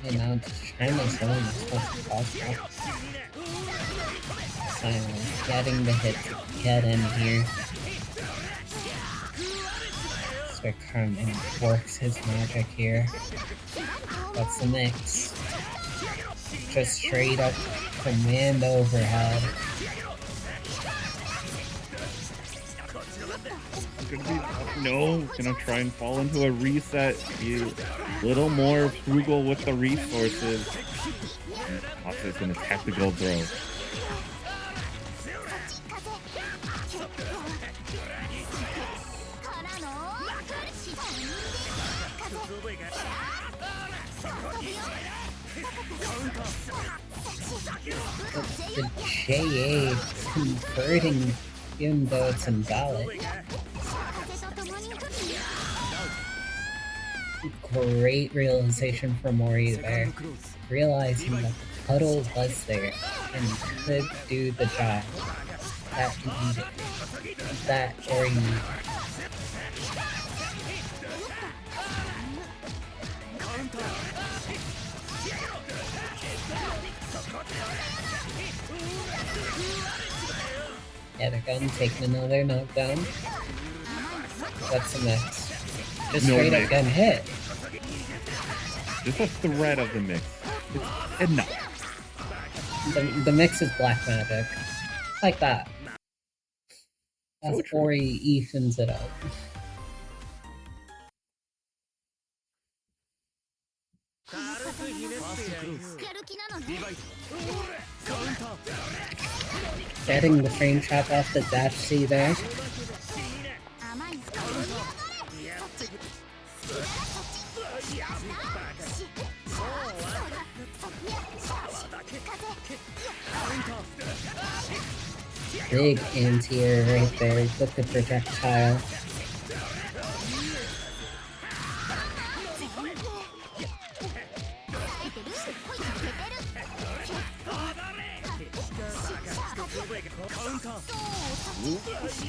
And now China's zone is supposed to cross out. Simon getting the hit to get in here. So Carmine works his magic here. What's the mix? Just straight up command overhead. No, gonna try and fall into a reset. Be a little more frugal with the resources. Toxic's gonna tactical throw. The JA converting even though it's invalid. Great realization from Ori there. Realizing that the puddle was there and could do the job that Ori needed. Yeah, they're gonna take another knockdown. What's the mix? Just straight up getting hit. Just a threat of the mix. It's enough. The mix is black magic. Like that. As Ori evens it out. Getting the frame trap off the dash C there. Big anti-air right there with the projectile.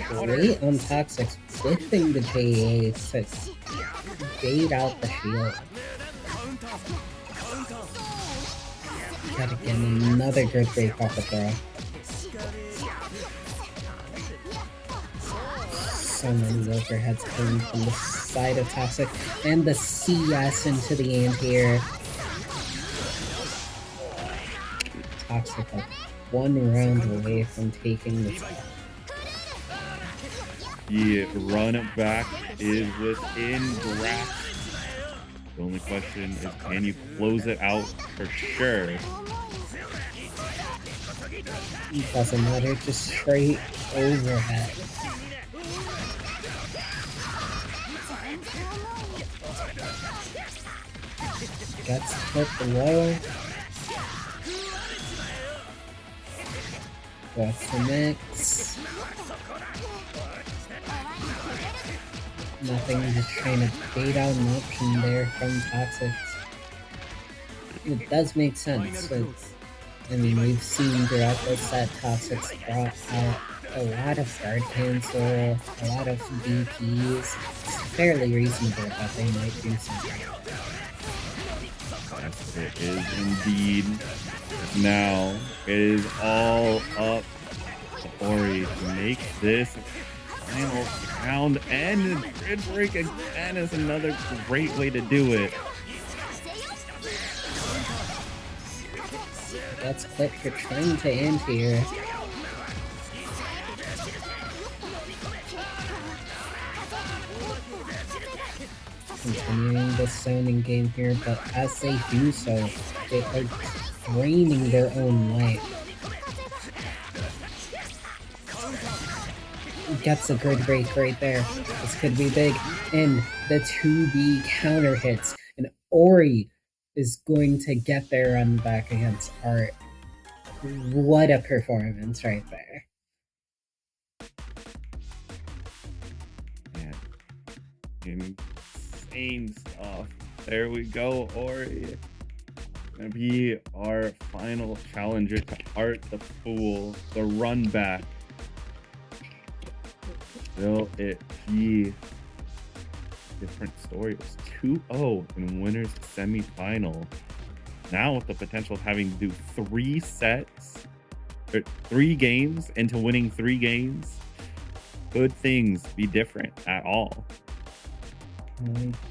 Great on Toxic, whipping the JA to bait out the shield. Gotta get another good break off the throw. So many overheads coming from the side of Toxic, and the CS into the anti-air. Toxic like 1 round away from taking the shot. The run back is within grasp. The only question is, can you close it out for sure? It doesn't matter, just straight overhead. Gets hit below. What's the mix? Nothing, just trying to bait out an option there from Toxic. It does make sense. I mean, we've seen throughout this set, Toxic's brought out a lot of guard cancel, a lot of DPs. It's fairly reasonable that they might do something. Yes, it is indeed. Now, it is all up to Ori to make this final round end. Grid break again is another great way to do it. That's quick for trying to end here. Continuing the zoning game here, but as they do so, they are draining their own life. Gets a grid break right there. This could be big. And the 2B counter hits. And Ori is going to get their run back against Art. What a performance right there. Man, insane stuff. There we go, Ori. Gonna be our final challenger to Art the Fool, the run back. Will it be a different story? It was 2-0 in winners semifinal. Now with the potential of having to do 3 sets, or 3 games into winning 3 games, could things be different at all?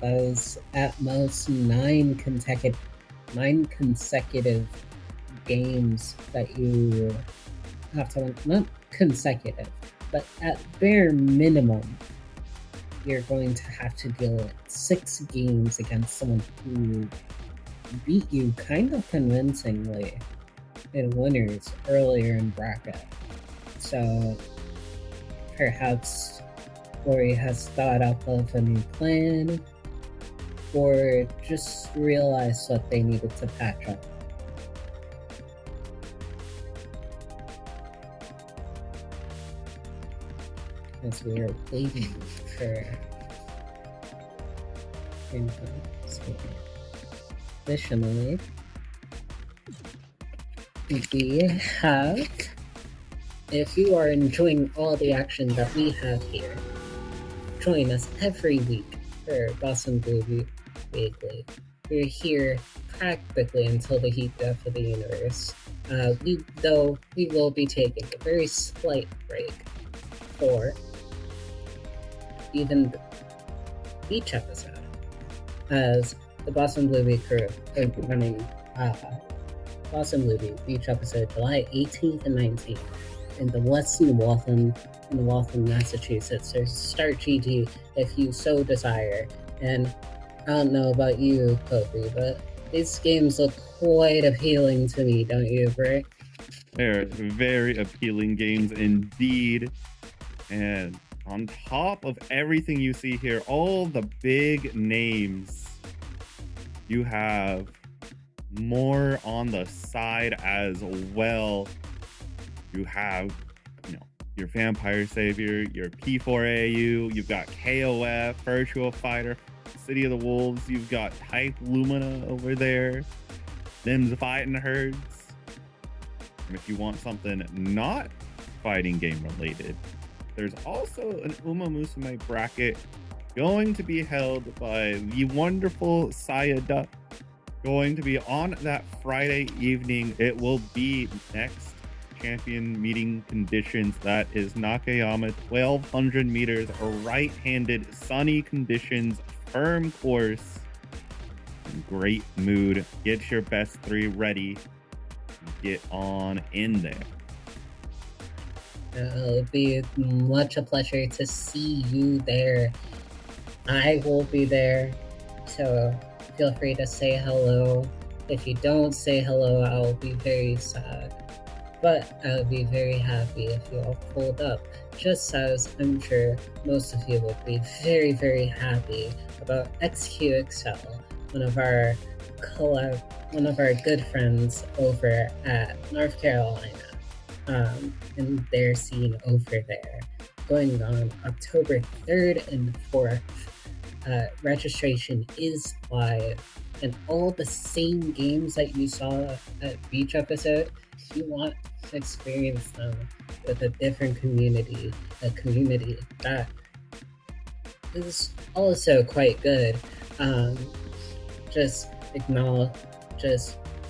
Those at most 9 consecutive games that you have to win. Not consecutive, but at bare minimum, you're going to have to deal with 6 games against someone who beat you kind of convincingly in winners earlier in bracket. So perhaps Ori has thought up of a new plan, or just realized what they needed to patch up. As we are waiting for info. Additionally, we have, if you are enjoying all the action that we have here, join us every week for Boston Blue Weekly. We're here practically until the heat death of the universe. We will be taking a very slight break for even each episode, as the Boston Blue Week crew are running Boston Blue Week each episode July 18th and 19th in the Weston Waltham in Waltham, Massachusetts. There's Start GG if you so desire. And I don't know about you, Kofi, but these games look quite appealing to me, don't you, Brick? They're very appealing games indeed. And on top of everything you see here, all the big names, you have more on the side as well. You have, your Vampire Savior, your P4AU, you've got KOF, Virtual Fighter, City of the Wolves, you've got Type Lumina over there, them's fighting herds. And if you want something not fighting game related, there's also an Uma Musume bracket going to be held by the wonderful Sayada, going to be on that Friday evening. It will be next champion meeting conditions. That is Nakayama, 1200 meters, right-handed, sunny conditions, firm course, great mood. Get your best 3 ready. Get on in there. It'll be much a pleasure to see you there. I will be there, so feel free to say hello. If you don't say hello, I'll be very sad. But I would be very happy if you all pulled up, just as I'm sure most of you would be very, very happy about XQXL, one of our good friends over at North Carolina, and their scene over there, going on October 3rd and 4th. registration is live, and all the same games that you saw at Beach episode, you want to experience them with a different community, a community that is also quite good. Just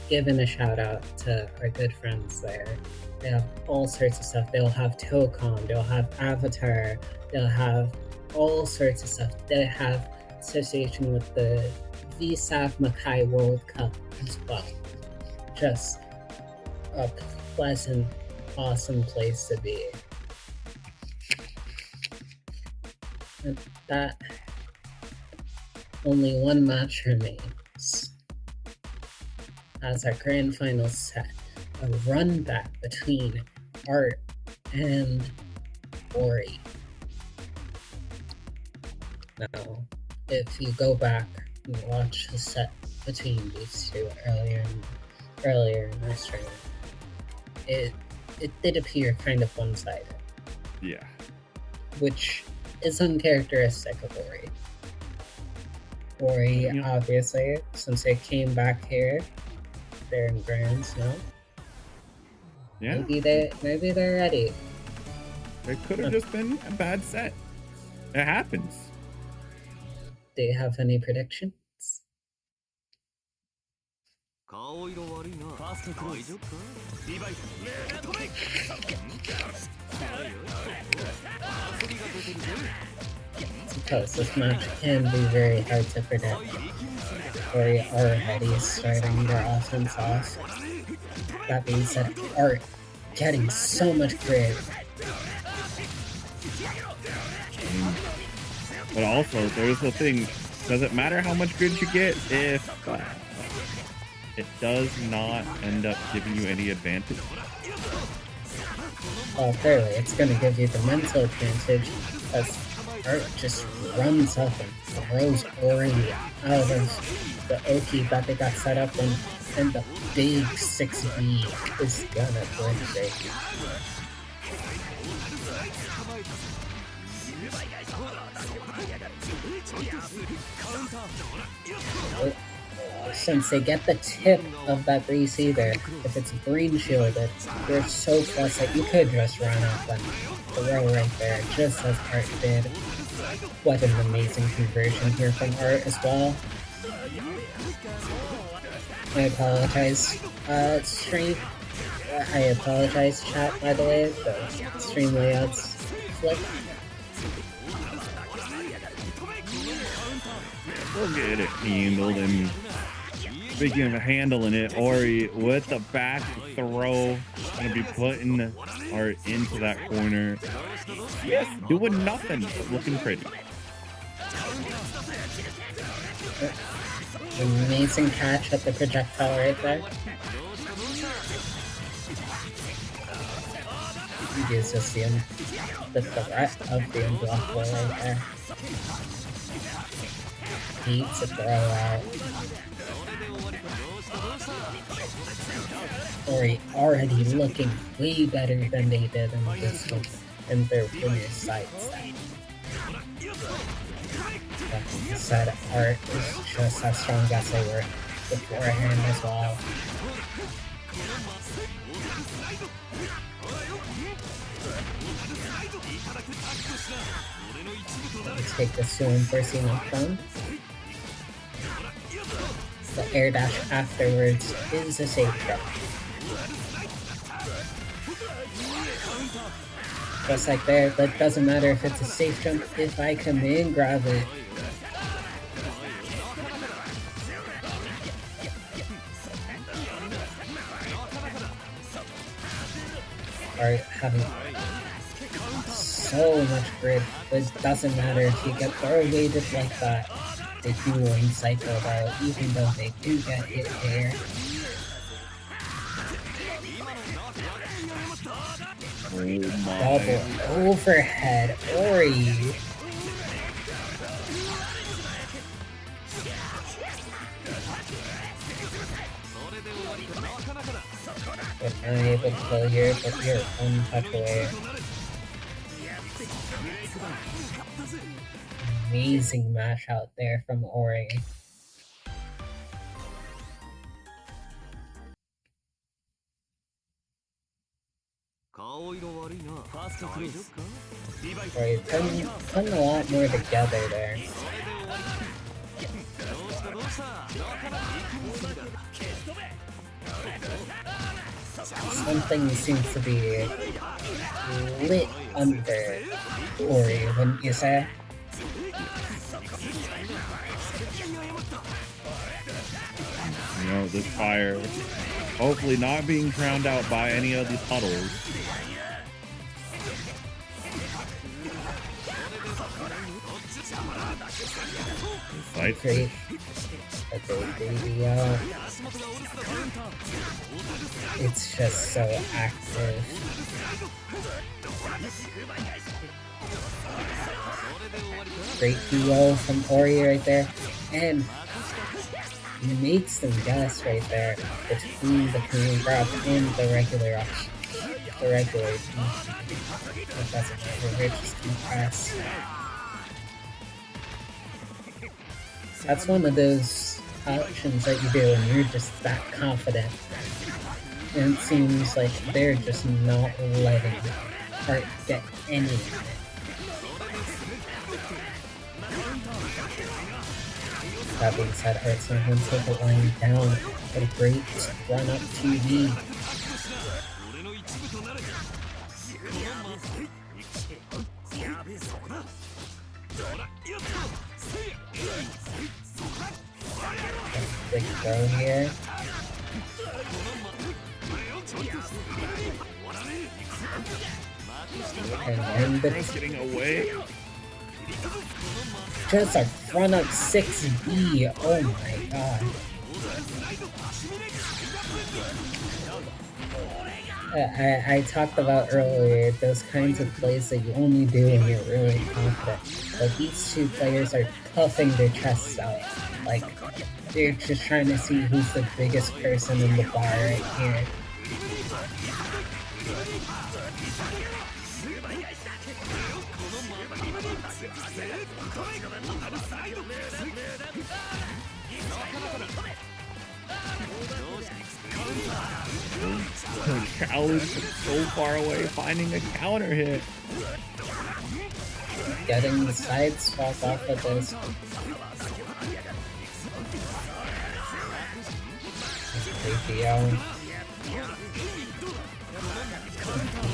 giving a shout out to our good friends there. They have all sorts of stuff. They'll have Tocon, they'll have Avatar, they'll have all sorts of stuff. They have association with the VSAF Makai World Cup as well. Just a pleasant, awesome place to be. And that only one match remains as our grand final set, a run back between Art and Ori. Now, if you go back and watch the set between these two earlier in our stream, it did appear kind of one-sided. Yeah. Which is uncharacteristic of Ori. Ori, obviously, since they came back here, they're in Grands now. Yeah. Maybe they're ready. It could have just been a bad set. It happens. Do you have any predictions? Suppose this match can be very hard to predict. Ori already starting their offense off. That being said, Art getting so much grid. But also, there's the thing, does it matter how much grid you get if it does not end up giving you any advantage? Well, clearly, it's going to give you the mental advantage as Art just runs up and throws Ori out of the Oki that they got set up in, and the big 6B is gonna break it. Since they get the tip of that Breeze either, if it's green shielded, you're so close that you could just run up and throw right there, just as Art did. What an amazing conversion here from Art as well. I apologize, stream. I apologize, chat, by the way. The stream layouts flip. We'll get it handled, and speaking of handling it, Ori with the back throw, gonna be putting Art into that corner. Yes, doing nothing, but looking pretty. Amazing catch at the projectile right there. He gives us the threat of the unblockable right there. Beats a throw out. Ori already looking way better than they did in this one, in their previous sites. That said, Art is just as strong as they were beforehand as well. Let's take this to Unforeseen knockdown. The air dash afterwards is a safe jump. Just like there, but doesn't matter if it's a safe jump if I come in, grab it. Art having so much grid, but it doesn't matter if you get throw-weighted like that. They do win cycle though, even though they do get hit there. Oh my. Double overhead, Ori. But unable to kill here, but you're one touch away. amazing match out there from Ori. Right, putting a lot more together there. Something seems to be lit under Ori, wouldn't you say? You know, this fire hopefully not being drowned out by any of these puddles. Great. Okay, video. It's just so active. Great duo from Ori right there. And he makes them guess right there between the Korean grab and the regular option. The regular team. It doesn't matter, we're just compressed. That's one of those options that you do and you're just that confident. And it seems like they're just not letting Art get any of it. That being said, Art's not going to take it lying down, but a great run up TV. Big throw here. And then getting away. Just a front up 6B. Oh my god. I talked about earlier those kinds of plays that you only do when you're really confident. But these two players are puffing their chests out. Like, they're just trying to see who's the biggest person in the bar right here. Challenge so far away, finding a counter hit. Getting the side swap off of this.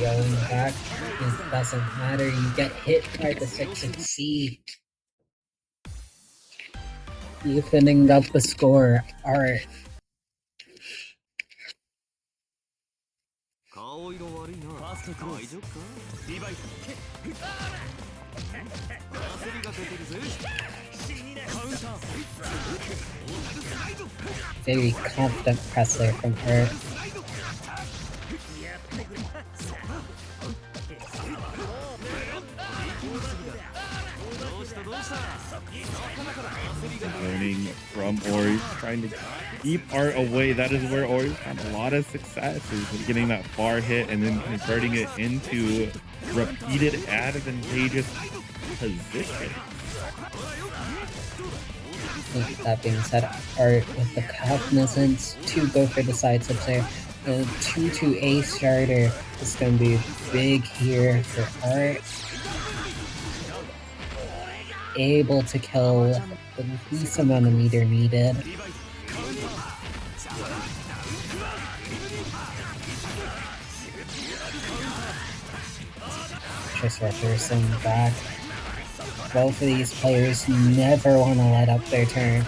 Yelling back, it doesn't matter, you get hit by the 6C. Evening up the score, Art. Very confident presser from her. Learning from Ori, trying to keep Art away. That is where Ori's had a lot of success, is getting that far hit and then converting it into repeated advantageous positions. That being said, Art with the cognizance to go for the side steps there. The 2-2A starter is going to be big here for Art. Able to kill the least amount of meter needed. Just reversing back. Both of these players never want to let up their turn.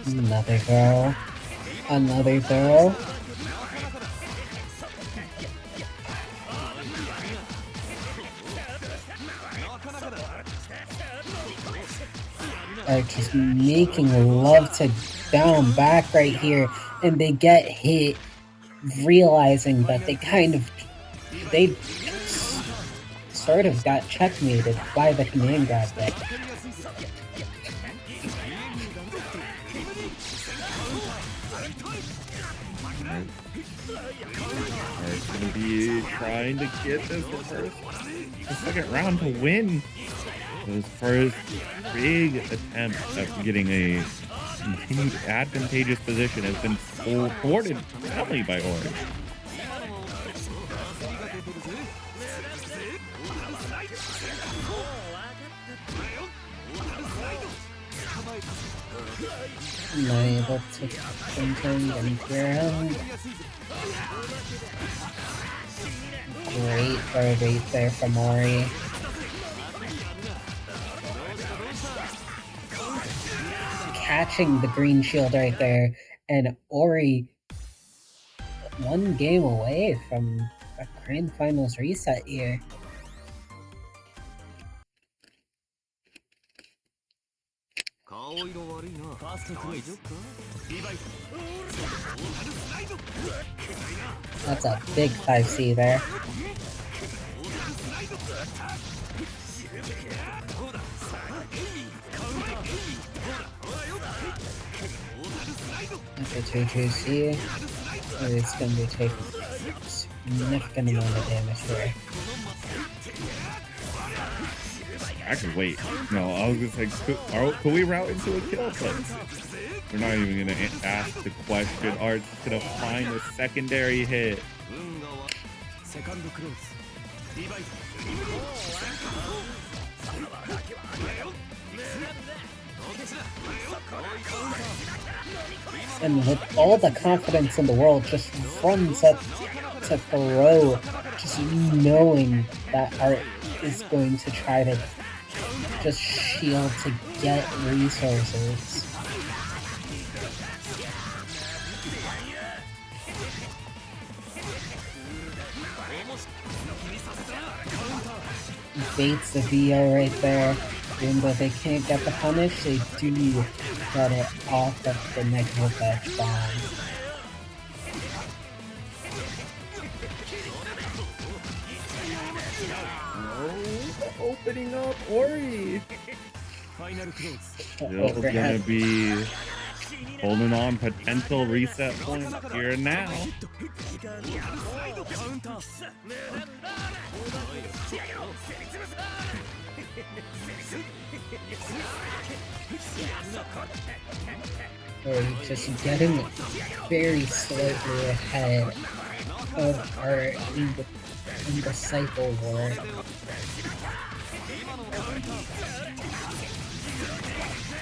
Another throw. Another throw. Are just making love to down back right here, and they get hit, realizing that they sort of got checkmated by the command grab there. gonna be trying to get this the second round to win. His first big attempt at getting a continued advantageous position has been thwarted badly by Ori. Unable to contend and ground. Great guard rate there from Ori. Catching the green shield right there, and Ori one game away from a grand finals reset here. That's a big 5C there. After 2-2C, it's going to be taking a significant amount of damage here. Actually, wait. No, I was gonna say, could we route into a kill? But we're not even gonna ask the question. Art's gonna find a secondary hit. And with all the confidence in the world, just runs up to throw, just knowing that Art is going to try to just shield to get resources. Baits the VO right there. Even though they can't get the punish, they do get it off of the negative edge bomb. Opening up Ori. Still gonna be holding on potential reset points here and now. Ori just getting very slightly ahead of Art in the cycle war.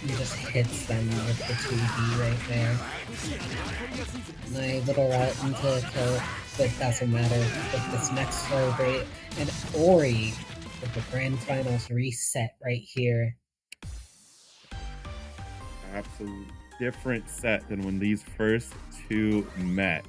He just hits them with the 2D right there. My little route into a kill, but doesn't matter with this next throw rate. And Ori with the grand finals reset right here. Absolutely different set than when these first two met.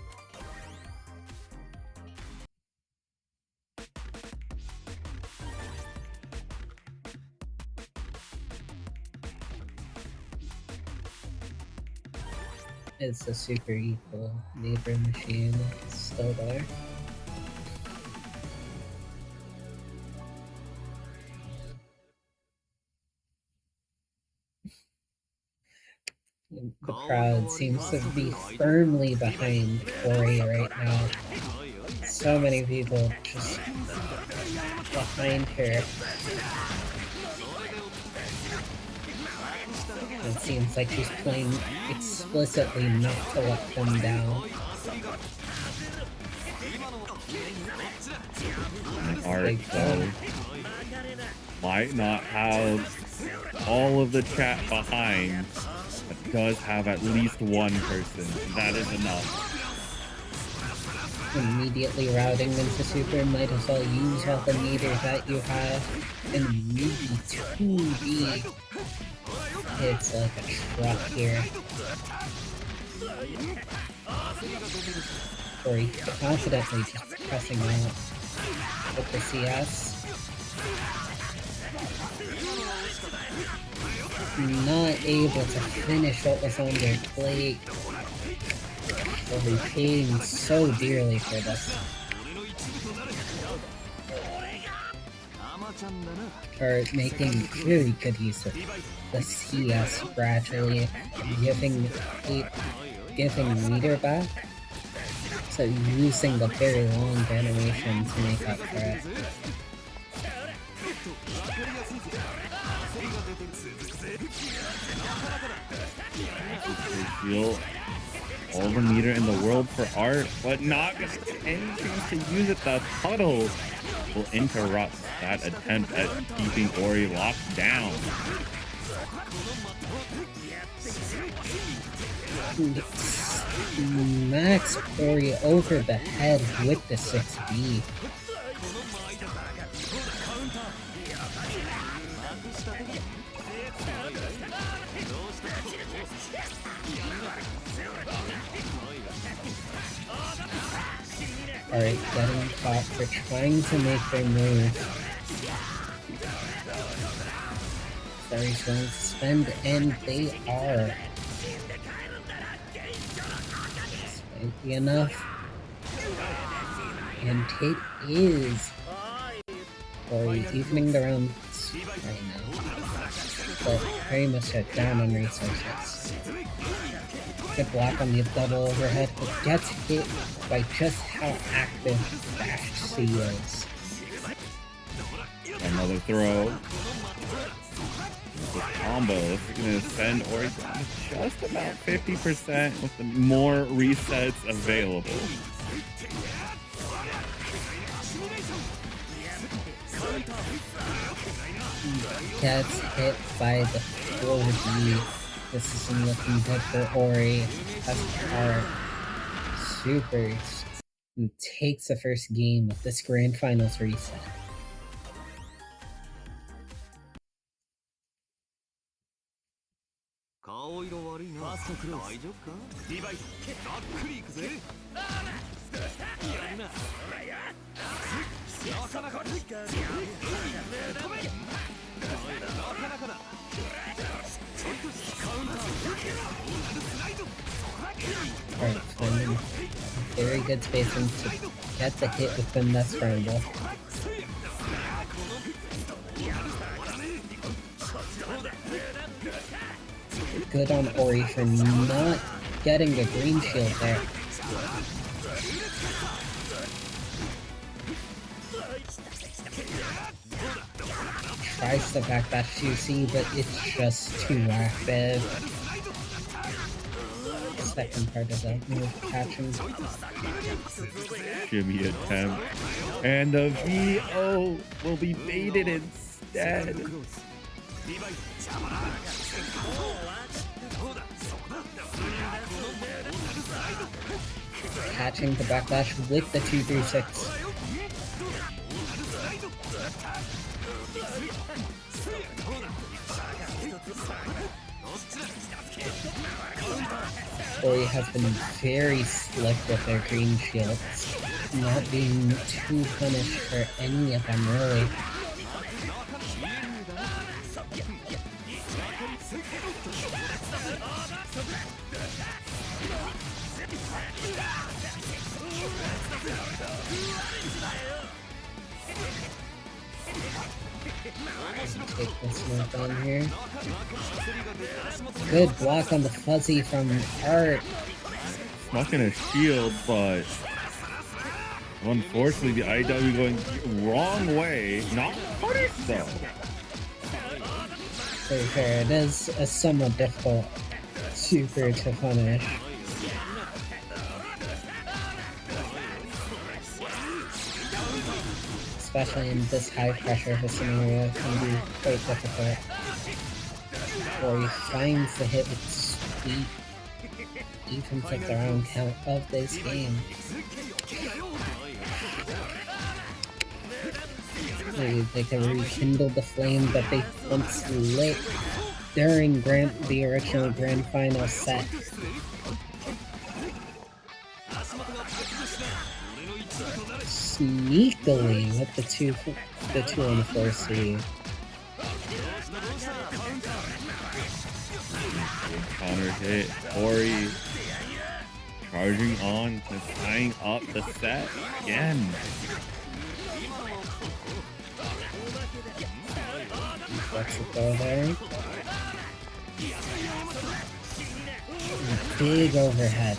It's a super equal neighbor machine. It's still there. The crowd seems to be firmly behind Ori right now. So many people just behind her. It seems like she's playing explicitly not to let them down. Art, though, might not have all of the chat behind, but does have at least one person. That is enough. Immediately routing into super, might as well use all the meters that you have, and maybe 2B hits like a truck here. Ori confidently just pressing out with the CS. Not able to finish what was on their plate. They'll be paying so dearly for this. For making very good use of the CS gradually, giving meter back So using the very long animation to make up for it. They feel all the meter in the world for art, but not gonna get any chance to use it. The puddle will interrupt that attempt at keeping Ori locked down. Max Ori over the head with the 6B. Alright, getting caught for trying to make their move. So he's going to spend, and they are. Spiky enough. And it is. Ori evening the rounds right now. But very much down on resources. Good block on the double overhead, but gets hit by just how active Dash C is. Another throw. This combo is going to send Ori down to just about 50% with the more resets available. Gets hit by the 4D. This isn't looking good for Ori. As Art supers and takes the first game of this Grand Finals reset. Alright, finding very good spacing to get the hit within that scramble. Good on Ori for not getting the green shield there. Tries to backdash 2C, but it's just too active. Second part of that move, catching. Shimmy attempt. And the VO will be baited instead. Catching the backlash with the 236. Ori has been very slick with their green shields, not being too punished for any of them really. Take this move on here. Good block on the fuzzy from Art. Not gonna shield, but unfortunately the IW going the wrong way. Not punished though. Very fair. It is a somewhat difficult super to punish. Especially in this high pressure of a scenario, it can be quite difficult. Or he finds the hit with speed, even at the round count of this game. They can rekindle the flame that they once lit during the original Grand Final set. Sneakily with the two on the 4C. Counter hit. Ori charging on to tying up the set again. Flex it though there. Big overhead.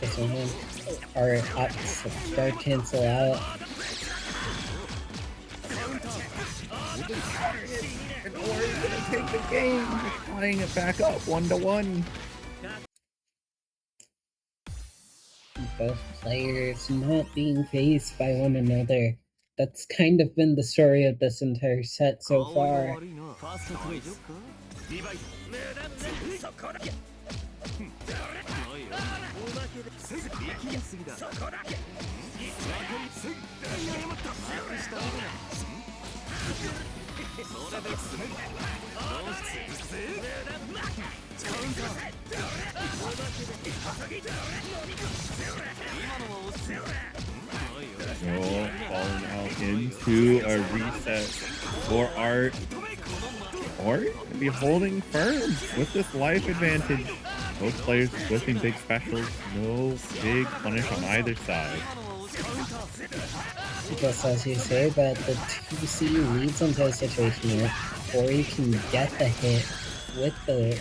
Just one. Our guard cancel out. And Ori's gonna take the game, tying it back up 1-1. Both players not being faced by one another. That's kind of been the story of this entire set so far. Falling out into a reset for Art. Art can be holding firm with this life advantage. Both players whipping big specials. No big punish on either side. Just as you say, but the 2C leads into a situation where Ori can get the hit with the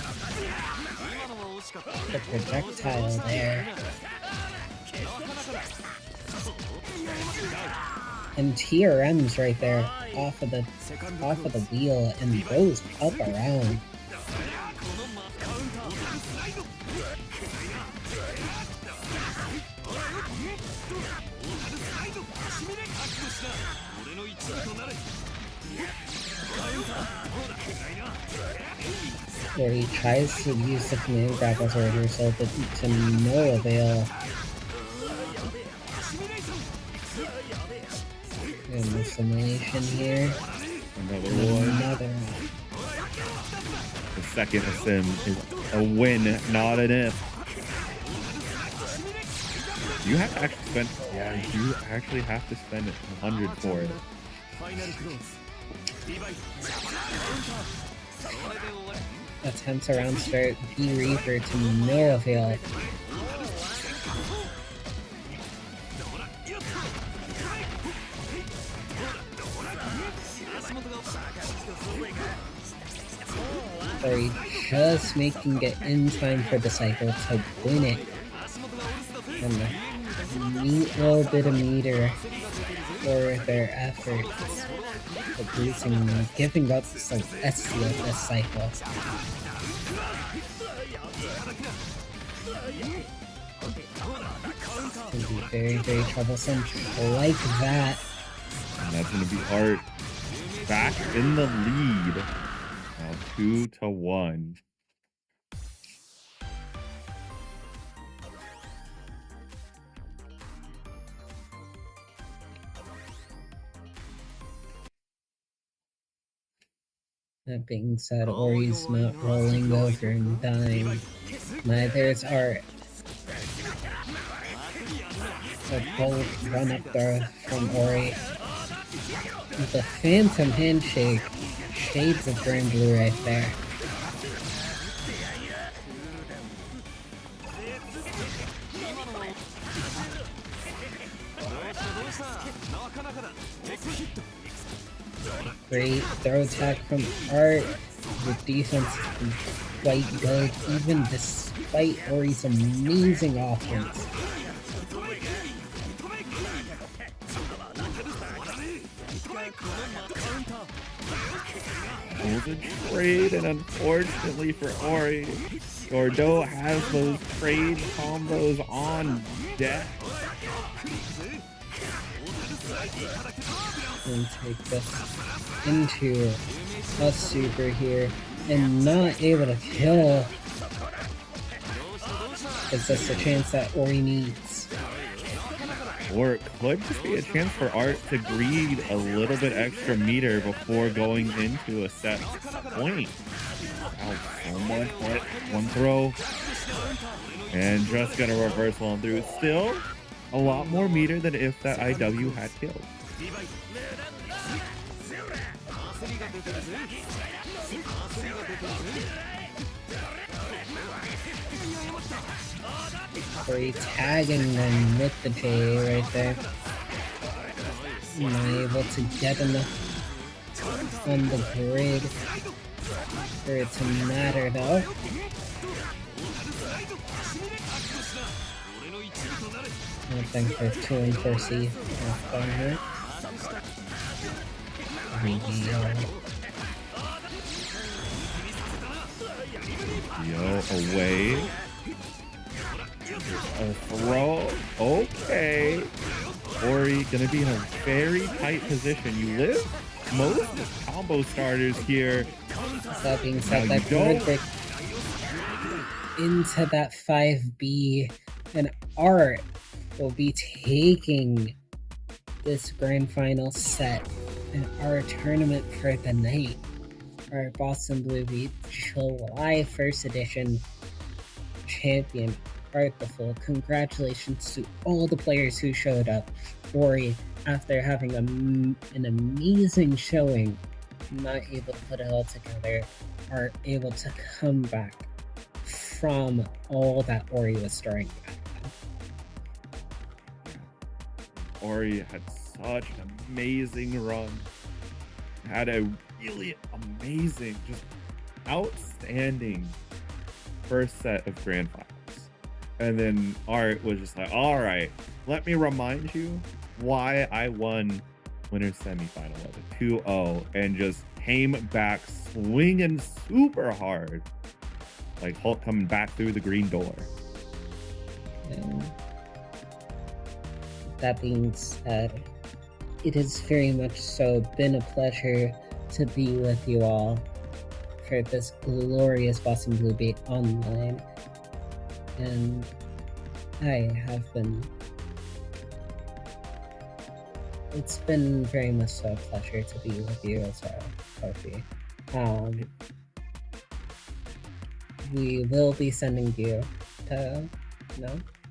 projectile there. And TRM's right there off of the wheel and goes up around. Where he tries to use the command grab as a reversal, but to no avail. And the summation here. Another one. The second sim is a win, not an if. You have to actually spend, you actually have to spend 100 for it. Attempts around start B Reaper to no avail. Or just making it in time for the cycle to win it. And a neat little bit of meter for their efforts of losing, giving up some SC of this cycle. It's gonna be very, very troublesome like that. And that's gonna be Art back in the lead. Now 2-1. That being said, Ori's not rolling over and dying. Neither is Art. A bold run up there from Ori. The Phantom Handshake. Shades of Grand Blue right there. Great throw attack from Art. The defense has been quite good, even despite Ori's amazing offense. Golden trade, and unfortunately for Ori, Gordeau has those trade combos on deck. And take this into a super here and not able to kill. Is this a chance that Ori needs? Or it could just be a chance for Art to greed a little bit extra meter before going into a set point. Wow, so much. One throw. And just gonna reversal on through. Still a lot more meter than if that IW had killed. Ori tagging them with the J right there. Not able to get enough on the grid for it to matter though. Thanks for 2 and 4C. Yo, away. A throw. Okay. Ori gonna be in a very tight position. You live most combo starters here. That being said, that could break into that 5B, and Art will be taking this grand final set in our tournament for the night. Our Boston Blue Beat July 1st edition champion, artthefool. Congratulations to all the players who showed up. Ori, after having an amazing showing, not able to put it all together, are able to come back from all that Ori was throwing back then. Ori had such an amazing run. Had a really amazing, just outstanding first set of grand finals. And then Art was just like, all right, let me remind you why I won winner's semifinal of it 2-0 and just came back swinging super hard. Like Hulk coming back through the green door. And that being said, it has very much so been a pleasure to be with you all for this glorious Boston Blue Beat Online. And I have been... It's been very much so a pleasure to be with you as well, Kofi. We will be sending you to,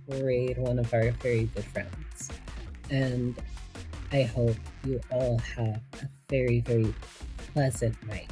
raid one of our very good friends. And I hope you all have a very, very pleasant night.